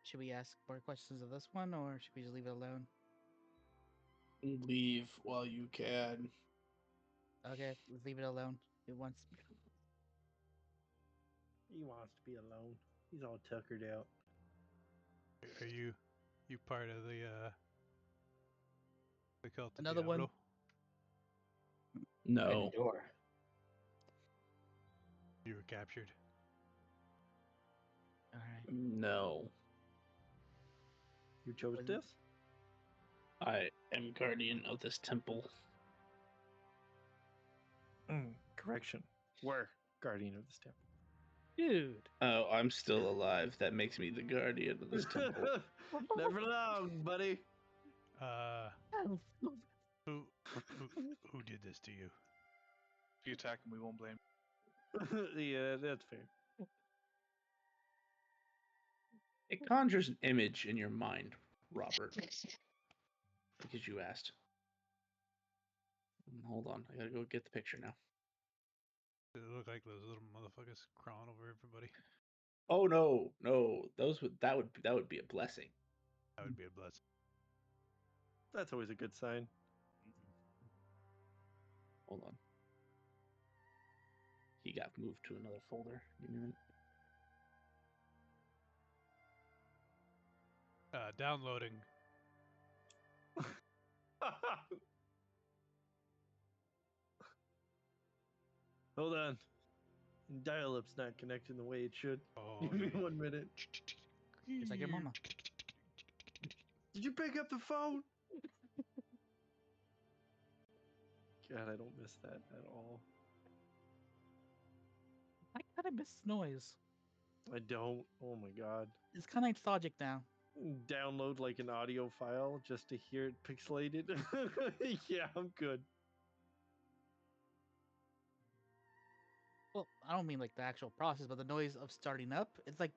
Should we ask more questions of this one, or should we just leave it alone? Leave while you can. Okay, let's leave it alone. It wants. He wants to be alone. He's all tuckered out. Are you part of the cult of Another one? Diablo? No. Door. You were captured. All right. No. You chose Wasn't- this? I am guardian of this temple. Correction. We're guardian of this temple. Dude. Oh, I'm still alive. That makes me the guardian of this temple. Never long, buddy. Who did this to you? If you attack him, we won't blame. Yeah, that's fair. It conjures an image in your mind, Robert. Because you asked. Hold on, I gotta go get the picture now. Does it look like those little motherfuckers crawling over everybody? Oh no, no, that would be a blessing. That would be a blessing. That's always a good sign. Hold on. He got moved to another folder. Give me a minute. Downloading. Hold on. Dial-up's not connecting the way it should. Oh, Give me 1 minute. It's like your mama. Did you pick up the phone? God, I don't miss that at all. I kind of miss noise. I don't. Oh my god. It's kind of nostalgic now. Download like an audio file just to hear it pixelated. Yeah, I'm good. Well, I don't mean like the actual process, but the noise of starting up. It's like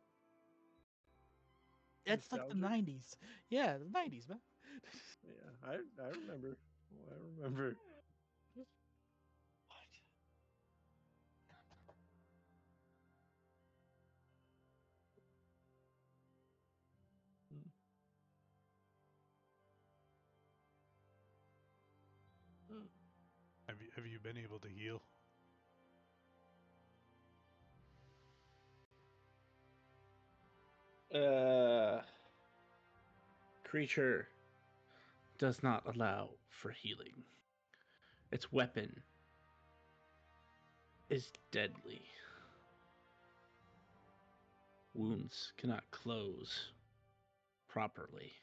it's like the Nostalgic? 90s. Yeah, the 90s, man. Yeah, I remember. I remember. Have you been able to heal? Creature does not allow for healing. Its weapon is deadly. wounds cannot close properly.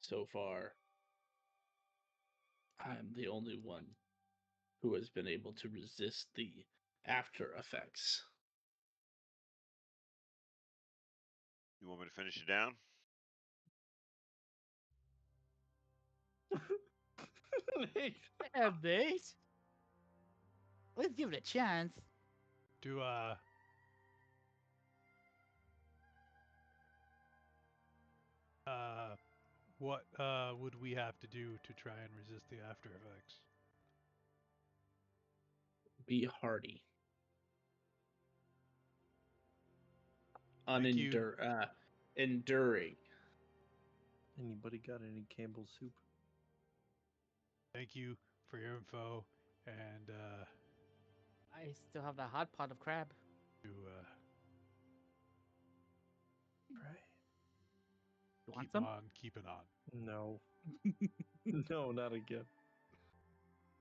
So far, I'm the only one who has been able to resist the after effects. You want me to finish you down? Yeah, mate. Let's give it a chance. Do what would we have to do to try and resist the after effects? Be hardy. Thank you. Enduring. Anybody got any Campbell's soup? Thank you for your info, and I still have that hot pot of crab. to Right. You want keep some? on keeping on. No. No, not again.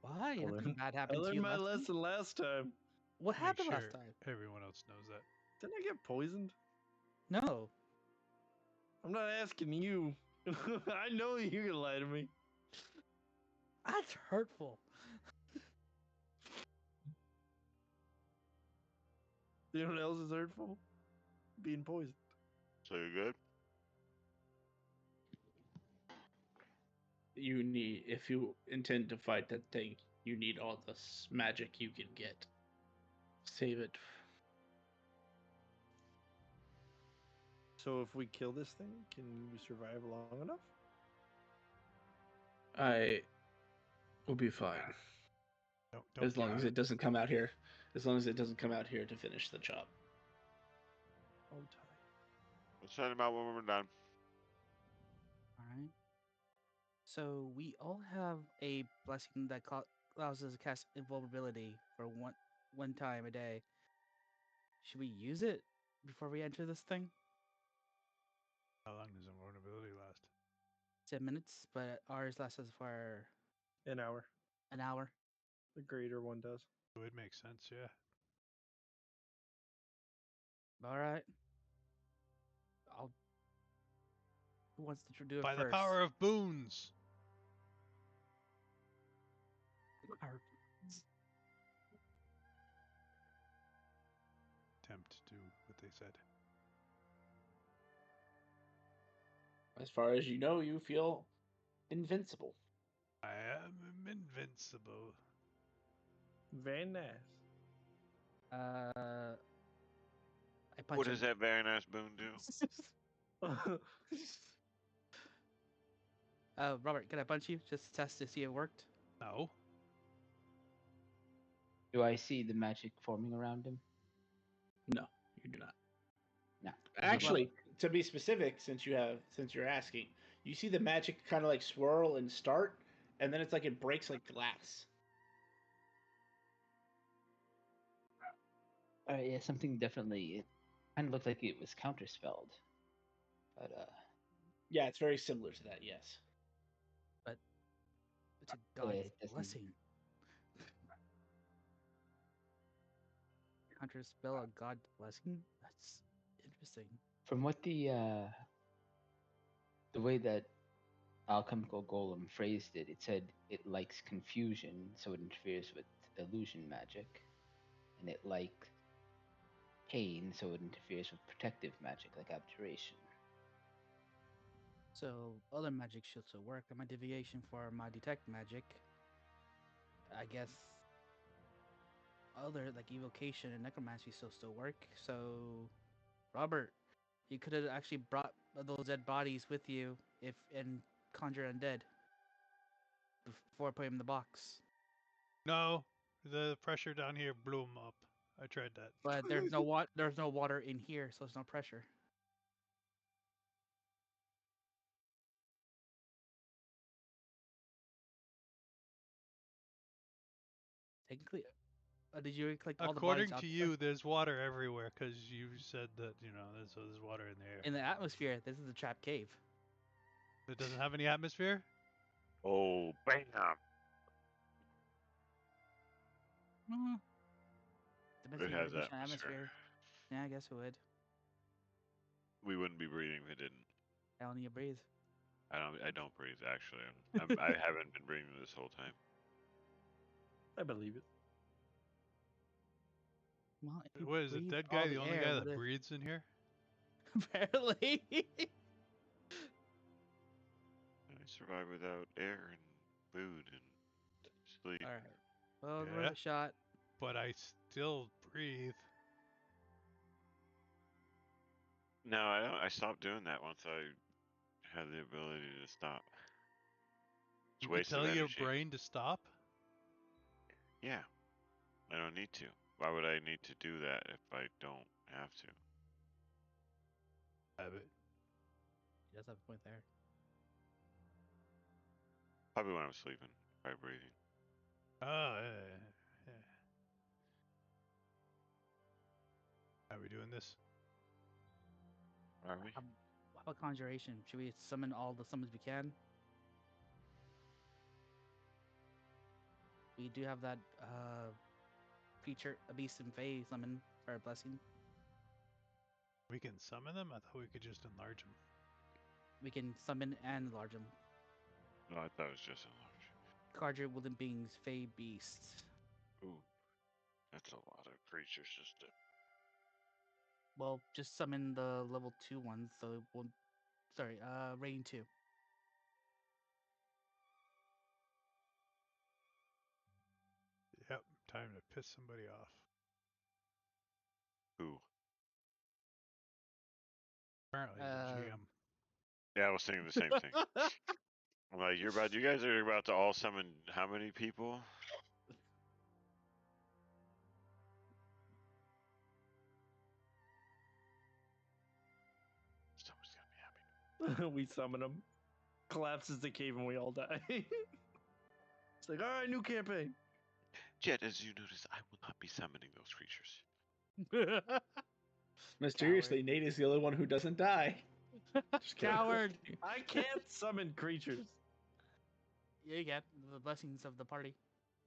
Why? I Nothing learned, bad I happened to learned you my last time? lesson last time. What Make happened sure last time? everyone else knows that. Didn't I get poisoned? No. I'm not asking you. I know you're gonna lie to me. That's hurtful. You know what else is hurtful? Being poisoned. So you're good? You need, if you intend to fight that thing, you need all the magic you can get. Save it. So if we kill this thing, can we survive long enough? I will be fine. Don't As long kill as it doesn't come out here. As long as it doesn't come out here to finish the job. Hold tight. We'll send him out when we're done. Alright. So we all have a blessing that allows us to cast invulnerability for one time a day. Should we use it before we enter this thing? How long does invulnerability last? 10 minutes, but ours lasts us for An hour. an hour. The greater one does. It would make sense, yeah. Alright. Who wants to do it By first? the power of boons. Attempt to do what they said. As far as you know, you feel invincible. I am invincible. Very nice. I punch What him. does that very nice boon do? Robert, can I punch you just to test to see if it worked? No. Do I see the magic forming around him? No, you do not. No. Actually, to be specific, since you're asking, you see the magic kind of like swirl and start, and then it's like it breaks like glass. Yeah, something definitely. It kind of looked like it was counterspelled, but Yeah, it's very similar to that. Yes. But it's a but god's it doesn't- blessing. Counterspell a god's blessing? That's interesting. From what the way that Alchemical Golem phrased it, it said it likes confusion, so it interferes with illusion magic, and it likes pain, so it interferes with protective magic like abjuration. So other magic should still work. And my deviation for my detect magic, I guess other like evocation and necromancy still work. So Robert, you could have actually brought those dead bodies with you if and conjure undead before putting them in the box. No. The pressure down here blew him up. I tried that. But there's no water in here, so there's no pressure. Technically, did you collect all the bodies According out to there? you, there's water everywhere because you said that, there's water in the air. In the atmosphere? This is a trapped cave. It doesn't have any atmosphere? Oh, bam! Depends It on your has condition atmosphere. Yeah, I guess it would. We wouldn't be breathing if it didn't. I don't need to breathe. I don't breathe actually. I haven't been breathing this whole time. I believe it. Well, if you What is the breathe dead all guy the only air, guy what that if- breathes in here? Apparently. I survive without air and food and sleep. All right. Well, Yeah. worth a shot. But I still breathe. No, I don't. I stopped doing that once I had the ability to stop. It's You a could waste of tell your energy. brain to stop? Yeah, I don't need to. Why would I need to do that if I don't have to? Have it. He does have a point there. Probably when I'm sleeping, by breathing. Oh, yeah. How are we doing this? Are we? How about conjuration? Should we summon all the summons we can? We do have that creature, a beast and fae summon for a blessing. We can summon them? I thought we could just enlarge them. We can summon and enlarge them. No, I thought it was just enlarge. Conjure wooden beings, fae beasts. Ooh, that's a lot of creatures just to. Well, just summon the level 2 ones, so it won't. Sorry, rating 2. Yep, time to piss somebody off. Ooh. Apparently the GM. Yeah, I was thinking the same thing. I'm like, you guys are about to all summon how many people? Someone's gonna be happy. We summon him. Collapses the cave and we all die. It's like, all right, new campaign. Jet, as you notice, I will not be summoning those creatures. Mysteriously, Nate is the only one who doesn't die. Just kidding. Coward! I can't summon creatures. Yeah, you get the blessings of the party.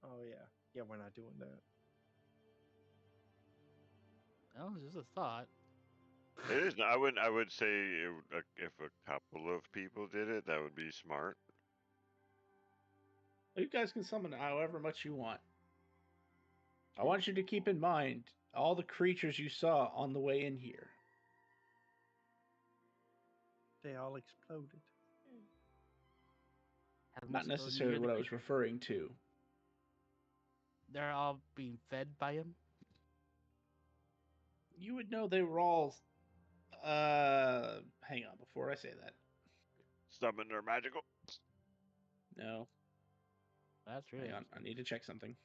Oh yeah, yeah, we're not doing that. That was just a thought. It is. I would say if a couple of people did it, that would be smart. You guys can summon however much you want. I want you to keep in mind all the creatures you saw on the way in here. They all exploded. Not necessarily what I was referring to. They're all being fed by him. You would know they were all. Hang on before I say that. Summoned or magical? No. That's really. Hang on, I need to check something.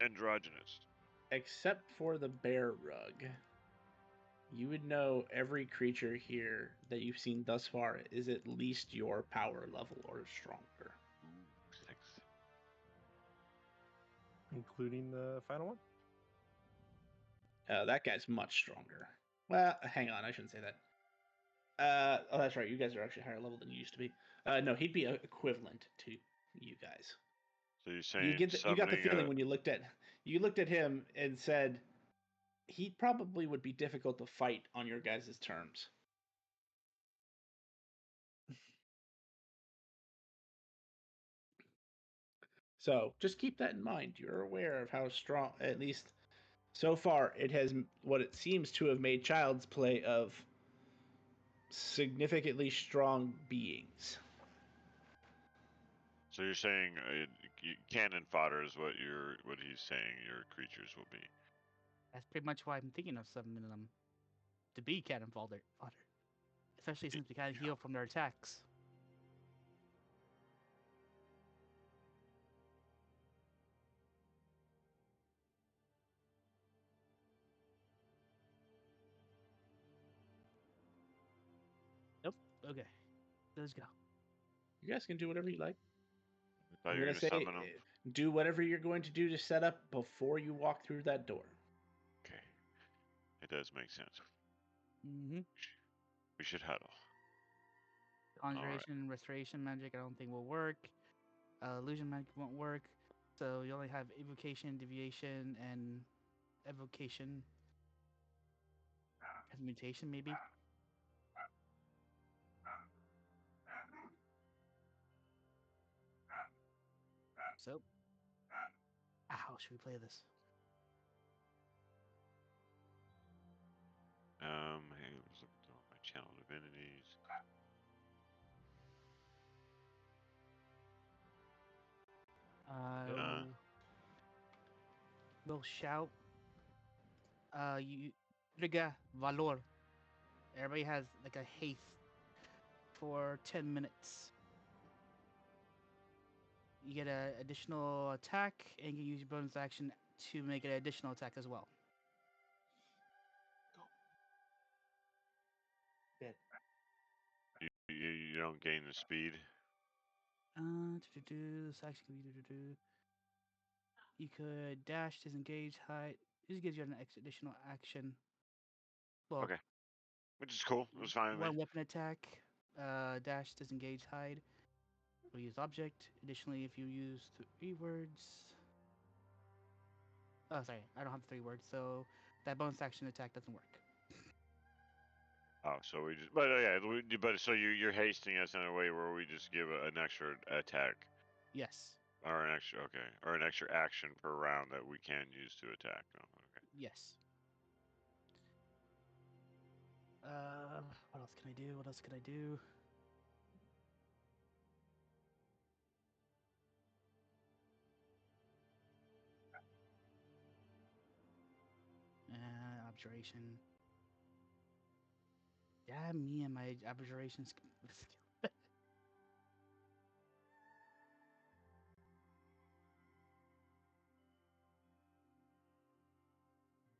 Androgynous. Except for the bear rug, you would know every creature here that you've seen thus far is at least your power level or stronger. Ooh, 6. Including the final one? That guy's much stronger. Well, hang on, I shouldn't say that. Oh, that's right. You guys are actually higher level than you used to be. No, he'd be equivalent to you guys. So you're saying You got the summoning feeling when you looked at him and said he probably would be difficult to fight on your guys' terms. So just keep that in mind. You're aware of how strong, at least so far, it has what it seems to have made Child's Play of significantly strong beings. So you're saying cannon fodder is what he's saying your creatures will be. That's pretty much why I'm thinking of summoning them to be cannon fodder. Especially since we can't heal from their attacks. Nope. Okay. Let's go. You guys can do whatever you like. I thought I'm you were gonna gonna say, summon them. do whatever you're going to do to set up before you walk through that door. Okay. It does make sense. Mm-hmm. We should huddle. Conjuration and restoration magic I don't think will work. Illusion magic won't work. So you only have evocation, deviation, and evocation. Transmutation maybe. So, how should we play this? Hey, let's look at all my channel divinities. We'll shout. You Riga Valor. Everybody has like a haste for 10 minutes. You get an additional attack, and you use your bonus action to make an additional attack as well. You don't gain the speed. This action can be. You could dash, disengage, hide. This gives you an additional action. Well, Okay. Which is cool. It was fine with me. one weapon attack, dash, disengage, hide. We'll use object. Additionally, if you use 3 words. Oh, sorry, I don't have 3 words, so that bonus action attack doesn't work. Oh, so we just, but yeah, but so you're hasting us in a way where we just give an extra attack. Yes. Or an extra, okay, or an extra action per round that we can use to attack. Oh, okay. Yes. What else can I do? What else can I do? Abjuration. Yeah, me and my abjuration skill.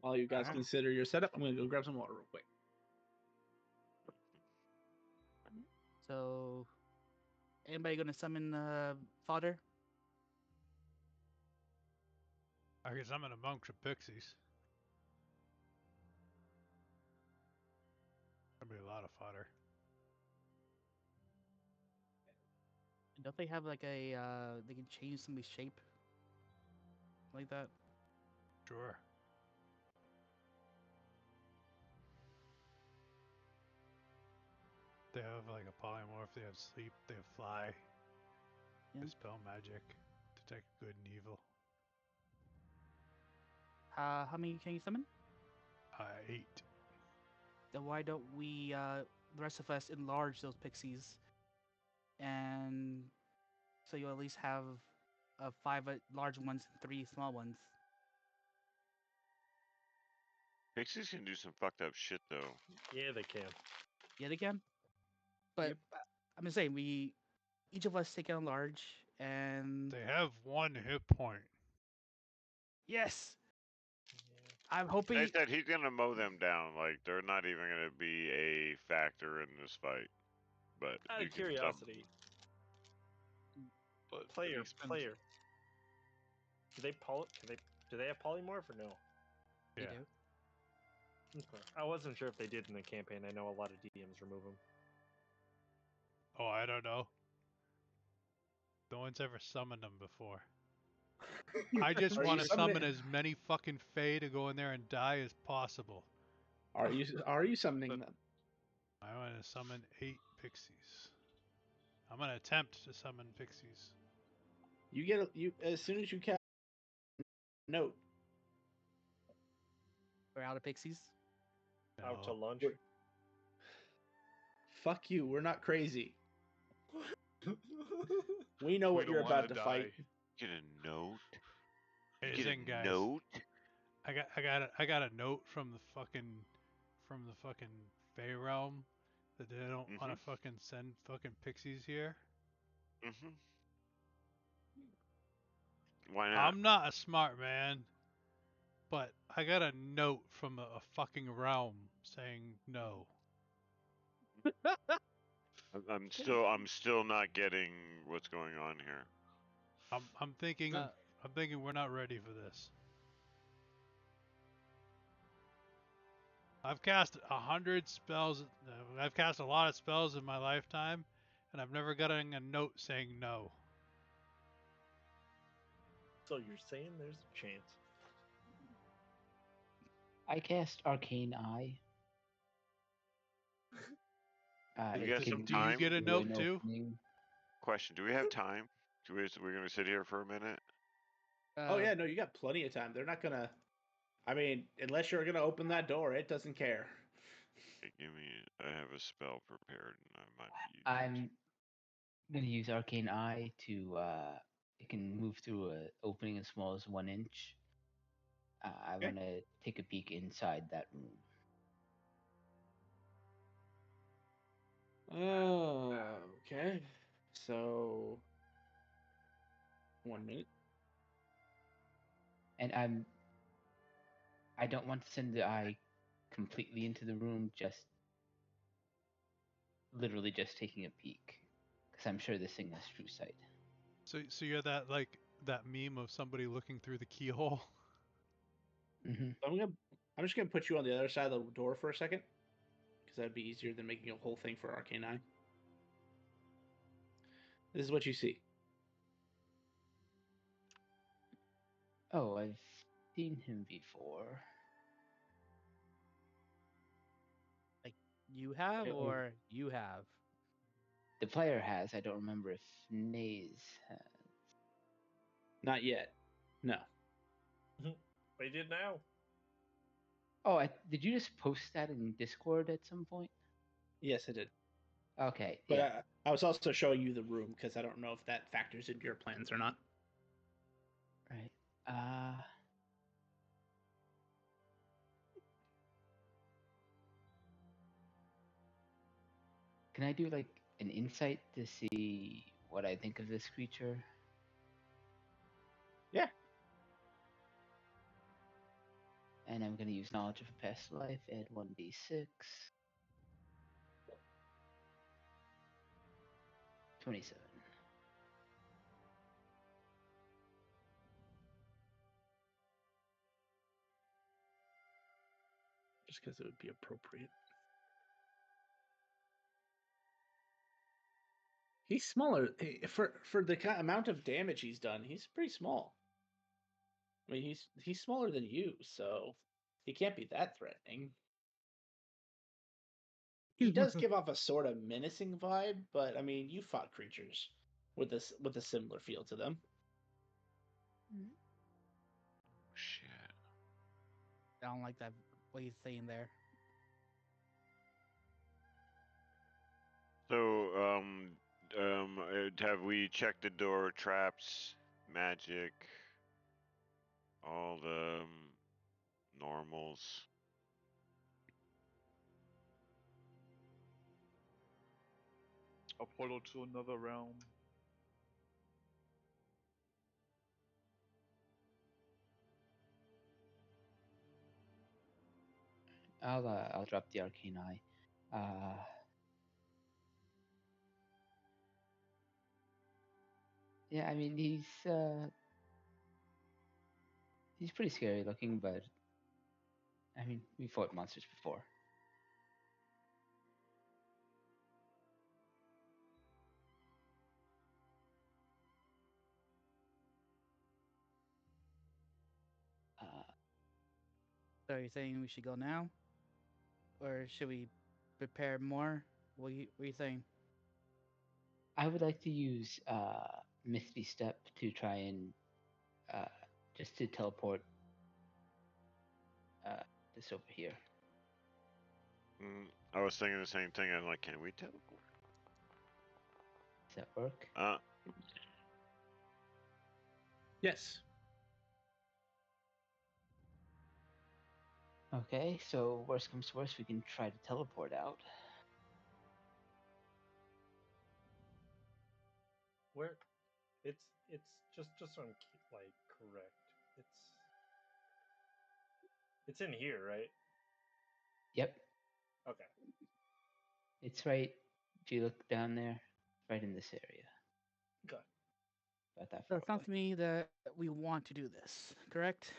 While you guys consider your setup, I'm gonna go grab some water real quick. So, anybody gonna summon fodder? I can summon a bunch of pixies. That'd be a lot of fodder. Don't they have like a they can change somebody's shape? Like that? Sure. They have like a polymorph, they have sleep, they have fly. Yeah. Dispel magic, detect good and evil. How many can you summon? 8. Then why don't we, the rest of us, enlarge those pixies, and so you at least have 5 large ones and 3 small ones. Pixies can do some fucked up shit though. Yeah, they can. Yeah, they can. But I'm just saying, each of us take out large, and They have 1 hit point. yes, I'm hoping. They said he's gonna mow them down. Like they're not even gonna be a factor in this fight. But Out you of can curiosity, But player, he spends- player. Do they have polymorph or no? They Yeah. do. Okay. I wasn't sure if they did in the campaign. I know a lot of DMs remove them. Oh, I don't know. No one's ever summoned them before. I just Are want you to summon summoning- as many fucking Fae to go in there and die as possible. Are you summoning them? I want to summon 8 pixies. I'm gonna attempt to summon pixies. You get as soon as you cast note. We're out of pixies. Out to No. lunch. Fuck you. We're not crazy. We know what don't you're wanna about to fight. get a note. Hey, Get listen, a guys. note. I got a note from the fucking Fae realm that they don't want to fucking send fucking pixies here. Mhm. Why not? I'm not a smart man, but I got a note from a fucking realm saying no. I'm still not getting what's going on here. I'm thinking we're not ready for this. I've cast 100 spells. I've cast a lot of spells in my lifetime, and I've never gotten a note saying no. So you're saying there's a chance? I cast Arcane Eye. You It got can some Do you time? get a do note an too? opening. Question: do we have time? We're gonna sit here for a minute? Oh yeah, no, you got plenty of time. They're not gonna. I mean, unless you're gonna open that door, it doesn't care. Okay, give me. I have a spell prepared, and I might be. I'm gonna use Arcane Eye to. It can move through an opening as small as 1 inch. I Okay. want to take a peek inside that room. Okay. So 1 minute. And I don't want to send the eye completely into the room, just literally just taking a peek, because I'm sure this thing has true sight. So you're that like that meme of somebody looking through the keyhole. Mm-hmm. I'm just gonna put you on the other side of the door for a second, because that'd be easier than making a whole thing for Arcane Eye. This is what you see. Oh, I've seen him before. Like you have, Or or you have. the player has. I don't remember if Naze has. Not yet. No. We did now. Oh, did you just post that in Discord at some point? Yes, I did. Okay, But yeah. I was also showing you the room because I don't know if that factors into your plans or not. Right. Can I do like an insight to see what I think of this creature? Yeah. And I'm going to use Knowledge of a Past Life, add 1d6. 27. Just because it would be appropriate. He's smaller for the amount of damage he's done. He's pretty small. I mean, he's smaller than you, so he can't be that threatening. He does give off a sort of menacing vibe, but I mean, you fought creatures with a similar feel to them. Shit. I don't like that what he's saying there. So, have we checked the door, traps, magic, all the normals? A portal to another realm. I'll drop the Arcane Eye. Yeah, I mean he's pretty scary looking, but I mean we fought monsters before. So are you saying we should go now, or should we prepare more? What are you saying? I would like to use Misty Step to try and just to teleport this over here. I was thinking the same thing. I'm like, can we teleport? Does that work? Yes. Okay, so worst comes to worst, we can try to teleport out. Where? It's just so I'm like correct. It's in here, right? Yep, Okay. it's right. If you look down there, right in this area. Good. About that So far it sounds away. to me that we want to do this, correct?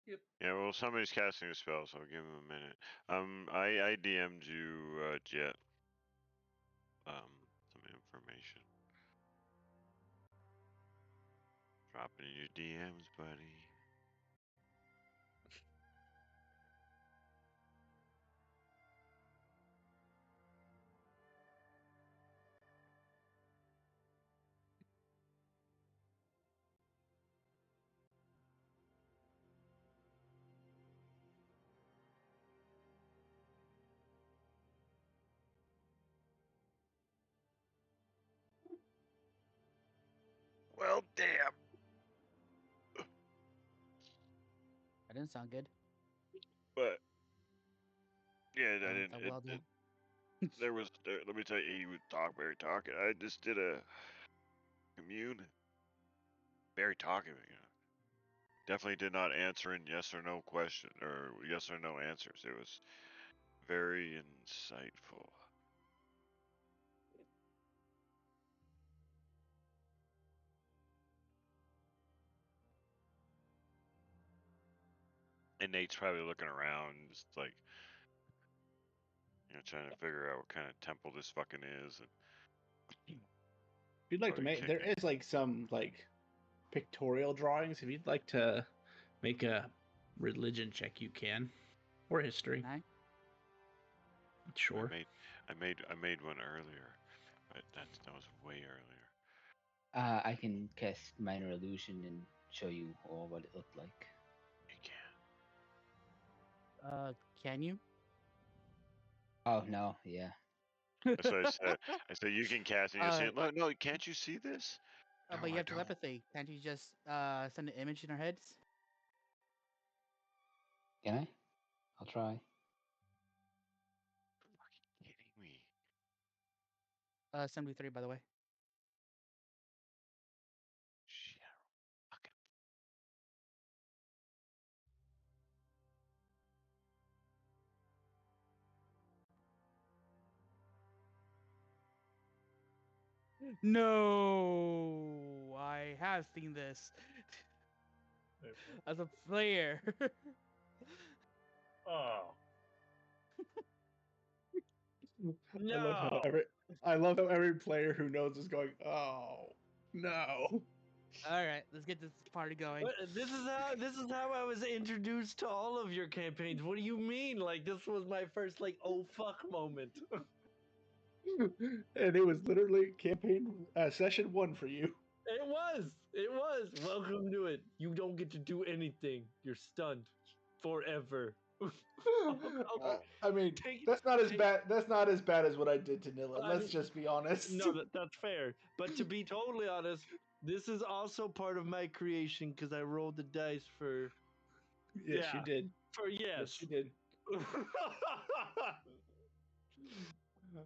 Yeah, well, somebody's casting a spell, so I'll give him a minute. I DM'd you, Jet. Some information. Drop it in your DMs, buddy. Well, damn. That didn't sound good. But yeah, I Oh, didn't. that well done. Let me tell you, he would talk very talking. I just did a commune. Very talkative. Definitely did not answer in yes or no question or yes or no answers. It was very insightful. And Nate's probably looking around, just like, trying to figure out what kind of temple this fucking is. And If you'd like to make, there is like some like pictorial drawings. If you'd like to make a religion check, you can, or history. Sure. I made one earlier, but that was way earlier. I can cast minor illusion and show you all what it looked like. You can. Can you? Oh no, yeah. That's what I said. I said you can cast, and you see it. No, can't you see this? No, but you I have don't. telepathy. Can't you just send an image in our heads? Can I? I'll try. Fucking kidding me. 73, by the way. Shit. Fucking. No, I have seen this as a player. Oh. No. I love how every player who knows is going, oh no. All right, let's get this party going. This is how I was introduced to all of your campaigns. What do you mean? Like this was my first oh fuck moment. And it was literally campaign session 1 for you. It was. Welcome to it. You don't get to do anything. You're stunned forever. I mean, that's not as bad. That's not as bad as what I did to Nilla. Let's just be honest. No, that's fair. But to be totally honest, this is also part of my creation because I rolled the dice for. Yes, you did. For Yes, you did.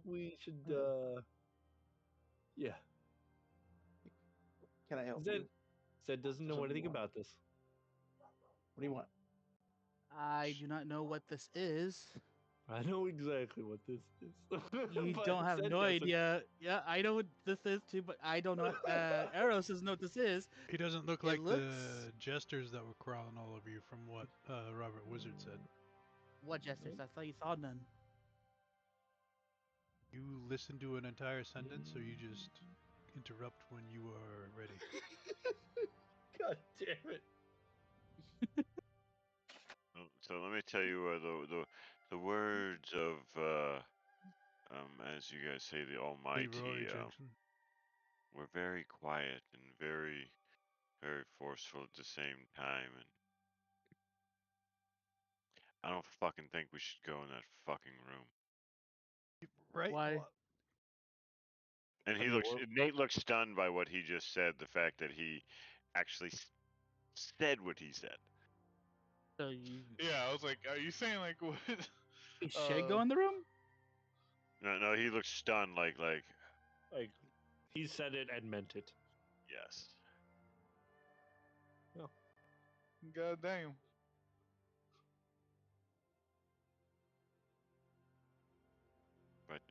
We should. Yeah. Can I help you? Zed doesn't know anything about this. What do you want? I do not know what this is. I know exactly what this is. You But don't have Zed no doesn't. idea. Yeah, I know what this is too, but I don't know. Eros doesn't know what this is. He doesn't look It like looks- the jesters that were crawling all over you from what Robert Wizard said. What jesters? I thought you saw none. You listen to an entire sentence, or you just interrupt when you are ready? God damn it. So let me tell you the words of as you guys say, the Almighty. Leroy Jenkson. We're very quiet and very, very forceful at the same time, and I don't fucking think we should go in that fucking room. Right? Why? And Nate looks stunned by what he just said. The fact that he actually said what he said. So you Yeah, I was like, are you saying like what? should go in the room? No, he looks stunned, like he said it and meant it. yes. God damn. But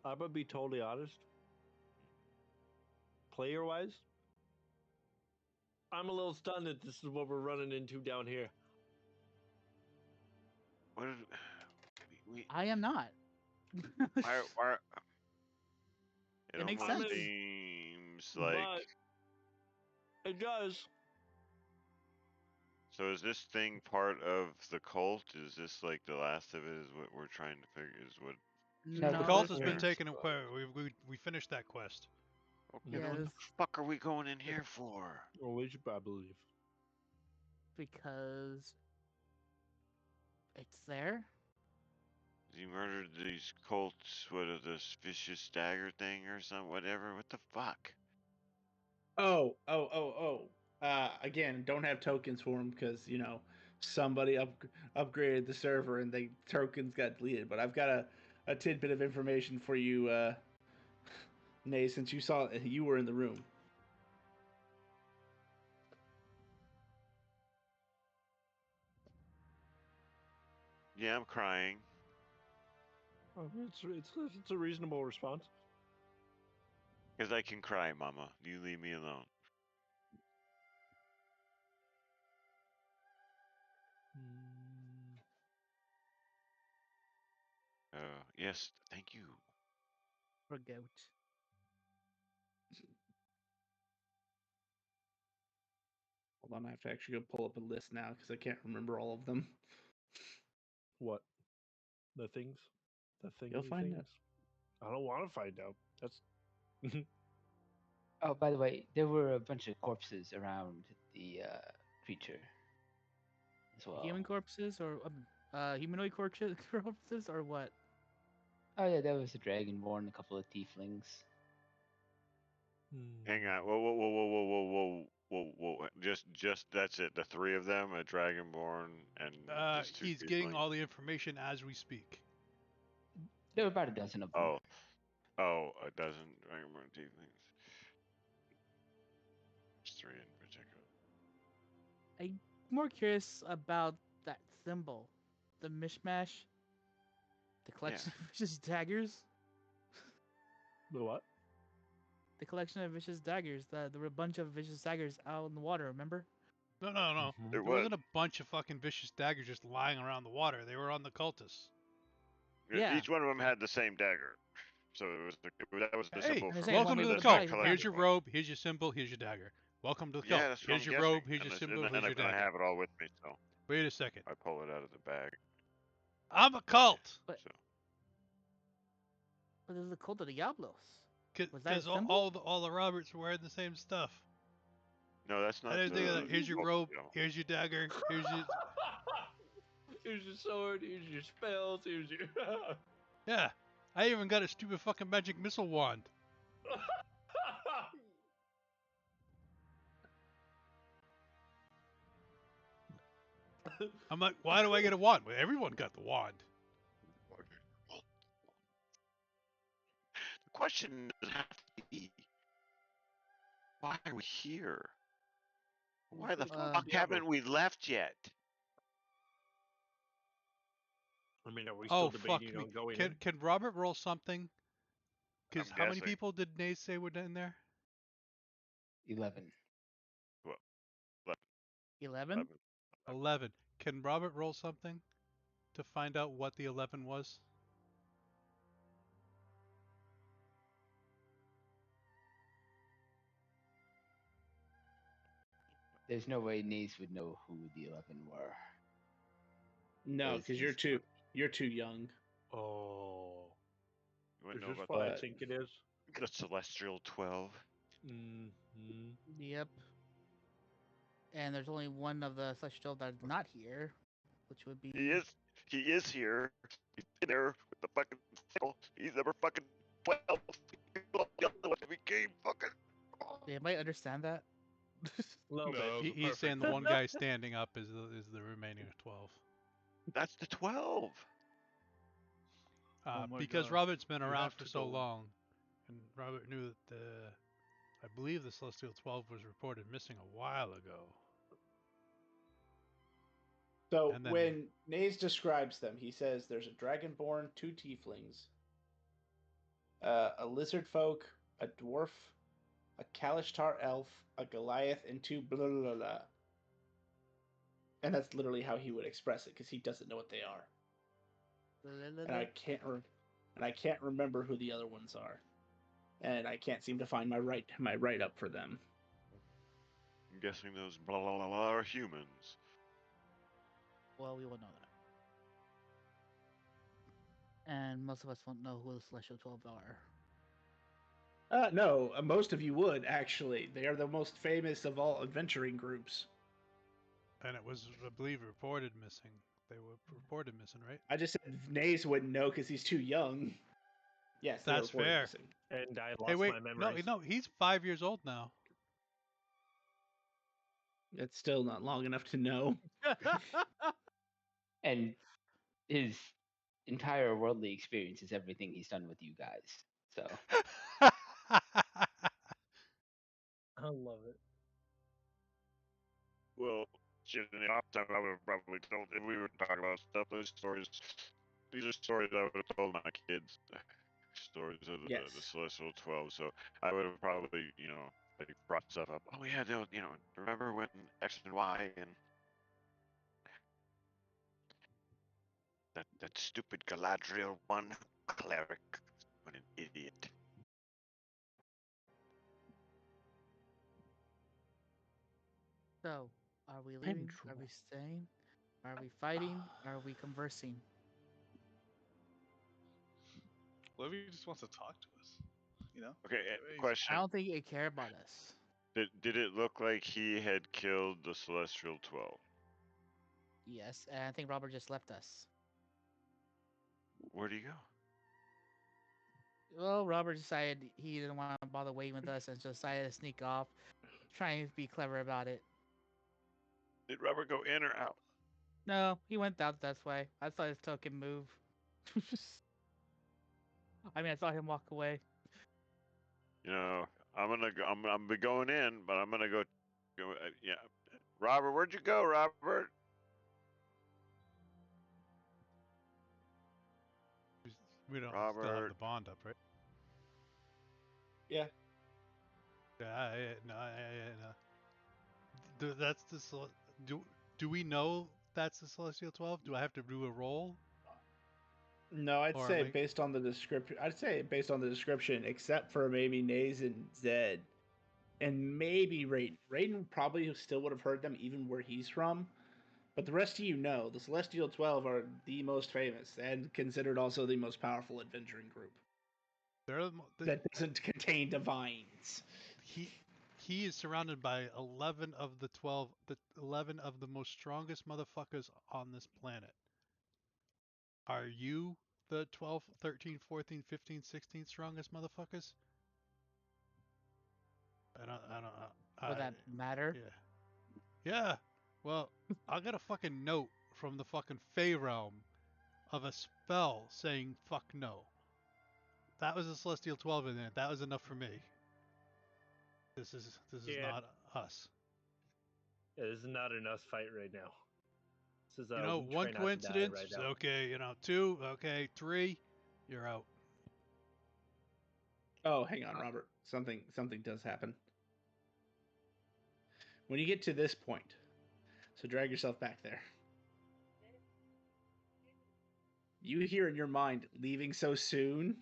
I'm gonna be totally honest. Player wise, I'm a little stunned that this is what we're running into down here. What did we? I am not. Why, It makes almost sense. seems like. But it does. So is this thing part of the cult? Is this like the last of it? Is what we're trying to figure? Is what? No, The No, cult this has been is- taken away. We finished that quest. Okay, Yeah, then what the this- fuck are we going in here for? Well, we should probably leave. Because it's there. You murdered these cults. What are this vicious dagger thing or something? Whatever. What the fuck? Oh. Again, don't have tokens for them because somebody upgraded the server and the tokens got deleted. But I've got a tidbit of information for you, Nay, since you were in the room. Yeah, I'm crying. Oh, it's a reasonable response. Because I can cry, Mama. You leave me alone. Yes, thank you. For goat. Hold on, I have to actually go pull up a list now because I can't remember all of them. What? The things? The thing. You'll find things? I don't want to find out. That's. Oh, by the way, there were a bunch of corpses around the creature as well. Human corpses or humanoid corpses or what? Oh yeah, there was a dragonborn, a couple of tieflings. Hang on. Whoa. Just that's it. The three of them, a dragonborn and just two He's getting tieflings? all the information as we speak. There were about a dozen of them. Oh, a dozen dragonborn tieflings. There's three in particular. I'm more curious about that symbol, the mishmash, the collection of vicious daggers. The what? The collection of vicious daggers. There were a bunch of vicious daggers out in the water. Remember? No. There There wasn't a bunch of fucking vicious daggers just lying around the water. They were on the cultists. Yeah. Each one of them had the same dagger. So that was the Hey, symbol And for saying welcome one to with the the cult. body collection. Here's your robe. Here's your symbol. Here's your dagger. Welcome to the cult. Yeah, that's what Here's I'm your guessing. robe. Here's your symbol. And Here's your I dagger. have it all with me, so Wait a second. I pull it out of the bag. I'm a cult. But So. this is the cult of the Diablos. Was that a Because symbol? all the Roberts were wearing the same stuff. No, that's not. I didn't think of that. Here's your oh, robe. yeah. Here's your dagger. Here's your. Here's your sword. Here's your spells. Here's your. Yeah. I even got a stupid fucking magic missile wand. I'm like, why do I get a wand? Well, everyone got the wand. The question doesn't have to be, why are we here? Why the fuck haven't we left yet? I mean, are we still Oh fuck debating me! on going in? Can Robert roll something? Because I'm how many guessing. people did Nays say were in there? 11. 11? 11. Can Robert roll something to find out what the 11 was? There's no way Naze would know who the 11 were. No, because you're too young. Oh. You wouldn't Is know this about what I that. think it is? The Celestial 12. Mm-hmm. Yep. And there's only one of the Celestial that's not here, which would be. He is here. He's in there with the fucking sickle. He's number fucking 12. The other one became fucking. They might understand that. Little bit. He's saying the one guy standing up is the remaining 12. That's the 12. Oh my Because God. Robert's been You around have for to so go. long, and Robert knew that I believe the Celestial 12 was reported missing a while ago. So And then- when Naze describes them, he says there's a dragonborn, 2 tieflings, a lizard folk, a dwarf, a Kalishtar elf, a Goliath, and 2 blah blah blah. And that's literally how he would express it, because he doesn't know what they are. And I can't remember who the other ones are. And I can't seem to find my write up for them. I'm guessing those blah blah blah, blah are humans. Well, we will know that. And most of us won't know who the Celestial 12 are. No, most of you would, actually. They are the most famous of all adventuring groups. And it was, I believe, reported missing. They were reported missing, right? I just said Naze wouldn't know because he's too young. Yes, they That's were reported fair. missing. And I lost Hey, wait, my memories. no, he's 5 years old now. That's still not long enough to know. And his entire worldly experience is everything he's done with you guys. So I love it. Well, shit, in the off time, I would have probably told if we were talking about stuff. Those stories, these are stories I would have told my kids. Stories of the Celestial 12. So I would have probably, like brought stuff up. Oh yeah, remember when X and Y and that stupid Galadriel one cleric, what an idiot. So, are we leaving? Are we staying? Are we fighting? Are we conversing? Olivia just wants to talk to us. Okay, I question. don't think it care about us. Did it look like he had killed the Celestial 12? Yes, and I think Robert just left us. Where'd he go? Well, Robert decided he didn't want to bother waiting with us and just decided to sneak off, trying to be clever about it. Did Robert go in or out? No, he went out that way. I saw his token move. I mean, I saw him walk away. I'm gonna be going in, but I'm gonna go. Yeah, Robert, where'd you go, Robert? We don't still have the bond up, right? Yeah. Yeah, no. That's the do we know that's the Celestial 12? Do I have to do a roll? No, I'd say based on the description. I'd say based on the description, except for maybe Naze and Zed, and maybe Raiden. Raiden probably still would have heard them even where he's from, but the rest of you know the Celestial 12 are the most famous and considered also the most powerful adventuring group. That doesn't contain divines. He is surrounded by 11 of the 12, 11 of the most strongest motherfuckers on this planet. Are you the 12, 13, 14, 15, 16 strongest motherfuckers? I don't. Would that matter? Yeah. Yeah. Well, I got a fucking note from the fucking Fey realm of a spell saying fuck no. That was a Celestial 12 in there. That was enough for me. This is not us. Yeah, this is not an us fight right now. This is one coincidence. Right, okay, 2. Okay, 3. You're out. Oh, hang on, Robert. Something does happen. When you get to this point, so drag yourself back there. You hear in your mind, leaving so soon?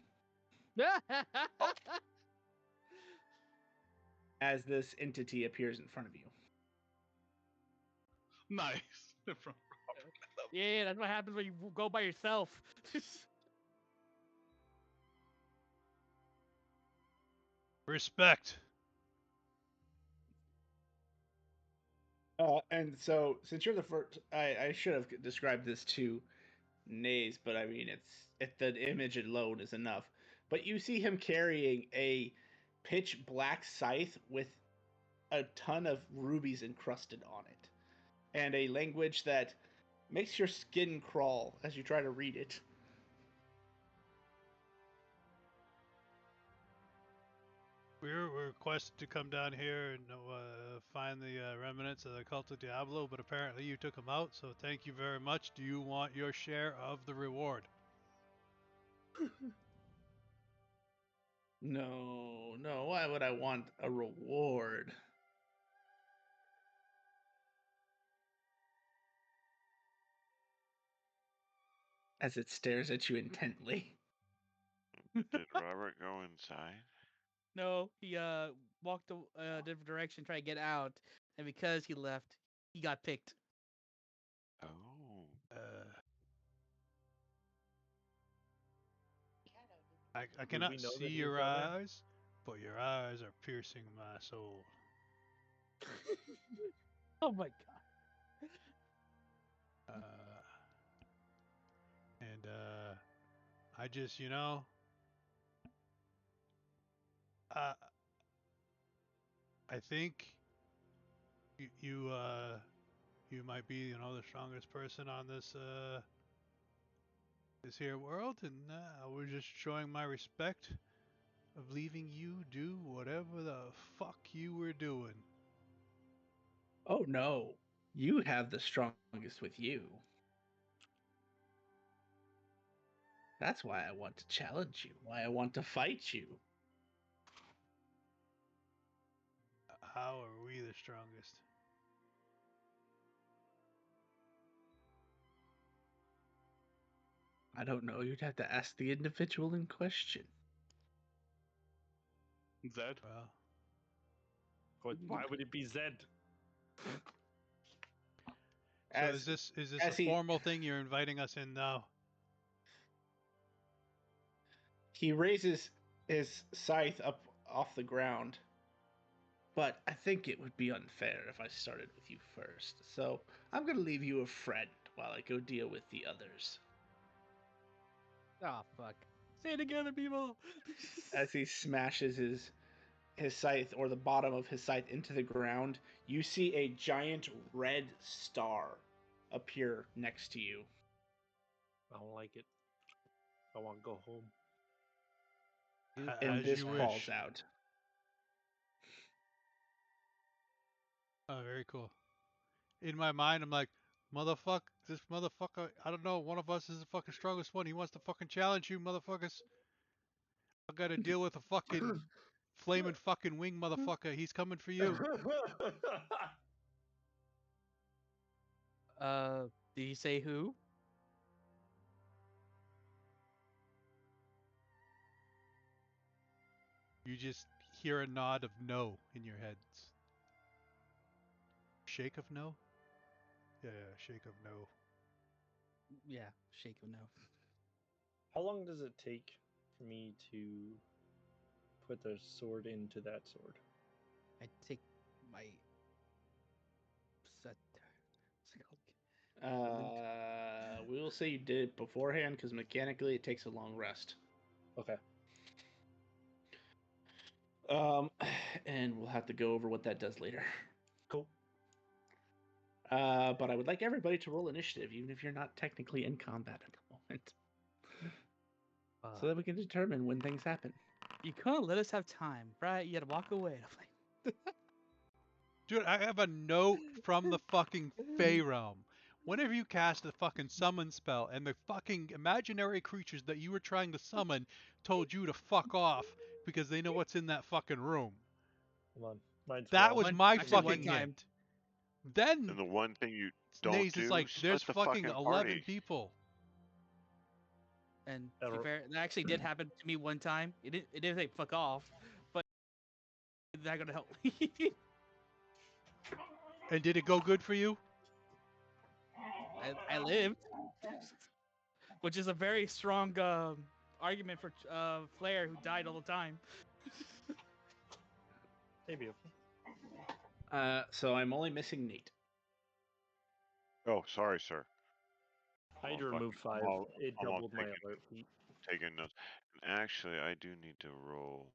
As this entity appears in front of you. Nice. Yeah, that's what happens when you go by yourself. Respect. And so, since you're the first, I should have described this to Naze, but I mean, the image alone is enough. But you see him carrying a pitch black scythe with a ton of rubies encrusted on it, and a language that makes your skin crawl as you try to read it. We were requested to come down here and find the remnants of the Cult of Diablo, but apparently you took them out, so thank you very much. Do you want your share of the reward? No, no. Why would I want a reward? As it stares at you intently. Did Robert go inside? No, he walked a different direction, tried to get out, and because he left, he got picked. Oh. I we cannot know that see he's your down there? eyes, but your eyes are piercing my soul. Oh my god. And I just, you know, uh, I think you might be, you know, the strongest person on this this here world, and I was just showing my respect of leaving you do whatever the fuck you were doing. Oh no. You have the strongest with you. That's why I want to challenge you. Why I want to fight you. How are we the strongest? I don't know. You'd have to ask the individual in question. Zed. Well, Why would it be Zed? so is this a as he- formal thing you're inviting us in now? He raises his scythe up off the ground. But I think it would be unfair if I started with you first. So I'm going to leave you a friend while I go deal with the others. Oh fuck. Stay together, people. As he smashes his scythe or the bottom of his scythe into the ground, you see a giant red star appear next to you. I don't like it. I want to go home. And As this you falls wish. out. Oh, very cool. In my mind, I'm like, this motherfucker, I don't know, one of us is the fucking strongest one. He wants to fucking challenge you, motherfuckers. I gotta deal with a fucking flaming fucking wing motherfucker. He's coming for you. Did you say who? You just hear a nod of no in your heads. Shake of no? Yeah, shake of no. Yeah, shake of no. How long does it take for me to put the sword into that sword? I take my set. What's it called? We'll say you did it beforehand because mechanically it takes a long rest. Okay. And we'll have to go over what that does later. Cool. But I would like everybody to roll initiative, even if you're not technically in combat at the moment, so that we can determine when things happen. You can't let us have time, right? You gotta walk away. Dude, I have a note from the fucking Fey Realm. Whenever you cast a fucking summon spell and the fucking imaginary creatures that you were trying to summon told you to fuck off because they know what's in that fucking room. Hold on. Mine's That 12. was One- my actually, one fucking time. hint. Then And the one thing you don't Naze do is like, split there's the fucking 11 party. people. And to be Ever- fair, that actually did happen to me one time. It didn't say fuck off, but it's not gonna help me. And did it go good for you? I lived, which is a very strong argument for Flair, who died all the time. Hey, beautiful. So I'm only missing Nate. Oh, sorry, sir. I had I'm to remove fucking- 5. I'm all- It I'm all doubled my taking- alert feet. Taking notes. And actually, I do need to roll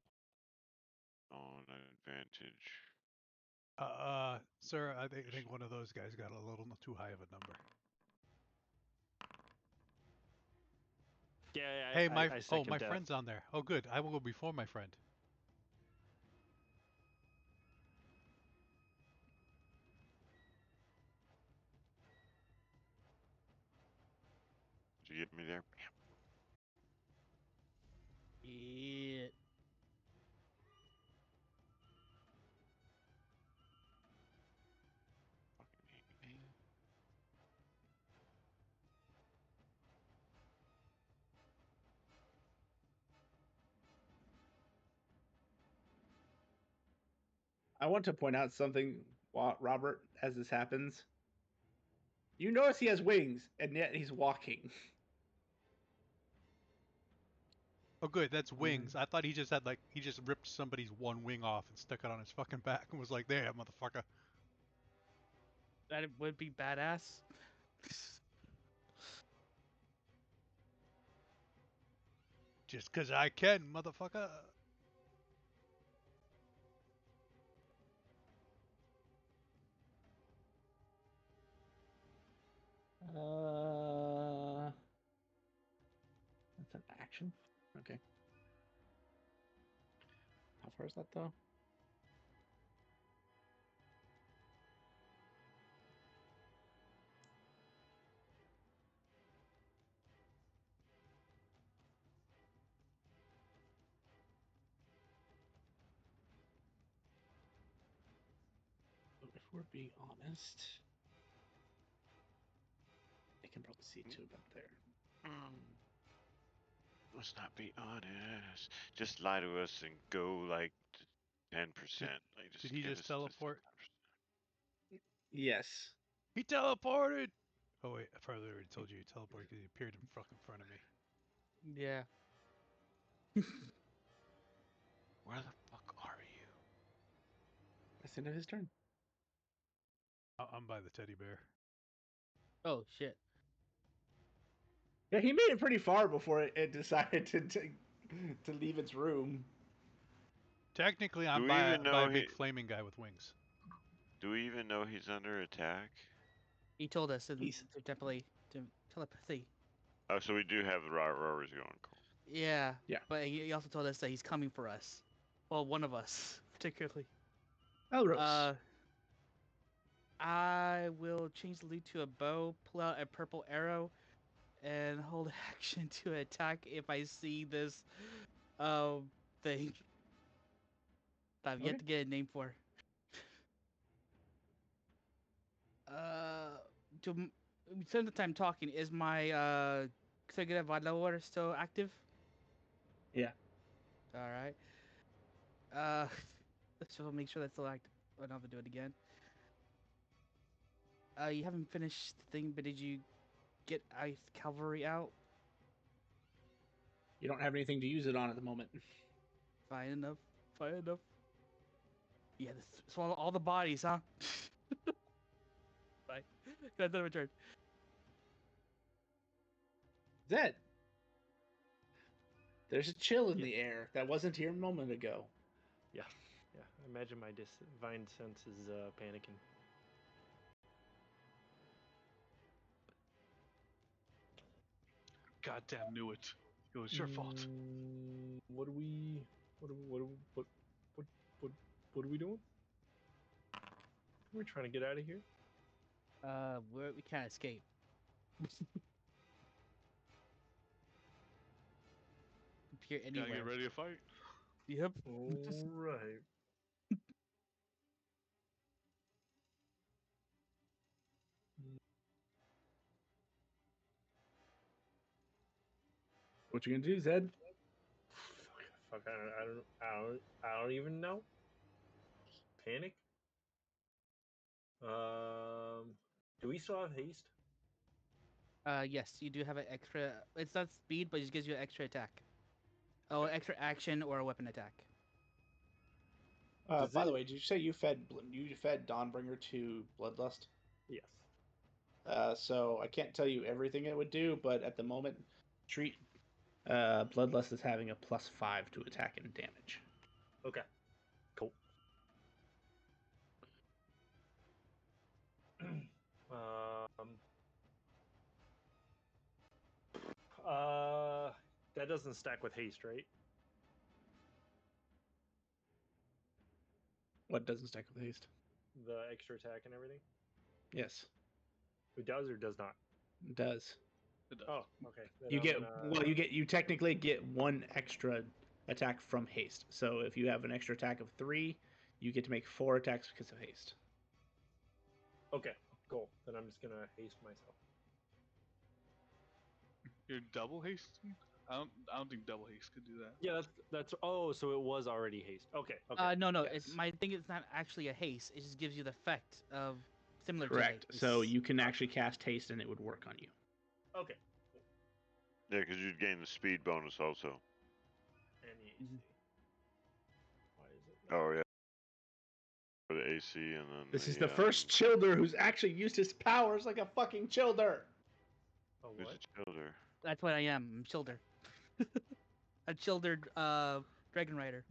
on advantage. Sir, I think one of those guys got a little too high of a number. Yeah, Hey, I my second that. friend's on there. Oh, good. I will go before my friend. Did you get me there? Yeah. I want to point out something, Robert, as this happens. You notice he has wings, and yet he's walking. Oh, good. That's wings. I thought he just had he just ripped somebody's one wing off and stuck it on his fucking back and was like, "There, motherfucker." That would be badass. Just 'cause I can, motherfucker. That's an action. Okay. How far is that though? If we're being honest, I can probably see two up there. Let's not be honest. Just lie to us and go like 10%. Like, Did he give just us teleport? Yes. He teleported! Oh wait, I probably already told you he teleported because he appeared in fucking front of me. Yeah. Where the fuck are you? That's the end of his turn. I'm by the teddy bear. Oh shit. Yeah, he made it pretty far before it decided to leave its room. Technically, Do I'm we by even a know big flaming guy with wings. Do we even know he's under attack? He told us He's- to telepathy. Oh, so we do have the rowers going. Cool. Yeah. Yeah. But he also told us that he's coming for us. Well, one of us particularly. Elros. I will change the lead to a bow, pull out a purple arrow, and hold action to attack if I see this thing that I've yet to get a name for. To spend the time talking, is my Segura Valor still active? Yeah. Alright. Let's just make sure that's still active. I don't have to do it again. You haven't finished the thing, but did you get Ice Cavalry out? You don't have anything to use it on at the moment. Fine enough. Fine enough. Yeah, swallow all the bodies, huh? Bye. That's my turn. Zed. There's a chill in the air that wasn't here a moment ago. Yeah. I imagine my divine sense is panicking. Goddamn knew it. It was your fault. What are we doing? We're trying to get out of here. We can't escape. Appear Gotta anywhere. get ready to fight. Yep. All right. What you gonna do, Zed? Fuck, I don't even know. Panic. Do we still have haste? Yes, you do have an extra. It's not speed, but it just gives you an extra attack. Oh, extra action or a weapon attack. By the way, did you say you fed Dawnbringer to Bloodlust? Yes. So I can't tell you everything it would do, but at the moment, treat Bloodlust is having a +5 to attack and damage. Okay. Cool. That doesn't stack with haste, right? What doesn't stack with haste? The extra attack and everything? Yes, It does or does not? it does. Oh, okay. Then You I'm get gonna- you technically get one extra attack from haste. So if you have an extra attack of 3, you get to make 4 attacks because of haste. Okay, cool. Then I'm just gonna haste myself. You're double hasting? I don't think double haste could do that. Yeah, that's. Oh, so it was already haste. Okay. Okay. No, Yes. my thing is not actually a haste. It just gives you the effect of similar Correct. to haste. So you can actually cast haste and it would work on you. Okay. Yeah, because you'd gain the speed bonus also. NEAC. Why is it? Oh yeah. For the AC and then. This is the first Childer who's actually used his powers like a fucking Childer. Oh, Who's what? a Childer? That's what I am. I'm Childer. A Childered Dragon Rider.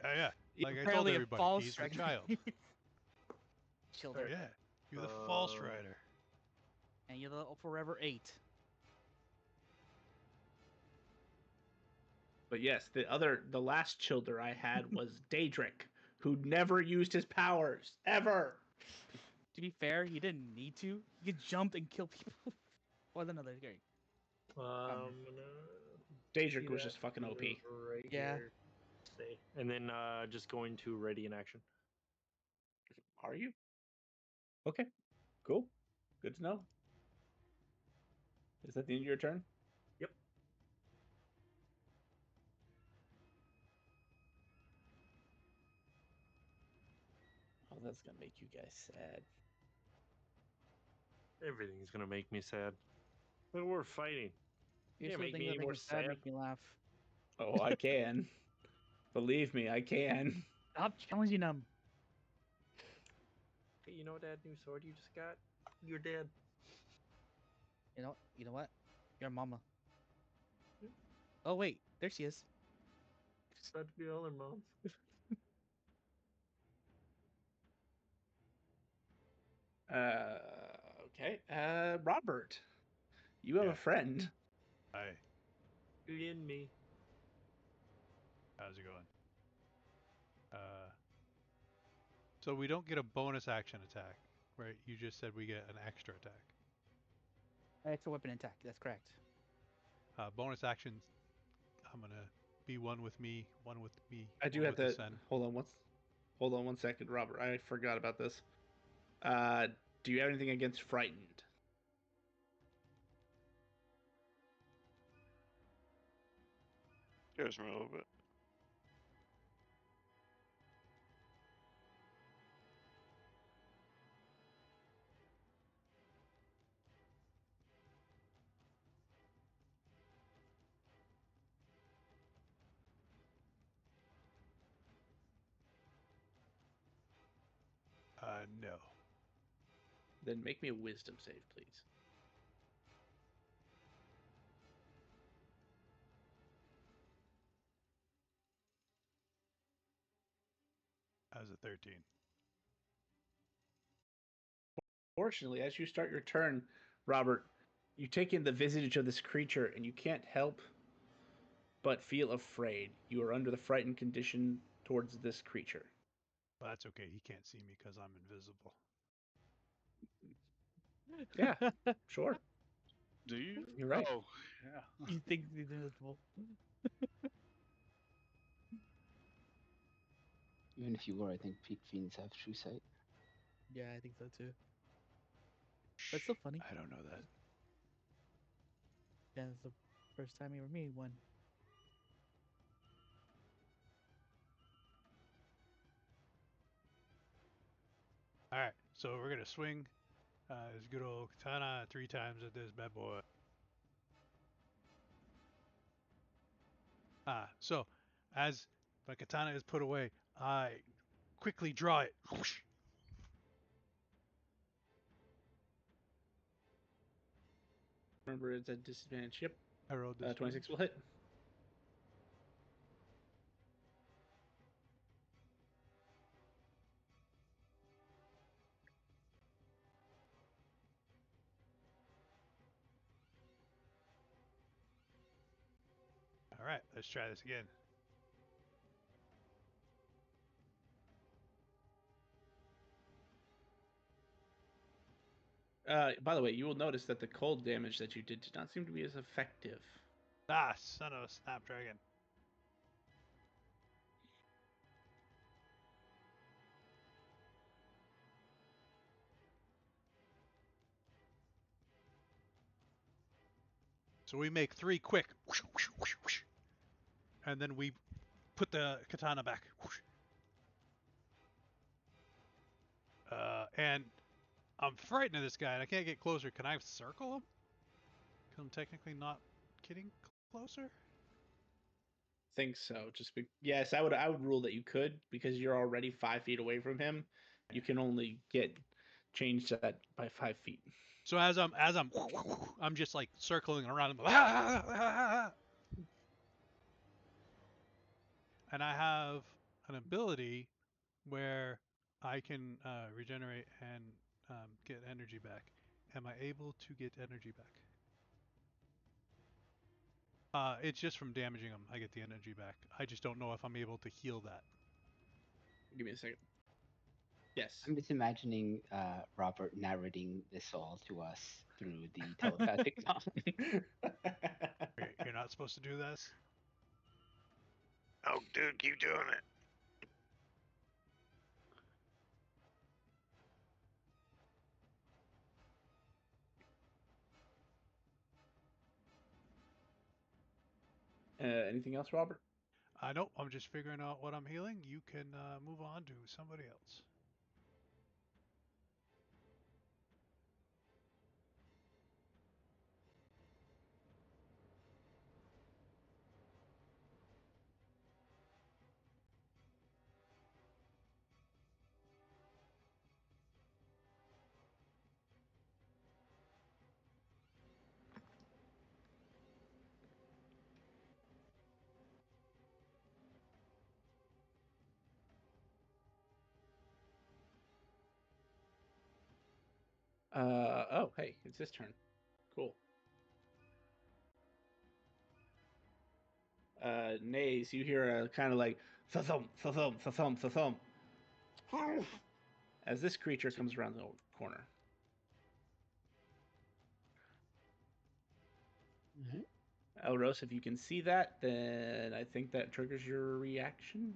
Oh yeah. Like I told Apparently a everybody, false he's the dragon. child. Childer. Yeah. You're the false rider. And you're the Forever 8. But yes, the last Childer I had was Daedric, who never used his powers ever. To be fair, he didn't need to. He could jump and kill people. Well, another great. Daedric was just fucking OP. Right Yeah. here. Stay. And then just going to ready in action. Are you? Okay. Cool. Good to know. Is that the end of your turn? Yep. Oh, that's gonna make you guys sad. Everything's gonna make me sad. Look, we're fighting. Here's Yeah, make something me that any more makes me sad, sad. make me laugh. Oh, I can. Believe me, I can. Stop challenging him. Hey, you know that new sword you just got? You're dead. You know what? Your mama. Oh wait, there she is. Sad to be all their moms. Okay. Robert, you have Yeah. a friend. Hi. You in me. How's it going? So we don't get a bonus action attack, right? You just said we get an extra attack. Extra weapon attack. That's correct. Bonus actions. I'm gonna be one with me, one with me. I do one have with to the Sen. hold on one second, Robert. I forgot about this. Do you have anything against frightened? Scares me a little bit. No. Then make me a wisdom save, please. How's a 13? Fortunately, as you start your turn, Robert, you take in the visage of this creature and you can't help but feel afraid. You are under the frightened condition towards this creature. Well, that's okay. He can't see me because I'm invisible. Yeah, sure. Do you? You're right. Oh, yeah. You think he's invisible? Even if you were, I think peak fiends have true sight. Yeah, I think so too. But it's still funny. I don't know that. Yeah, it's the first time you ever made one. All right, so we're gonna swing this good old katana 3 times at this bad boy. So as my katana is put away, I quickly draw it. Remember, it's at disadvantage. Yep. I rolled this. 26 will hit. All right, let's try this again. By the way, you will notice that the cold damage that you did not seem to be as effective. Ah, son of a snapdragon. So we make 3 quick, whoosh, whoosh, whoosh, whoosh, and then we put the katana back. Whoosh. And I'm frightened of this guy, and I can't get closer. Can I circle him? Because I'm technically not getting closer. Think so. Yes, I would rule that you could, because you're already 5 feet away from him. You can only change that by 5 feet. So as I'm just like circling around him, and I have an ability where I can regenerate and get energy back. Am I able to get energy back? It's just from damaging him. I get the energy back. I just don't know if I'm able to heal that. Give me a second. Yes. I'm just imagining Robert narrating this all to us through the telepathic line. You're not supposed to do this. Oh, dude, keep doing it. Anything else, Robert? Nope, I'm just figuring out what I'm healing. You can move on to somebody else. Oh, hey, it's his turn. Cool. Nays, you hear a kind of like thump, thump, thump, thump, as this creature comes around the corner. Elros, if you can see that, then I think that triggers your reaction.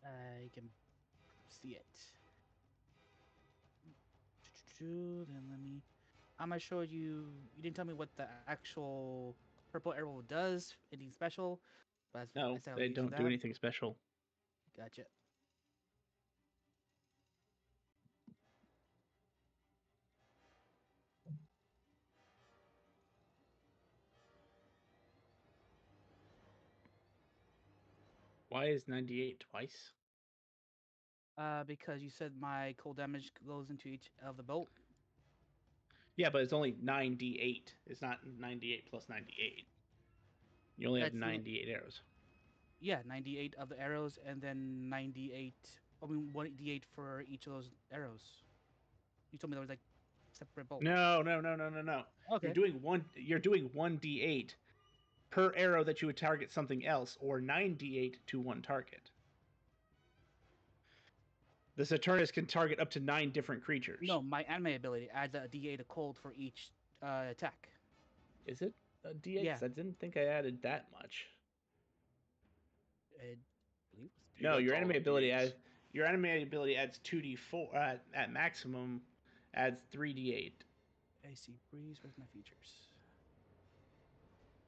I can see it. Then let me. I'm gonna show you. You didn't tell me what the actual purple arrow does. Anything special? But No, they don't do anything special. Gotcha. Why is 98 twice? Because you said my cold damage goes into each of the bolt. Yeah, but it's only 9d8. It's not 98 plus 98. You only have That's 98 arrows. Yeah, 98 of the arrows, and then 98. I mean, 1d8 for each of those arrows. You told me there was like separate bolts. No. Okay. You're doing 1d8 per arrow that you would target something else, or 9d8 to one target. The Saturnus can target up to 9 different creatures. No, my anime ability adds a d8 of cold for each attack. Is it a d8? Yeah. I didn't think I added that much. I believe it was No, That's your all anime the ability D8s. adds 2d4 at maximum, adds 3d8. I see breeze with my features.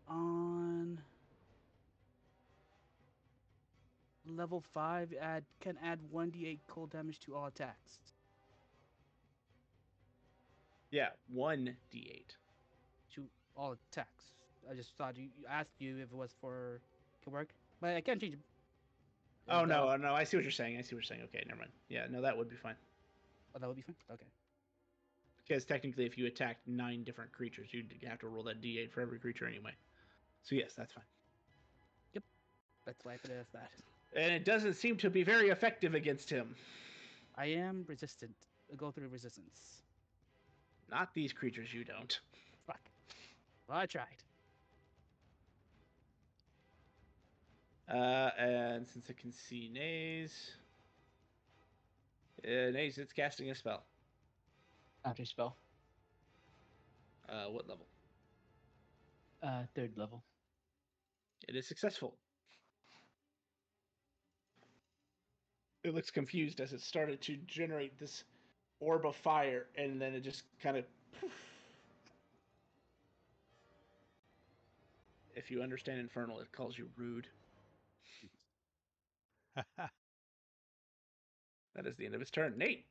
On level 5, can add 1d8 cold damage to all attacks. Yeah, 1d8. To all attacks. I just thought you asked you if it was for can work, but I can't change it. Oh no, I see what you're saying. Okay, never mind. Yeah, no, that would be fine. Oh, that would be fine. Okay. Because technically, if you attacked 9 different creatures, you'd have to roll that d8 for every creature anyway. So yes, that's fine. Yep. That's why I put it as that. And it doesn't seem to be very effective against him. I am resistant. I go through resistance. Not these creatures, you don't. Fuck. Well, I tried. And since I can see Nays, Nays, it's casting a spell. Counter spell. What level? 3rd level. It is successful. It looks confused as it started to generate this orb of fire, and then it just kind of If you understand Infernal, it calls you rude. That is the end of his turn. Nate.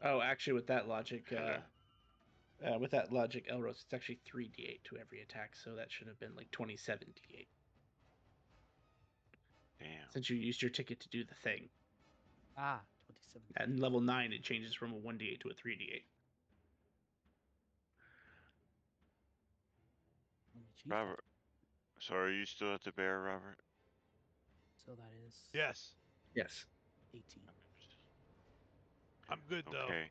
Oh, actually, with that logic, Elros, it's actually 3d8 to every attack, so that should have been like 27d8. Damn. Since you used your ticket to do the thing. Ah, 27. At level 9, it changes from a 1d8 to a 3d8. Let me change that. Robert, so are you still at the bear, Robert? So that is Yes. Yes. 18. I'm good though. Okay.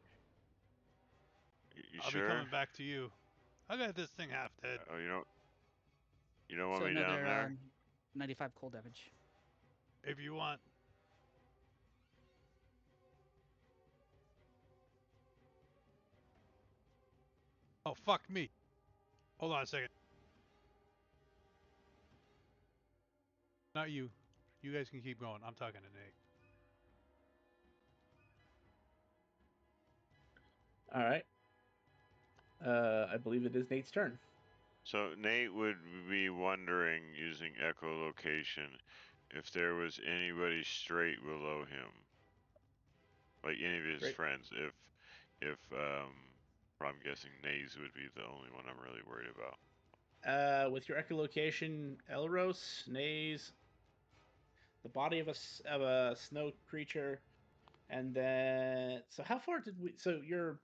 You I'll sure? be coming back to you. I got this thing half dead. Oh, you don't want So me down another there? 95 cold damage. If you want. Oh, fuck me. Hold on a second. Not you. You guys can keep going. I'm talking to Nate. All right. I believe it is Nate's turn. So Nate would be wondering, using echolocation, if there was anybody straight below him, like any of his Straight. friends. I'm guessing Naze would be the only one I'm really worried about. With your echolocation, Elros, Naze, the body of a snow creature, and then so how far did we? So you're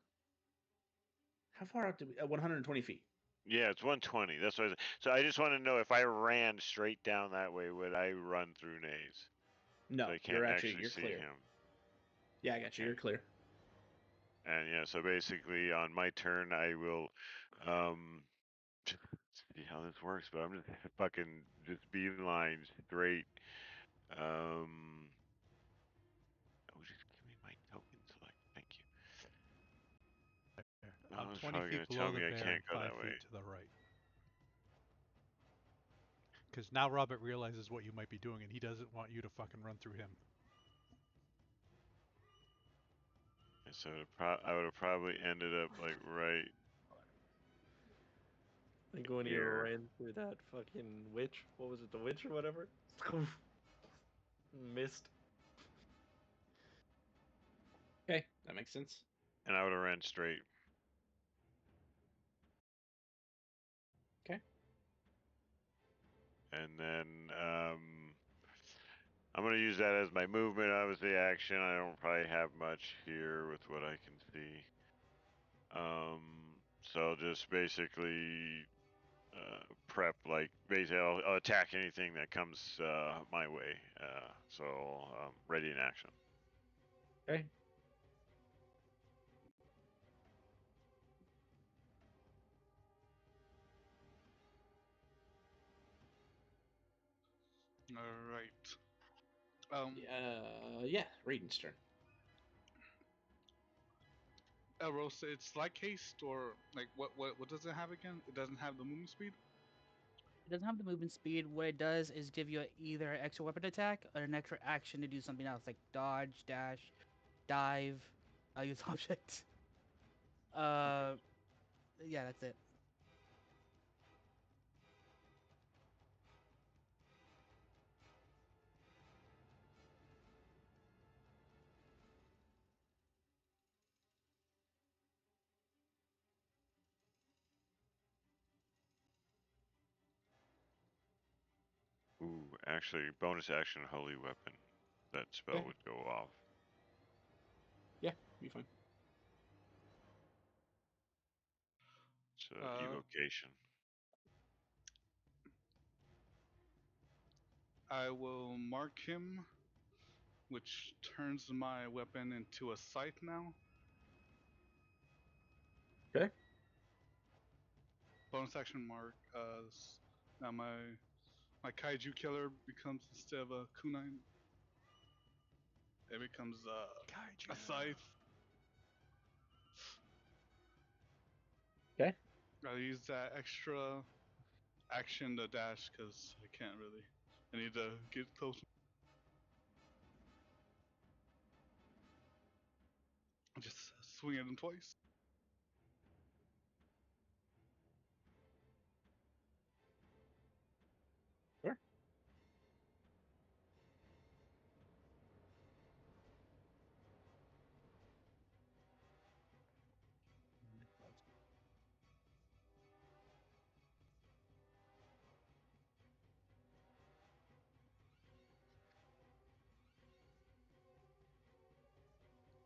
how far out did we? 120 feet. Yeah, it's 120. That's what. So I just want to know if I ran straight down that way, would I run through Naze? No, So I can't you're see clear. him. Yeah, I got you. You're clear. And yeah, so basically on my turn, I will see how this works, but I'm just fucking just beeline straight. Oh, just give me my token select. Thank you. I'm Oh, it's 20 probably feet gonna below tell the me I bear can't and go 5 that way. feet to the right. Because now Robert realizes what you might be doing, and he doesn't want you to fucking run through him. And so I would have probably ended up like right. Like when you Here. ran through that fucking witch. What was it, the witch or whatever? Missed. Okay, that makes sense. And I would have ran straight. Okay. And then I'm gonna use that as my movement, obviously action. I don't probably have much here with what I can see. So just basically prep, like basically I'll attack anything that comes my way. So ready in action. Okay. All right. Yeah, Raiden's turn. Elros, it's like haste, or like what does it have again? It doesn't have the movement speed. It doesn't have the movement speed. What it does is give you either an extra weapon attack or an extra action to do something else, like dodge, dash, dive, use object. Yeah, that's it. Ooh, actually, bonus action, holy weapon. That spell Okay. would go off. Yeah, be fine. So evocation. I will mark him, which turns my weapon into a scythe now. Okay. Bonus action mark. Now my kaiju killer becomes, instead of a kunai, it becomes a scythe. I'll use that extra action to dash because I can't really. I need to get close. Just swing at him twice. Sure.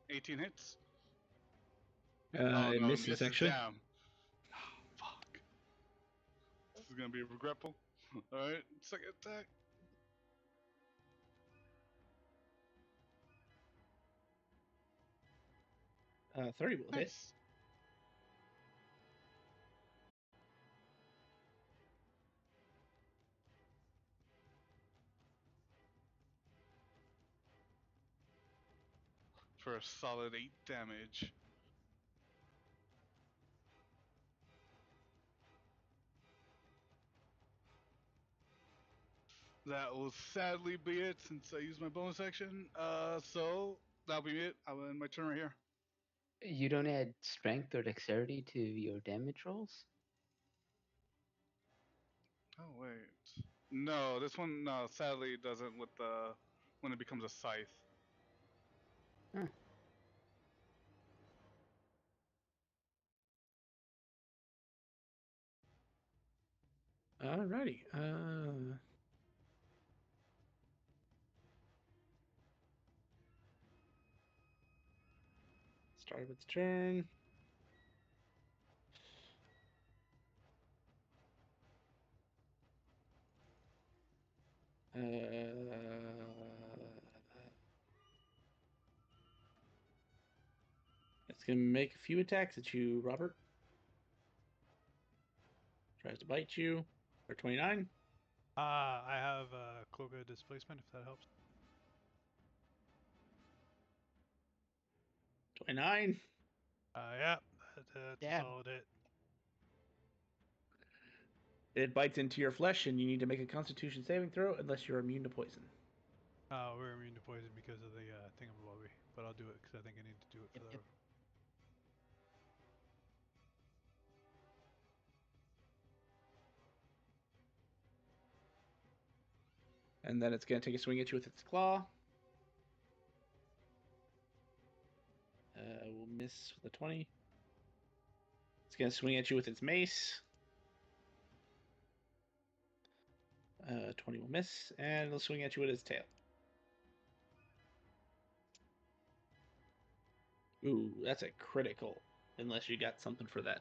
$18 hits. It misses actually. Damn. Oh, fuck. This is gonna be regretful. Alright, second attack. Uh, 30 will hit. Nice. For a solid 8 damage. That will sadly be it since I used my bonus action. So that'll be it. I'll end my turn right here. You don't add strength or dexterity to your damage rolls? Oh wait. No, this one sadly doesn't with the when it becomes a scythe. Huh. Alrighty. Start of its turn. It's gonna make a few attacks at you, Robert. Tries to bite you. For 29. I have Cloak of Displacement, if that helps. 29. Yeah, that's Damn. a solid hit. It bites into your flesh, and you need to make a Constitution saving throw unless you're immune to poison. We're immune to poison because of the thingamabobby, but I'll do it because I think I need to do it for Yep. And then it's going to take a swing at you with its claw. We'll miss with a 20. It's going to swing at you with its mace. 20 will miss, and it'll swing at you with its tail. Ooh, that's a critical, unless you got something for that.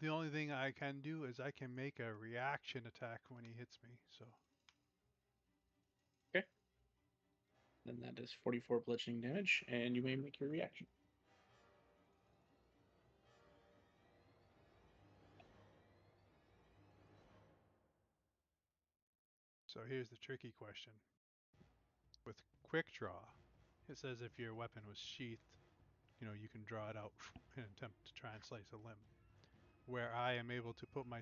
The only thing I can do is I can make a reaction attack when he hits me. So Okay. Then that is 44 bludgeoning damage, and you may make your reaction. So here's the tricky question. With quick draw, it says if your weapon was sheathed, you can draw it out and attempt to try and slice a limb. Where I am able to put my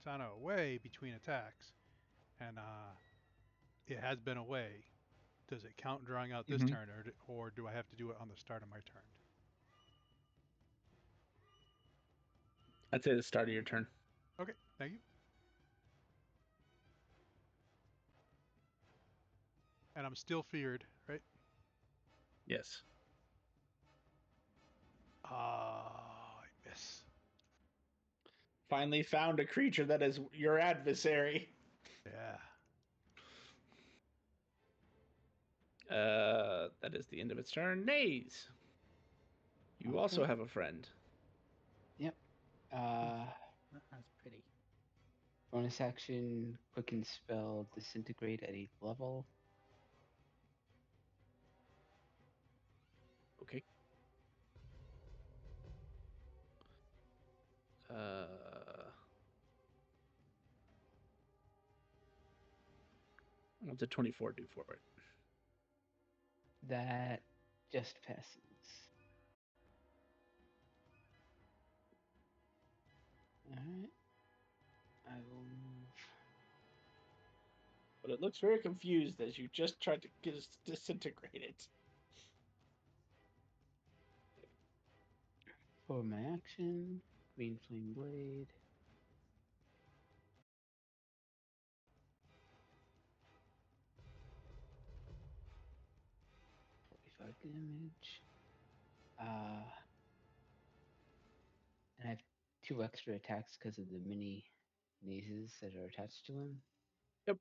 katana away between attacks, and it has been away. Does it count drawing out this turn, or do I have to do it on the start of my turn? I'd say the start of your turn. Okay, thank you. And I'm still feared, right? Yes. I miss. Finally found a creature that is your adversary. Yeah. That is the end of its turn. Nays. You also have a friend. Yep. That's pretty. Bonus action, quicken spell, disintegrate at 8th level. Okay. What's a 24 do for it? That just passes. Alright. I will move. But it looks very confused as you just tried to disintegrate it. For my action, Green Flame Blade. Damage. And I have 2 extra attacks because of the mini mazes that are attached to him. Yep.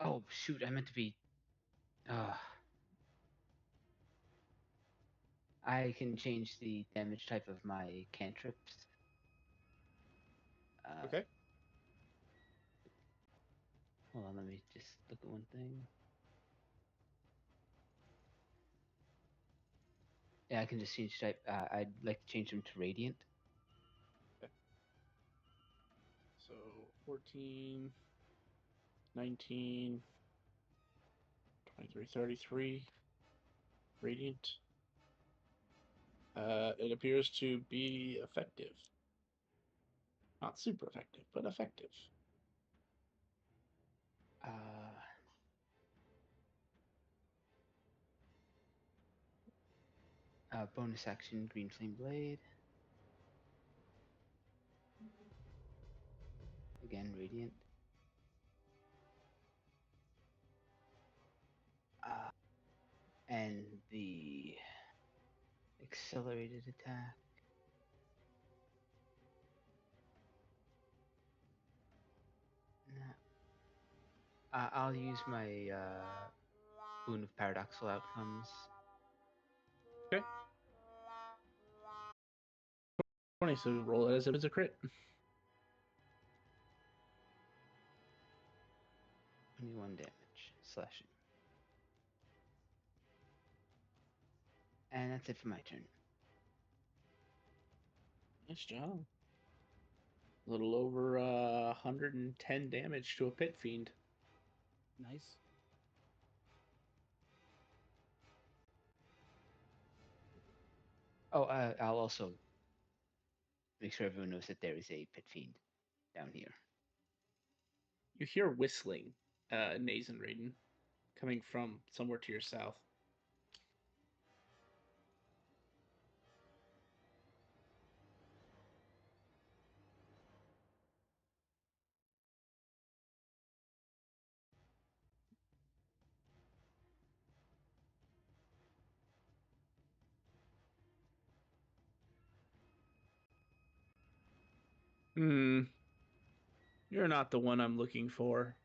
Oh shoot! I meant to be. I can change the damage type of my cantrips. Okay. Hold on, let me just look at one thing. Yeah, I can just change type. I'd like to change them to Radiant. Okay. So 14, 19, 23, 33. Radiant. It appears to be effective. Not super effective, but effective. Bonus action, Green Flame Blade. Again, Radiant. And the accelerated attack. I'll use my Boon of Paradoxical Outcomes. Okay. 20, so roll it as if it's a crit. 21 damage, slashing. And that's it for my turn. Nice job. A little over 110 damage to a pit fiend. Nice. Oh, I'll also make sure everyone knows that there is a pit fiend down here. You hear whistling, Naze and Raiden, coming from somewhere to your south. You're not the one I'm looking for.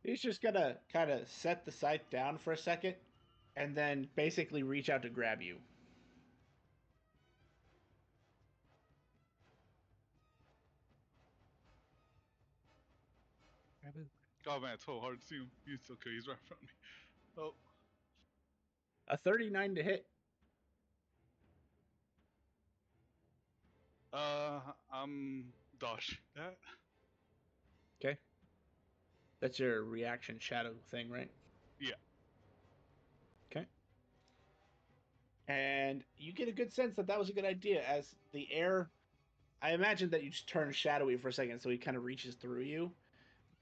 He's just gonna kind of set the scythe down for a second, and then basically reach out to grab you. Oh man, it's so hard to see him. He's okay. He's right in front of me. Oh, A 39 to hit. I'm dodge that. Okay. That's your reaction shadow thing, right? Yeah. Okay. And you get a good sense that that was a good idea, as the air. I imagine that you just turn shadowy for a second, so he kind of reaches through you.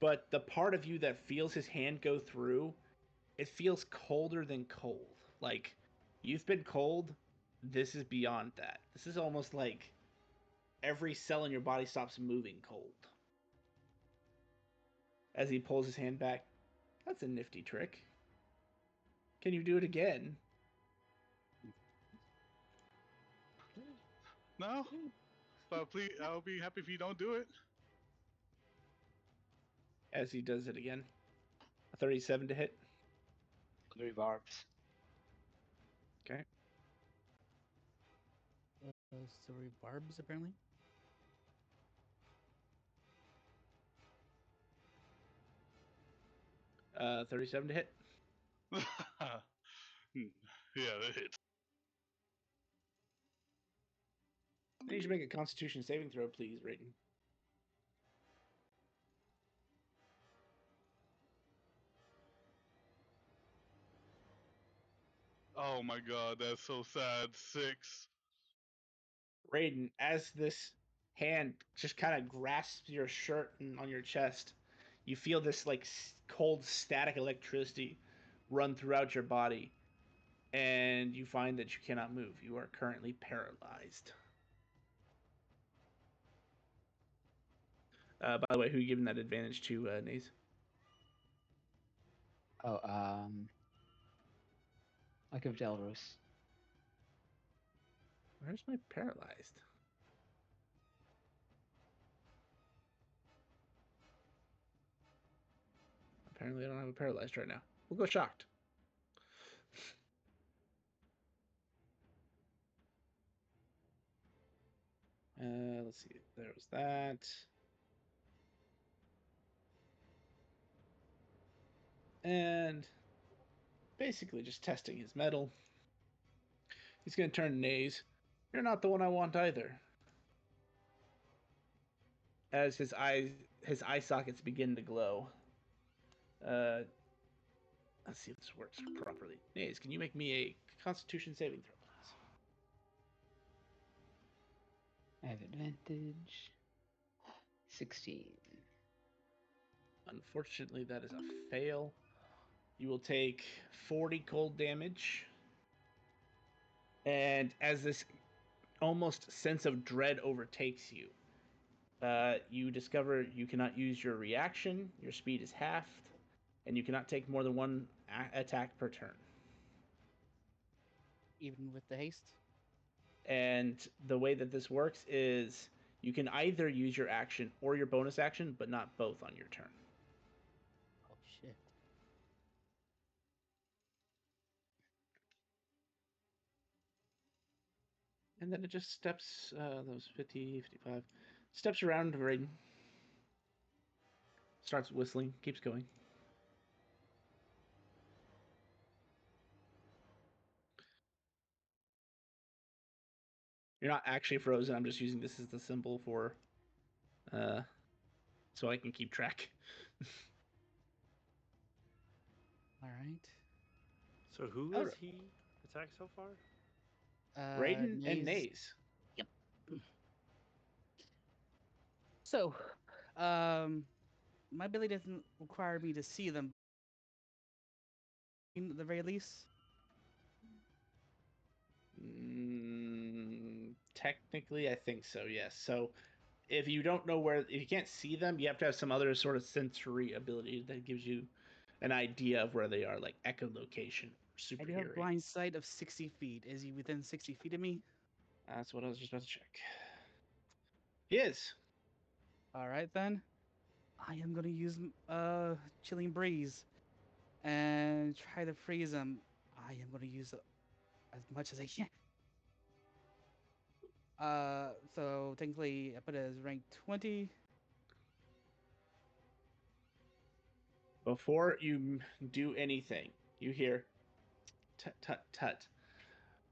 But the part of you that feels his hand go through, it feels colder than cold. Like, you've been cold, this is beyond that. This is almost like every cell in your body stops moving cold. As he pulls his hand back, that's a nifty trick. Can you do it again? No, but please, I'll be happy if you don't do it. As he does it again. A 37 to hit. 3 barbs. Okay. 3 barbs, apparently. Uh, 37 to hit. Yeah, that hits. I need you to make a Constitution saving throw, please, Rayton. Oh my god, that's so sad. 6. Raiden, as this hand just kind of grasps your shirt and on your chest, you feel this like cold static electricity run throughout your body, and you find that you cannot move. You are currently paralyzed. By the way, who are you giving that advantage to, Naze? Oh, I'll give Delros. Where's my paralyzed? Apparently, I don't have a paralyzed right now. We'll go shocked. Let's see. There was that. And basically just testing his metal. He's going to turn to Naze. You're not the one I want either. As his eye sockets begin to glow. Let's see if this works properly. Naze, can you make me a Constitution saving throw, please? I have advantage. 16. Unfortunately, that is a fail. You will take 40 cold damage. And as this almost sense of dread overtakes you, you discover you cannot use your reaction, your speed is halved, and you cannot take more than one attack per turn. Even with the haste? And the way that this works is you can either use your action or your bonus action, but not both on your turn. Oh, shit. And then it just steps, that was 50, 55, steps around Raiden. Starts whistling, keeps going. You're not actually frozen, I'm just using this as the symbol for, so I can keep track. Alright. So who has he attacked so far? Raiden and Naze. Yep. So, my ability doesn't require me to see them. At the very least. Technically, I think so, yes. So, if you don't know if you can't see them, you have to have some other sort of sensory ability that gives you an idea of where they are, like echolocation. I do have blind sight of 60 feet. Is he within 60 feet of me? That's what I was just about to check. He is. Alright then. I am gonna use Chilling Breeze and try to freeze him. I am gonna use as much as I can. So technically I put it as rank 20. Before you do anything, you hear tut tut tut.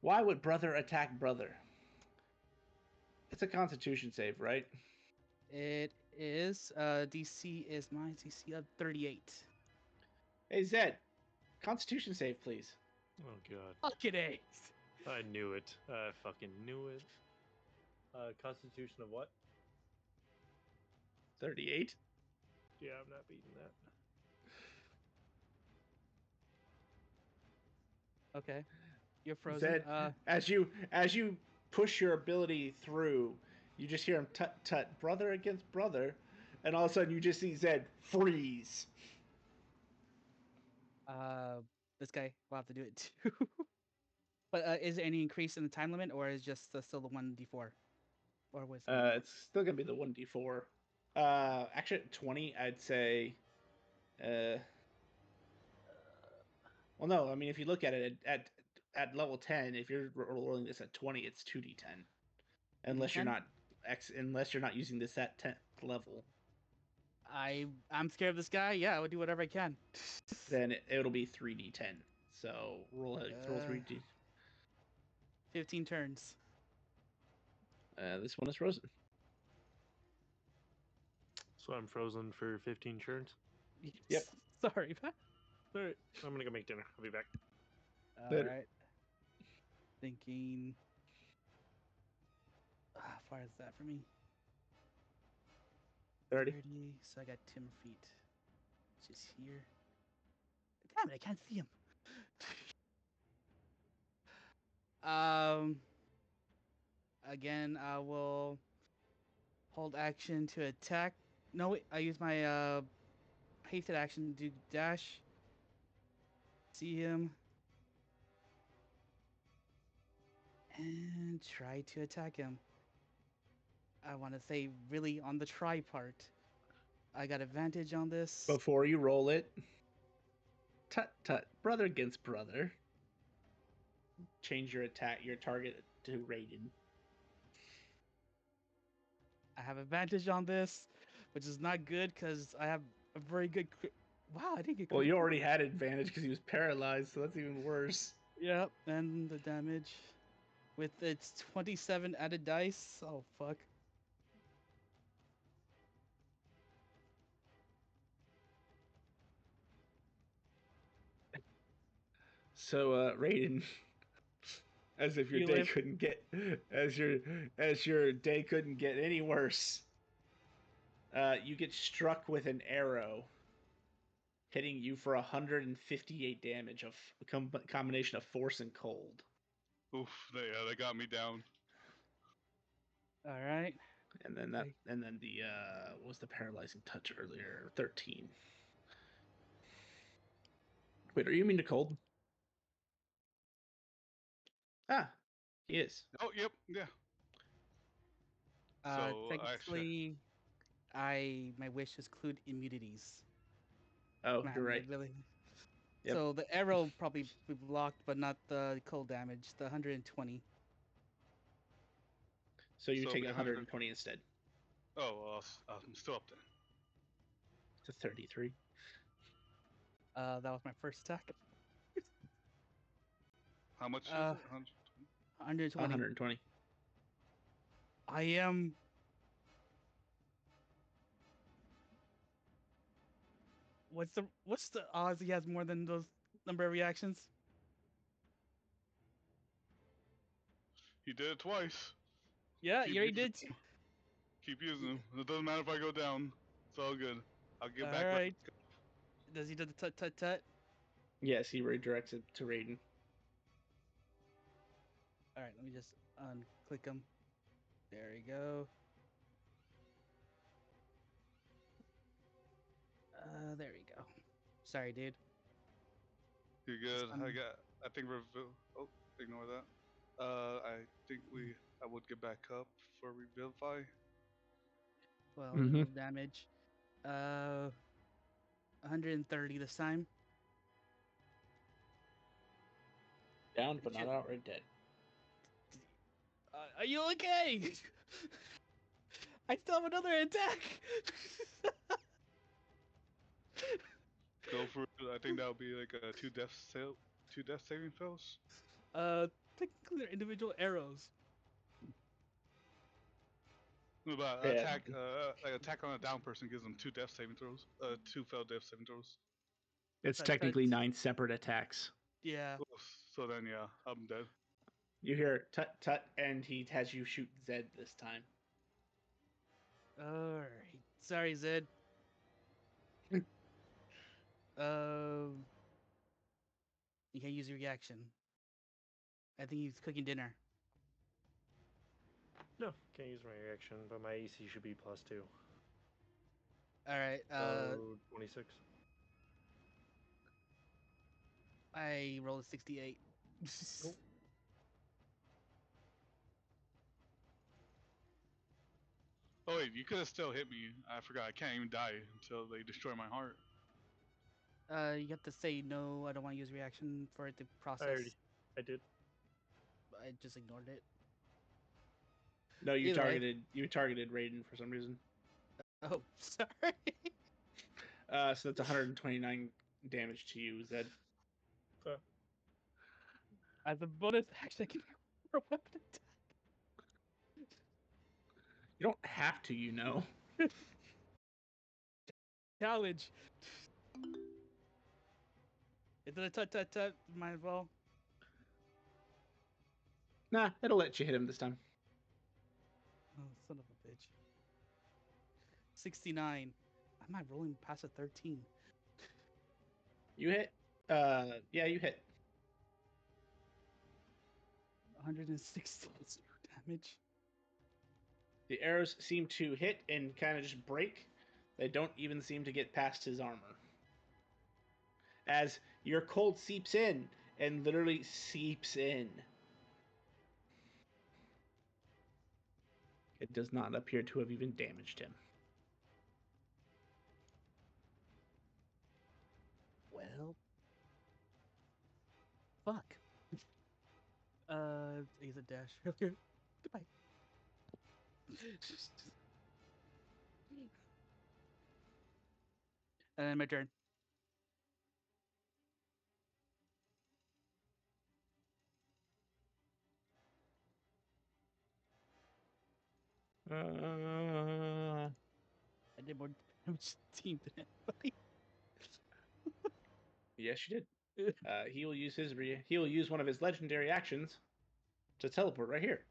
Why would brother attack brother? It's a Constitution save, right? It is. DC is my DC of 38. Hey Zed, Constitution save, please. Oh god. Fucking A's. I knew it. I fucking knew it. Constitution of what? 38. Yeah, I'm not beating that. Okay. You're frozen. Zed, as you push your ability through, you just hear him tut tut, brother against brother, and all of a sudden you just see Zed freeze. This guy will have to do it too. But is there any increase in the time limit, or is just still the 1d4? Or was it? It's still gonna be the 1d4. Actually, at 20, I'd say. Well, no. I mean, if you look at it at level 10, if you're rolling this at 20, it's 2d10, unless you're 10? not unless you're not using this at 10th level. I'm scared of this guy. Yeah, I would do whatever I can. Then it'll be 3d10. So roll 3d. 15 turns. This one is frozen. So I'm frozen for 15 turns. Yep. Sorry, man. Alright, I'm gonna go make dinner. I'll be back. All Later. right. Thinking. How far is that for me? 30. 30. So I got 10 feet. Just here. Damn it! I can't see him. Again, I will hold action to attack. No, wait. I use my hasted action to dash. See him. And try to attack him. I want to say really on the try part. I got advantage on this. Before you roll it, tut tut, brother against brother. Change your target to Raiden. I have advantage on this, which is not good because I have a very good. Wow, I didn't get. Well, you already had advantage because he was paralyzed, so that's even worse. Yep, and the damage with its 27 added dice. Oh fuck. So, Raiden, as if your You day live- couldn't get, as your day couldn't get any worse. You get struck with an arrow, hitting you for 158 damage of combination of force and cold. Oof, they got me down. All right. And then Okay. the what was the paralyzing touch earlier? 13. Wait, are you immune to cold? Ah, he is. Oh, yep, yeah. So, Technically, my wishes include immunities. Oh, Man, you're they right. really. Yep. So the arrow probably be blocked, but not the cold damage. The 120. So you So take because 120 instead. Oh, well, I'm still up then. To 33. That was my first attack. How much is Uh, it? 120. 120. I am. What's the odds he has more than those number of reactions? He did it twice. Yeah, Keep you already using- did. Keep using them. It doesn't matter if I go down. It's all good. I'll get All back. right. Does he do the tut tut tut? Yes, he redirects it to Raiden. All right, let me just unclick him. There we go. There we go. Sorry, dude. You're good. un- I think reveal. Oh, ignore that. I think I would get back up for revivify. 12 Mhm. damage. 130 this time. Down, but not outright dead. Are you okay? I still have another attack. Go for it. I think that would be like a two death saving throws. Technically they're individual arrows. No, but Yeah. attack on a down person gives them two death saving throws. Two failed death saving throws. It's Tut, technically tut. 9 separate attacks. Yeah. Oof, so then, yeah, I'm dead. You hear tut tut, and he has you shoot Zed this time. Alright. Sorry, Zed. You can't use your reaction. I think he's cooking dinner. No, can't use my reaction, but my AC should be +2. Alright, So 26. I rolled a 68. Nope. wait. You could have still hit me. I forgot. I can't even die until they destroy my heart. You have to say no. I don't want to use reaction for it to process. I did. I just ignored it. No, you Either way. targeted Raiden for some reason. Oh, sorry. So that's 129 damage to you, Zed. As a bonus action, I can for a weapon attack. You don't have to, you know. Challenge. Is it a tut? Might as well. Nah, it'll let you hit him this time. Oh, son of a bitch. 69. I'm not rolling past a 13. You hit. Yeah, you hit. 160 damage. The arrows seem to hit and kind of just break. They don't even seem to get past his armor. As your cold seeps in and literally seeps in. It does not appear to have even damaged him. Well, fuck. He's a dash. Goodbye. And then my turn. I did more damage to the team than anybody. Yes, you did. He will use one of his legendary actions to teleport right here.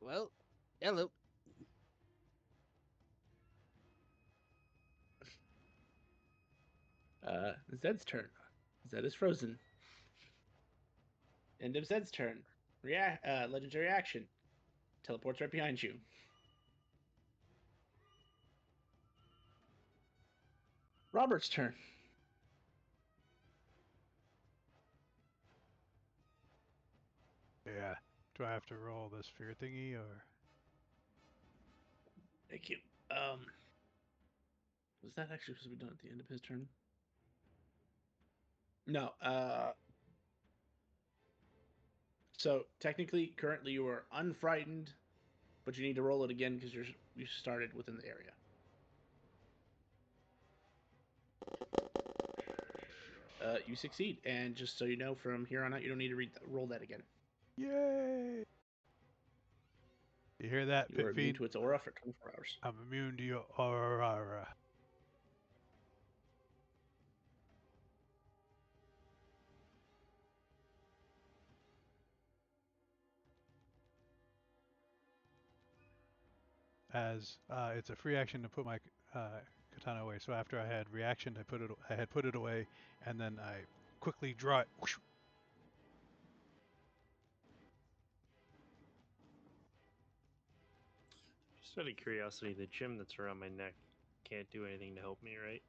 Well, hello. Zed's turn. Zed is frozen. End of Zed's turn. Legendary action. Teleports right behind you. Robert's turn. Yeah. Do I have to roll this fear thingy or? Thank you. Was that actually supposed to be done at the end of his turn? No. So technically, currently you are unfrightened, but you need to roll it again because you started within the area. You succeed, and just so you know, from here on out, you don't need to roll that again. Yay! You hear that, You are immune Pitfeed? to its aura for 24 hours. I'm immune to your aura. As it's a free action to put my katana away. So after I had reaction, I had put it away, and then I quickly draw it. Whoosh. Just out of curiosity, the gem that's around my neck can't do anything to help me, right?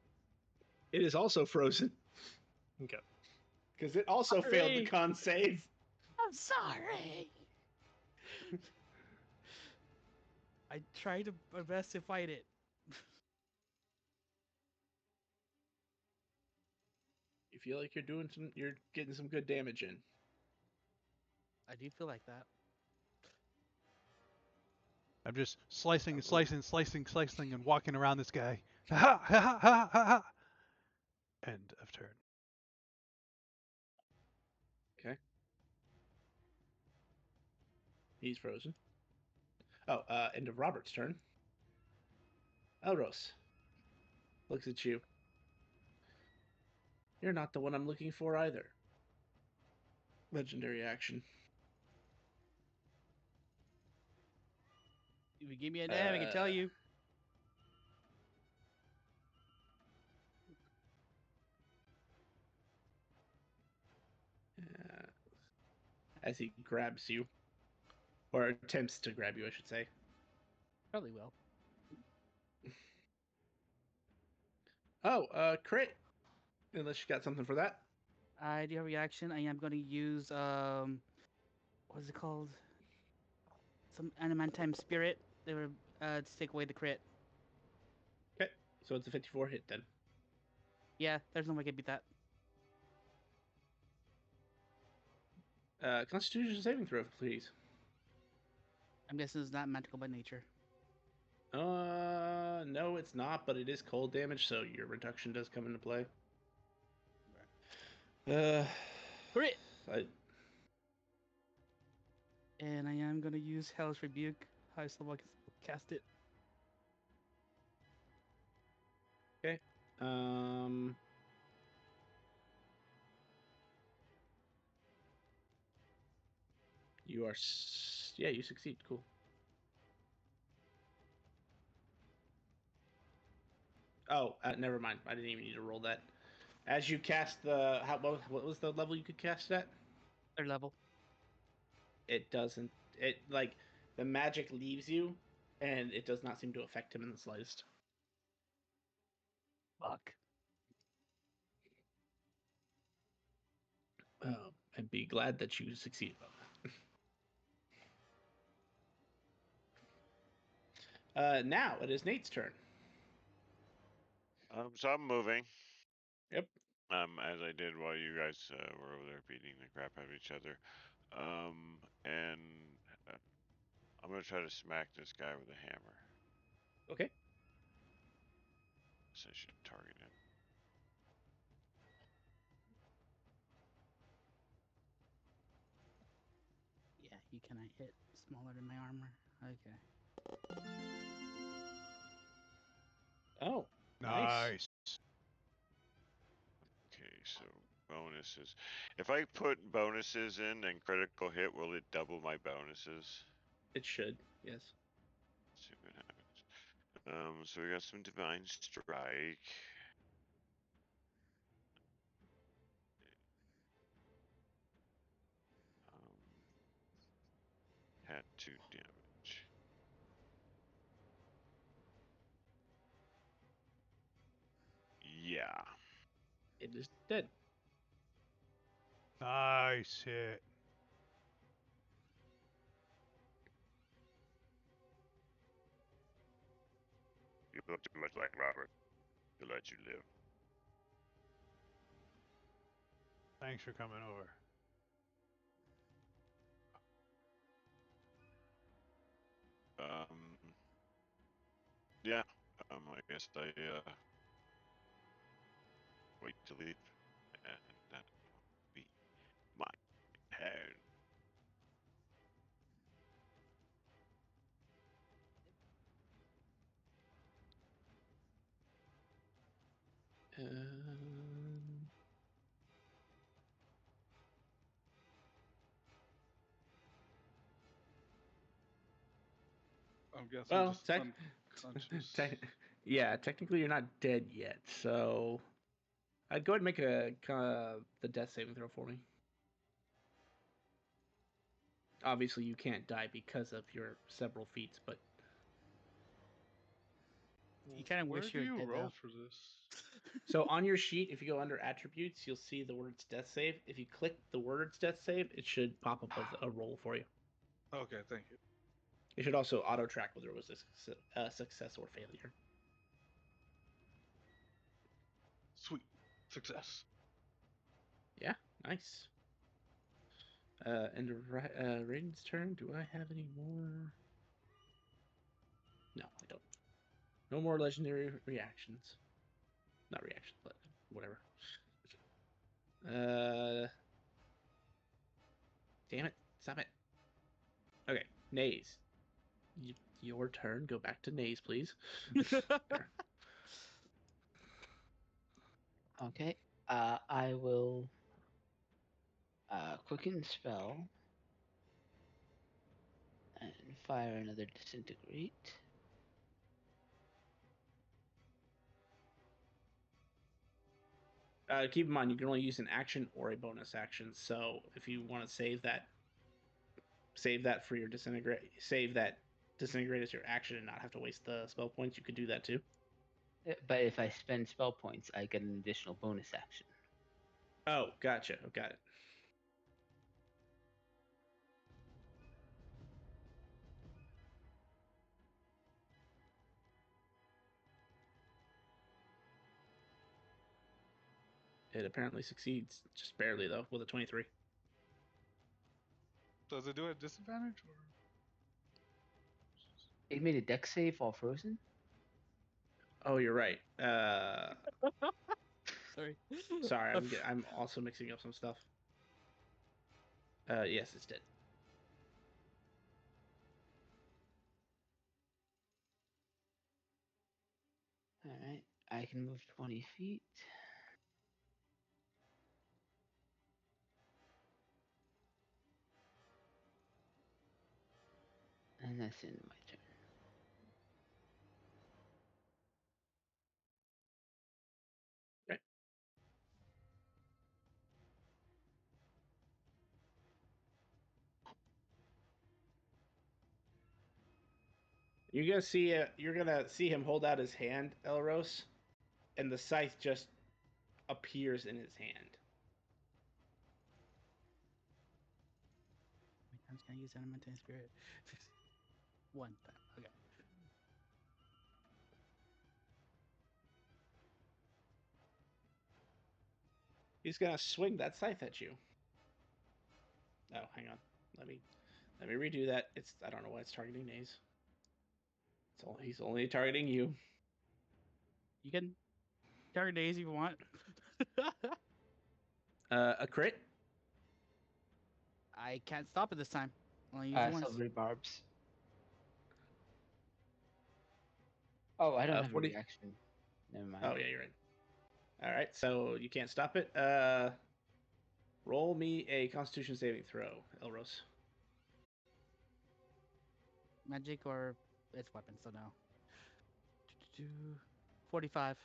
It is also frozen. Okay. Because it also failed the con save. I'm sorry. I tried my best to fight it. You feel like you're getting some good damage in. I do feel like that. I'm just slicing, and walking around this guy. Ha ha ha ha ha ha. End of turn. Okay. He's frozen. Oh, end of Robert's turn. Elros looks at you. You're not the one I'm looking for either. Legendary action. If you give me a name, I can tell you. As he grabs you. Or attempts to grab you, I should say. Probably will. Oh, crit. Unless you got something for that. I do have a reaction. I am going to use, what is it called? Some adamantine spirit They were to take away the crit. Okay, so it's a 54 hit then. Yeah, there's no way I could beat that. Constitution saving throw, please. I'm guessing it's not magical by nature. No, it's not, but it is cold damage, so your reduction does come into play. Crit! I, And I am gonna use Hellish Rebuke. Highest level I can cast it. okay. You are. Yeah, you succeed. Cool. Oh, never mind. I didn't even need to roll that. As you cast the, what was the level you could cast it at? Third level. It doesn't. It like the magic leaves you, and it does not seem to affect him in the slightest. Fuck. I'd be glad that you succeeded on that. Now it is Nate's turn. So I'm moving. Yep. As I did while you guys were over there beating the crap out of each other. And I'm gonna try to smack this guy with a hammer. Okay. So I should target him. Yeah, you cannot hit smaller than my armor. Okay. Oh, nice. Nice. Okay, so bonuses. If I put bonuses in and critical hit, will it double my bonuses? It should. Yes. Let's see what happens. So we got some divine strike. Had 2 damage. Yeah. It is dead. Nice hit. You look too much like Robert to let you live. Thanks for coming over. Yeah. I guess I wait to leave, and that will be my turn. I'm guessing Well, just unconscious. yeah, technically you're not dead yet, so I'd go ahead and make the death saving throw for me. Obviously, you can't die because of your several feats, but You kind of Where wish do you you were dead, roll though. for this? so on your sheet, if you go under attributes, you'll see the words death save. If you click the words death save, it should pop up with a roll for you. Okay, thank you. It should also auto track whether it was a success or failure. Sweet. Success. Yeah, nice. And Raiden's turn. Do I have any more? No, I don't. No more legendary reactions. Not reactions, but whatever. Damn it. Stop it. Okay, Nays. Your turn. Go back to Nays, please. There. Okay. I will quicken spell and fire another disintegrate. Keep in mind, you can only use an action or a bonus action. So if you want to save that for your disintegrate, save that disintegrate as your action and not have to waste the spell points, you could do that too. But if I spend spell points, I get an additional bonus action. Oh, gotcha. Got it. It apparently succeeds, just barely though, with a 23. Does it do a disadvantage or? It made a deck save while frozen. Oh, you're right. Sorry. Sorry, I'm also mixing up some stuff. Yes, it's dead. All right, I can move 20 feet. And that's in my turn. Okay. You're gonna see him hold out his hand, Elros, and the scythe just appears in his hand. I'm just gonna use Elemental Spirit. One time. Okay. He's gonna swing that scythe at you. Oh, hang on. Let me redo that. I don't know why it's targeting Naze. He's only targeting you. You can target Days if you want. A crit. I can't stop it this time. Only use it once. Silvery barbs. Oh, I don't have 40. a reaction. Never mind. Oh yeah, you're right. All right, so you can't stop it. Roll me a Constitution saving throw, Elros. Magic or it's weapon, so no. 45.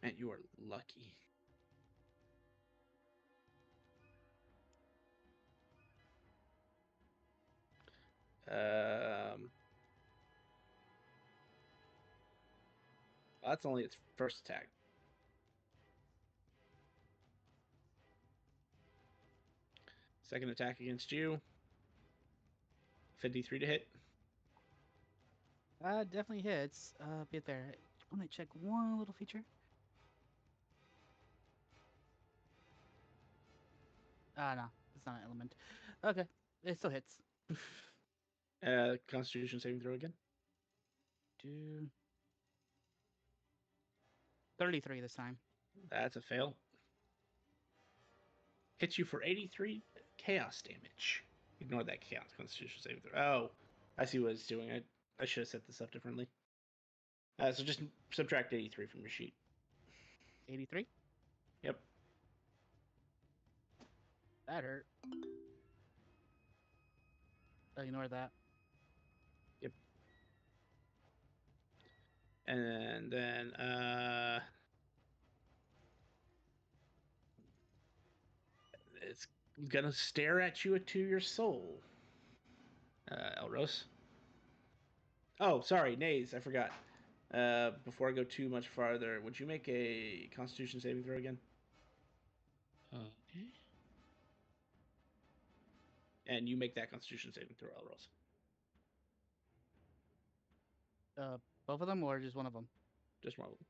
Man, you are lucky. That's only its first attack. Second attack against you. 53 to hit. Definitely hits. Bit there. I want to check one little feature. No, it's not an element. Okay, it still hits. Constitution saving throw again. 33 this time. That's a fail. Hits you for 83 chaos damage. Ignore that chaos Constitution saving throw. Oh, I see what it's doing. I should have set this up differently. So just subtract 83 from your sheet. 83? Yep. That hurt. Ignore that. Yep. And then it's gonna stare at you to your soul. Elros. Oh, sorry, Naze, I forgot. Before I go too much farther, would you make a Constitution saving throw again? Okay. And you make that Constitution saving throw, Elros. Both of them or just one of them? Just one of them.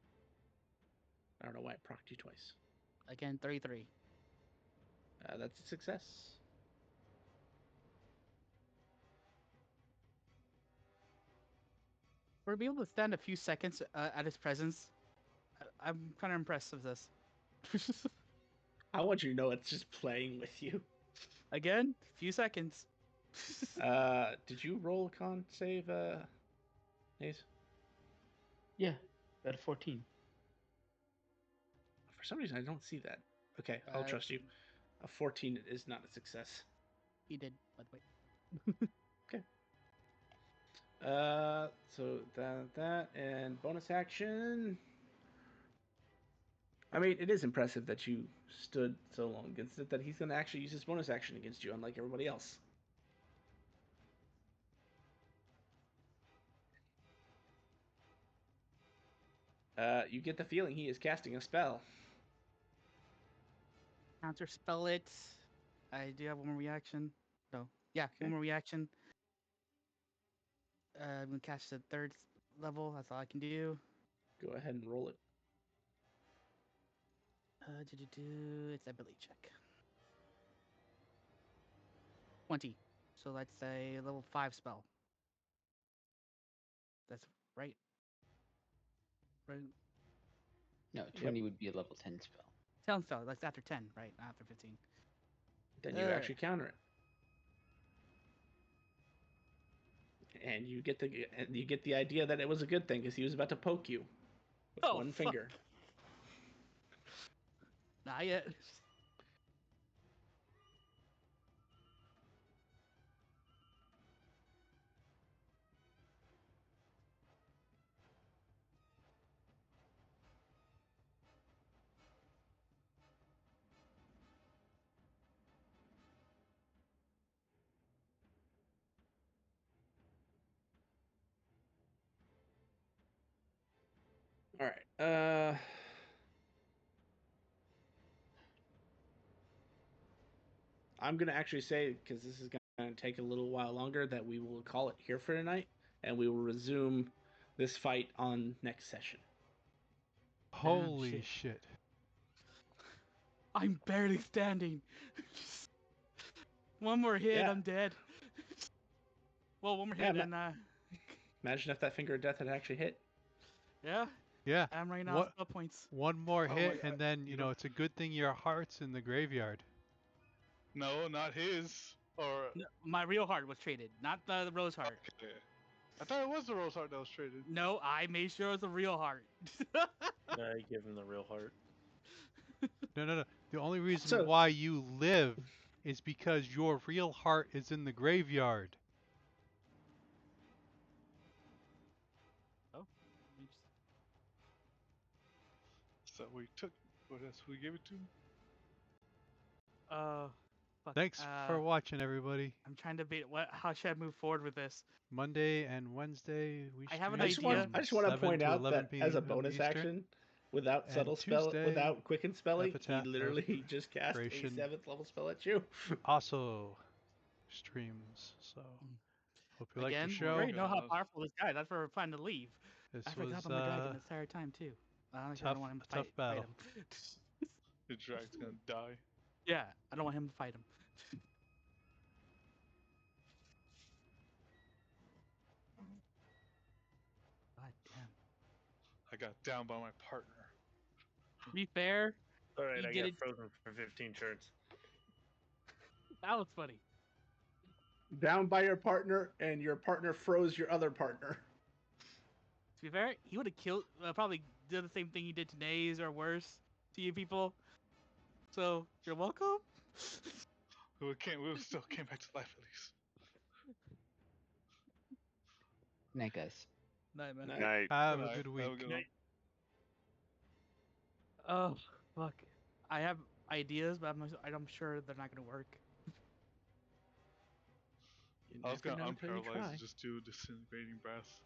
I don't know why it procced you twice. Again, 33. That's a success. For being able to stand a few seconds at his presence, I'm kind of impressed with this. I want you to know it's just playing with you. Again, few seconds. Did you roll a con save, Naze? Yeah, got a 14. For some reason, I don't see that. Okay, I'll trust you. A 14 is not a success. He did, by the way. Okay. So that and bonus action. I mean, it is impressive that you stood so long against it that he's going to actually use his bonus action against you, unlike everybody else. You get the feeling he is casting a spell. Counter spell it. I do have one more reaction. No. Yeah, Okay. one more reaction. I'm going to catch the third level. That's all I can do. Go ahead and roll it. It's ability check. 20. So let's say level 5 spell. That's right. Right. No, 20 would be a level 10 spell. 10 spell. That's after 10, right? Not after 15. Then you actually counter it, and you get the idea that it was a good thing because he was about to poke you with one finger. Not yet. All right. I'm gonna actually say, because this is gonna take a little while longer, that we will call it here for tonight, and we will resume this fight on next session. Holy shit. I'm barely standing. One more hit, Yeah. I'm dead. Well, one more Yeah, hit, and Imagine if that finger of death had actually hit. yeah, Yeah. I'm running out of spell points. One more Oh my hit, God. and then, you know, it's a good thing your heart's in the graveyard. No, not his. Or No, my real heart was traded, not the rose heart. okay. I thought it was the rose heart that was traded. No, I made sure it was a real heart. I give him the real heart. No. The only reason So- why you live is because your real heart is in the graveyard. Oh. So we took. What else we gave it to? Fuck. Thanks for watching, everybody. I'm trying to beat how should I move forward with this? Monday and Wednesday, we I have an stream idea. from I just want to 7 point out 11 that as a PM bonus Eastern. action, without And subtle spell, Tuesday, without quicken spelling, Epitaph he of literally just cast a Creation. 7th level spell at you. Also streams. So hope you like Again, the we show. already know how God. powerful this guy is. That's why we're planning to leave. This I forgot was about my dragon this entire time too. I don't tough- want him to a tough fight battle. him. The dragon's gonna die. Yeah, I don't want him to fight him. God damn. I got down by my partner. To be fair, All right, He I did got it- frozen for 15 turns. that was funny. Down by your partner, and your partner froze your other partner. To be fair, he would have killed, probably did the same thing he did to Nays or worse to you people. So you're welcome. We still came back to life at least. Night, guys. Night, man. Night. Have a Alright, good have week. a good one. Oh fuck! I have ideas, but I'm sure they're not gonna work. You I was never gonna know till you unparalyze try. and just do disintegrating breath.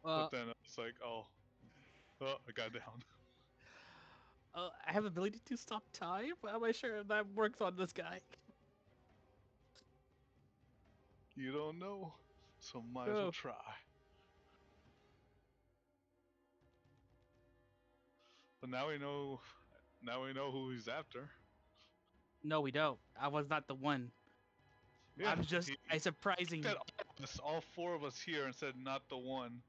Well, But then it's like, oh, I got down. I have ability to stop time, but am I sure if that works on this guy? You don't know, so might as No. well try. But now we know. Now we know who he's after. No, we don't. I was not the one. I'm just he a surprising. said all four of us here and said not the one.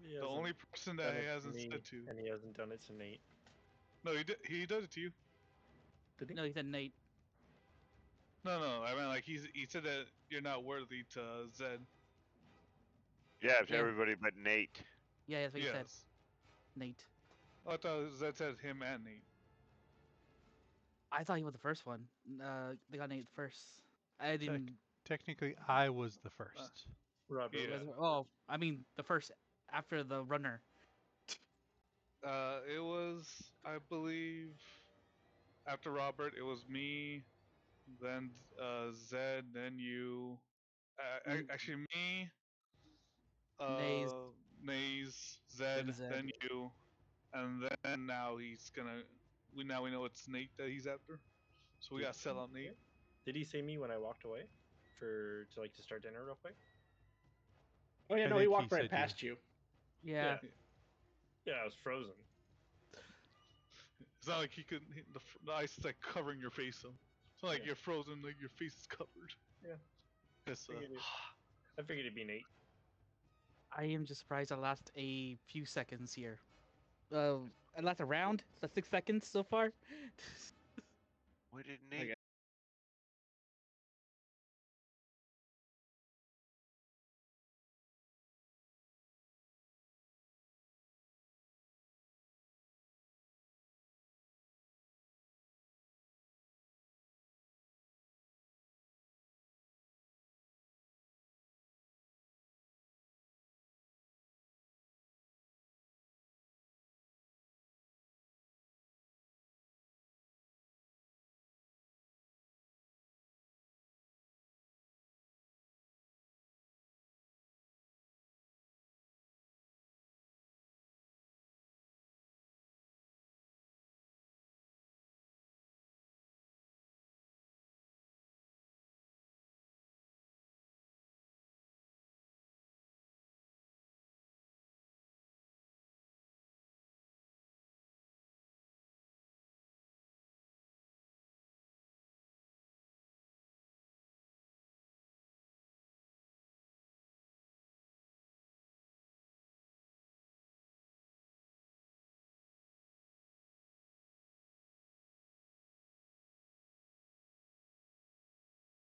He The hasn't only person that done he it to hasn't me, said to. and he hasn't done it to Nate. No, he did. He does it to you. Did he? No, he said Nate. No. I mean, like he said that you're not worthy to Zed. Yeah, to Yeah. everybody but Nate. Yeah, that's what he said. Yes. Nate. Oh, I thought Zed said him and Nate. I thought he was the first one. They got Nate first. I didn't. Technically, I was the first. Robert. Yeah. Oh, I mean the first after the runner. It was, I believe, after Robert, it was me, then Zed, then you. Actually, me, Nays. Nays, Zed, Then Zed. then you, and then now he's gonna. We know it's Nate that he's after, so we Did- gotta sell out Nate. Did he see me when I walked away to start dinner real quick? Oh yeah, I no, he think walked he right said past you. Yeah. Yeah, I was frozen. It's not like the ice is like covering your face. So it's not like Yeah. you're frozen. Like your face is covered. Yeah. It's I figured it'd be an 8. I am just surprised I last a few seconds here. I last a round. That's 6 seconds so far. What did I Nate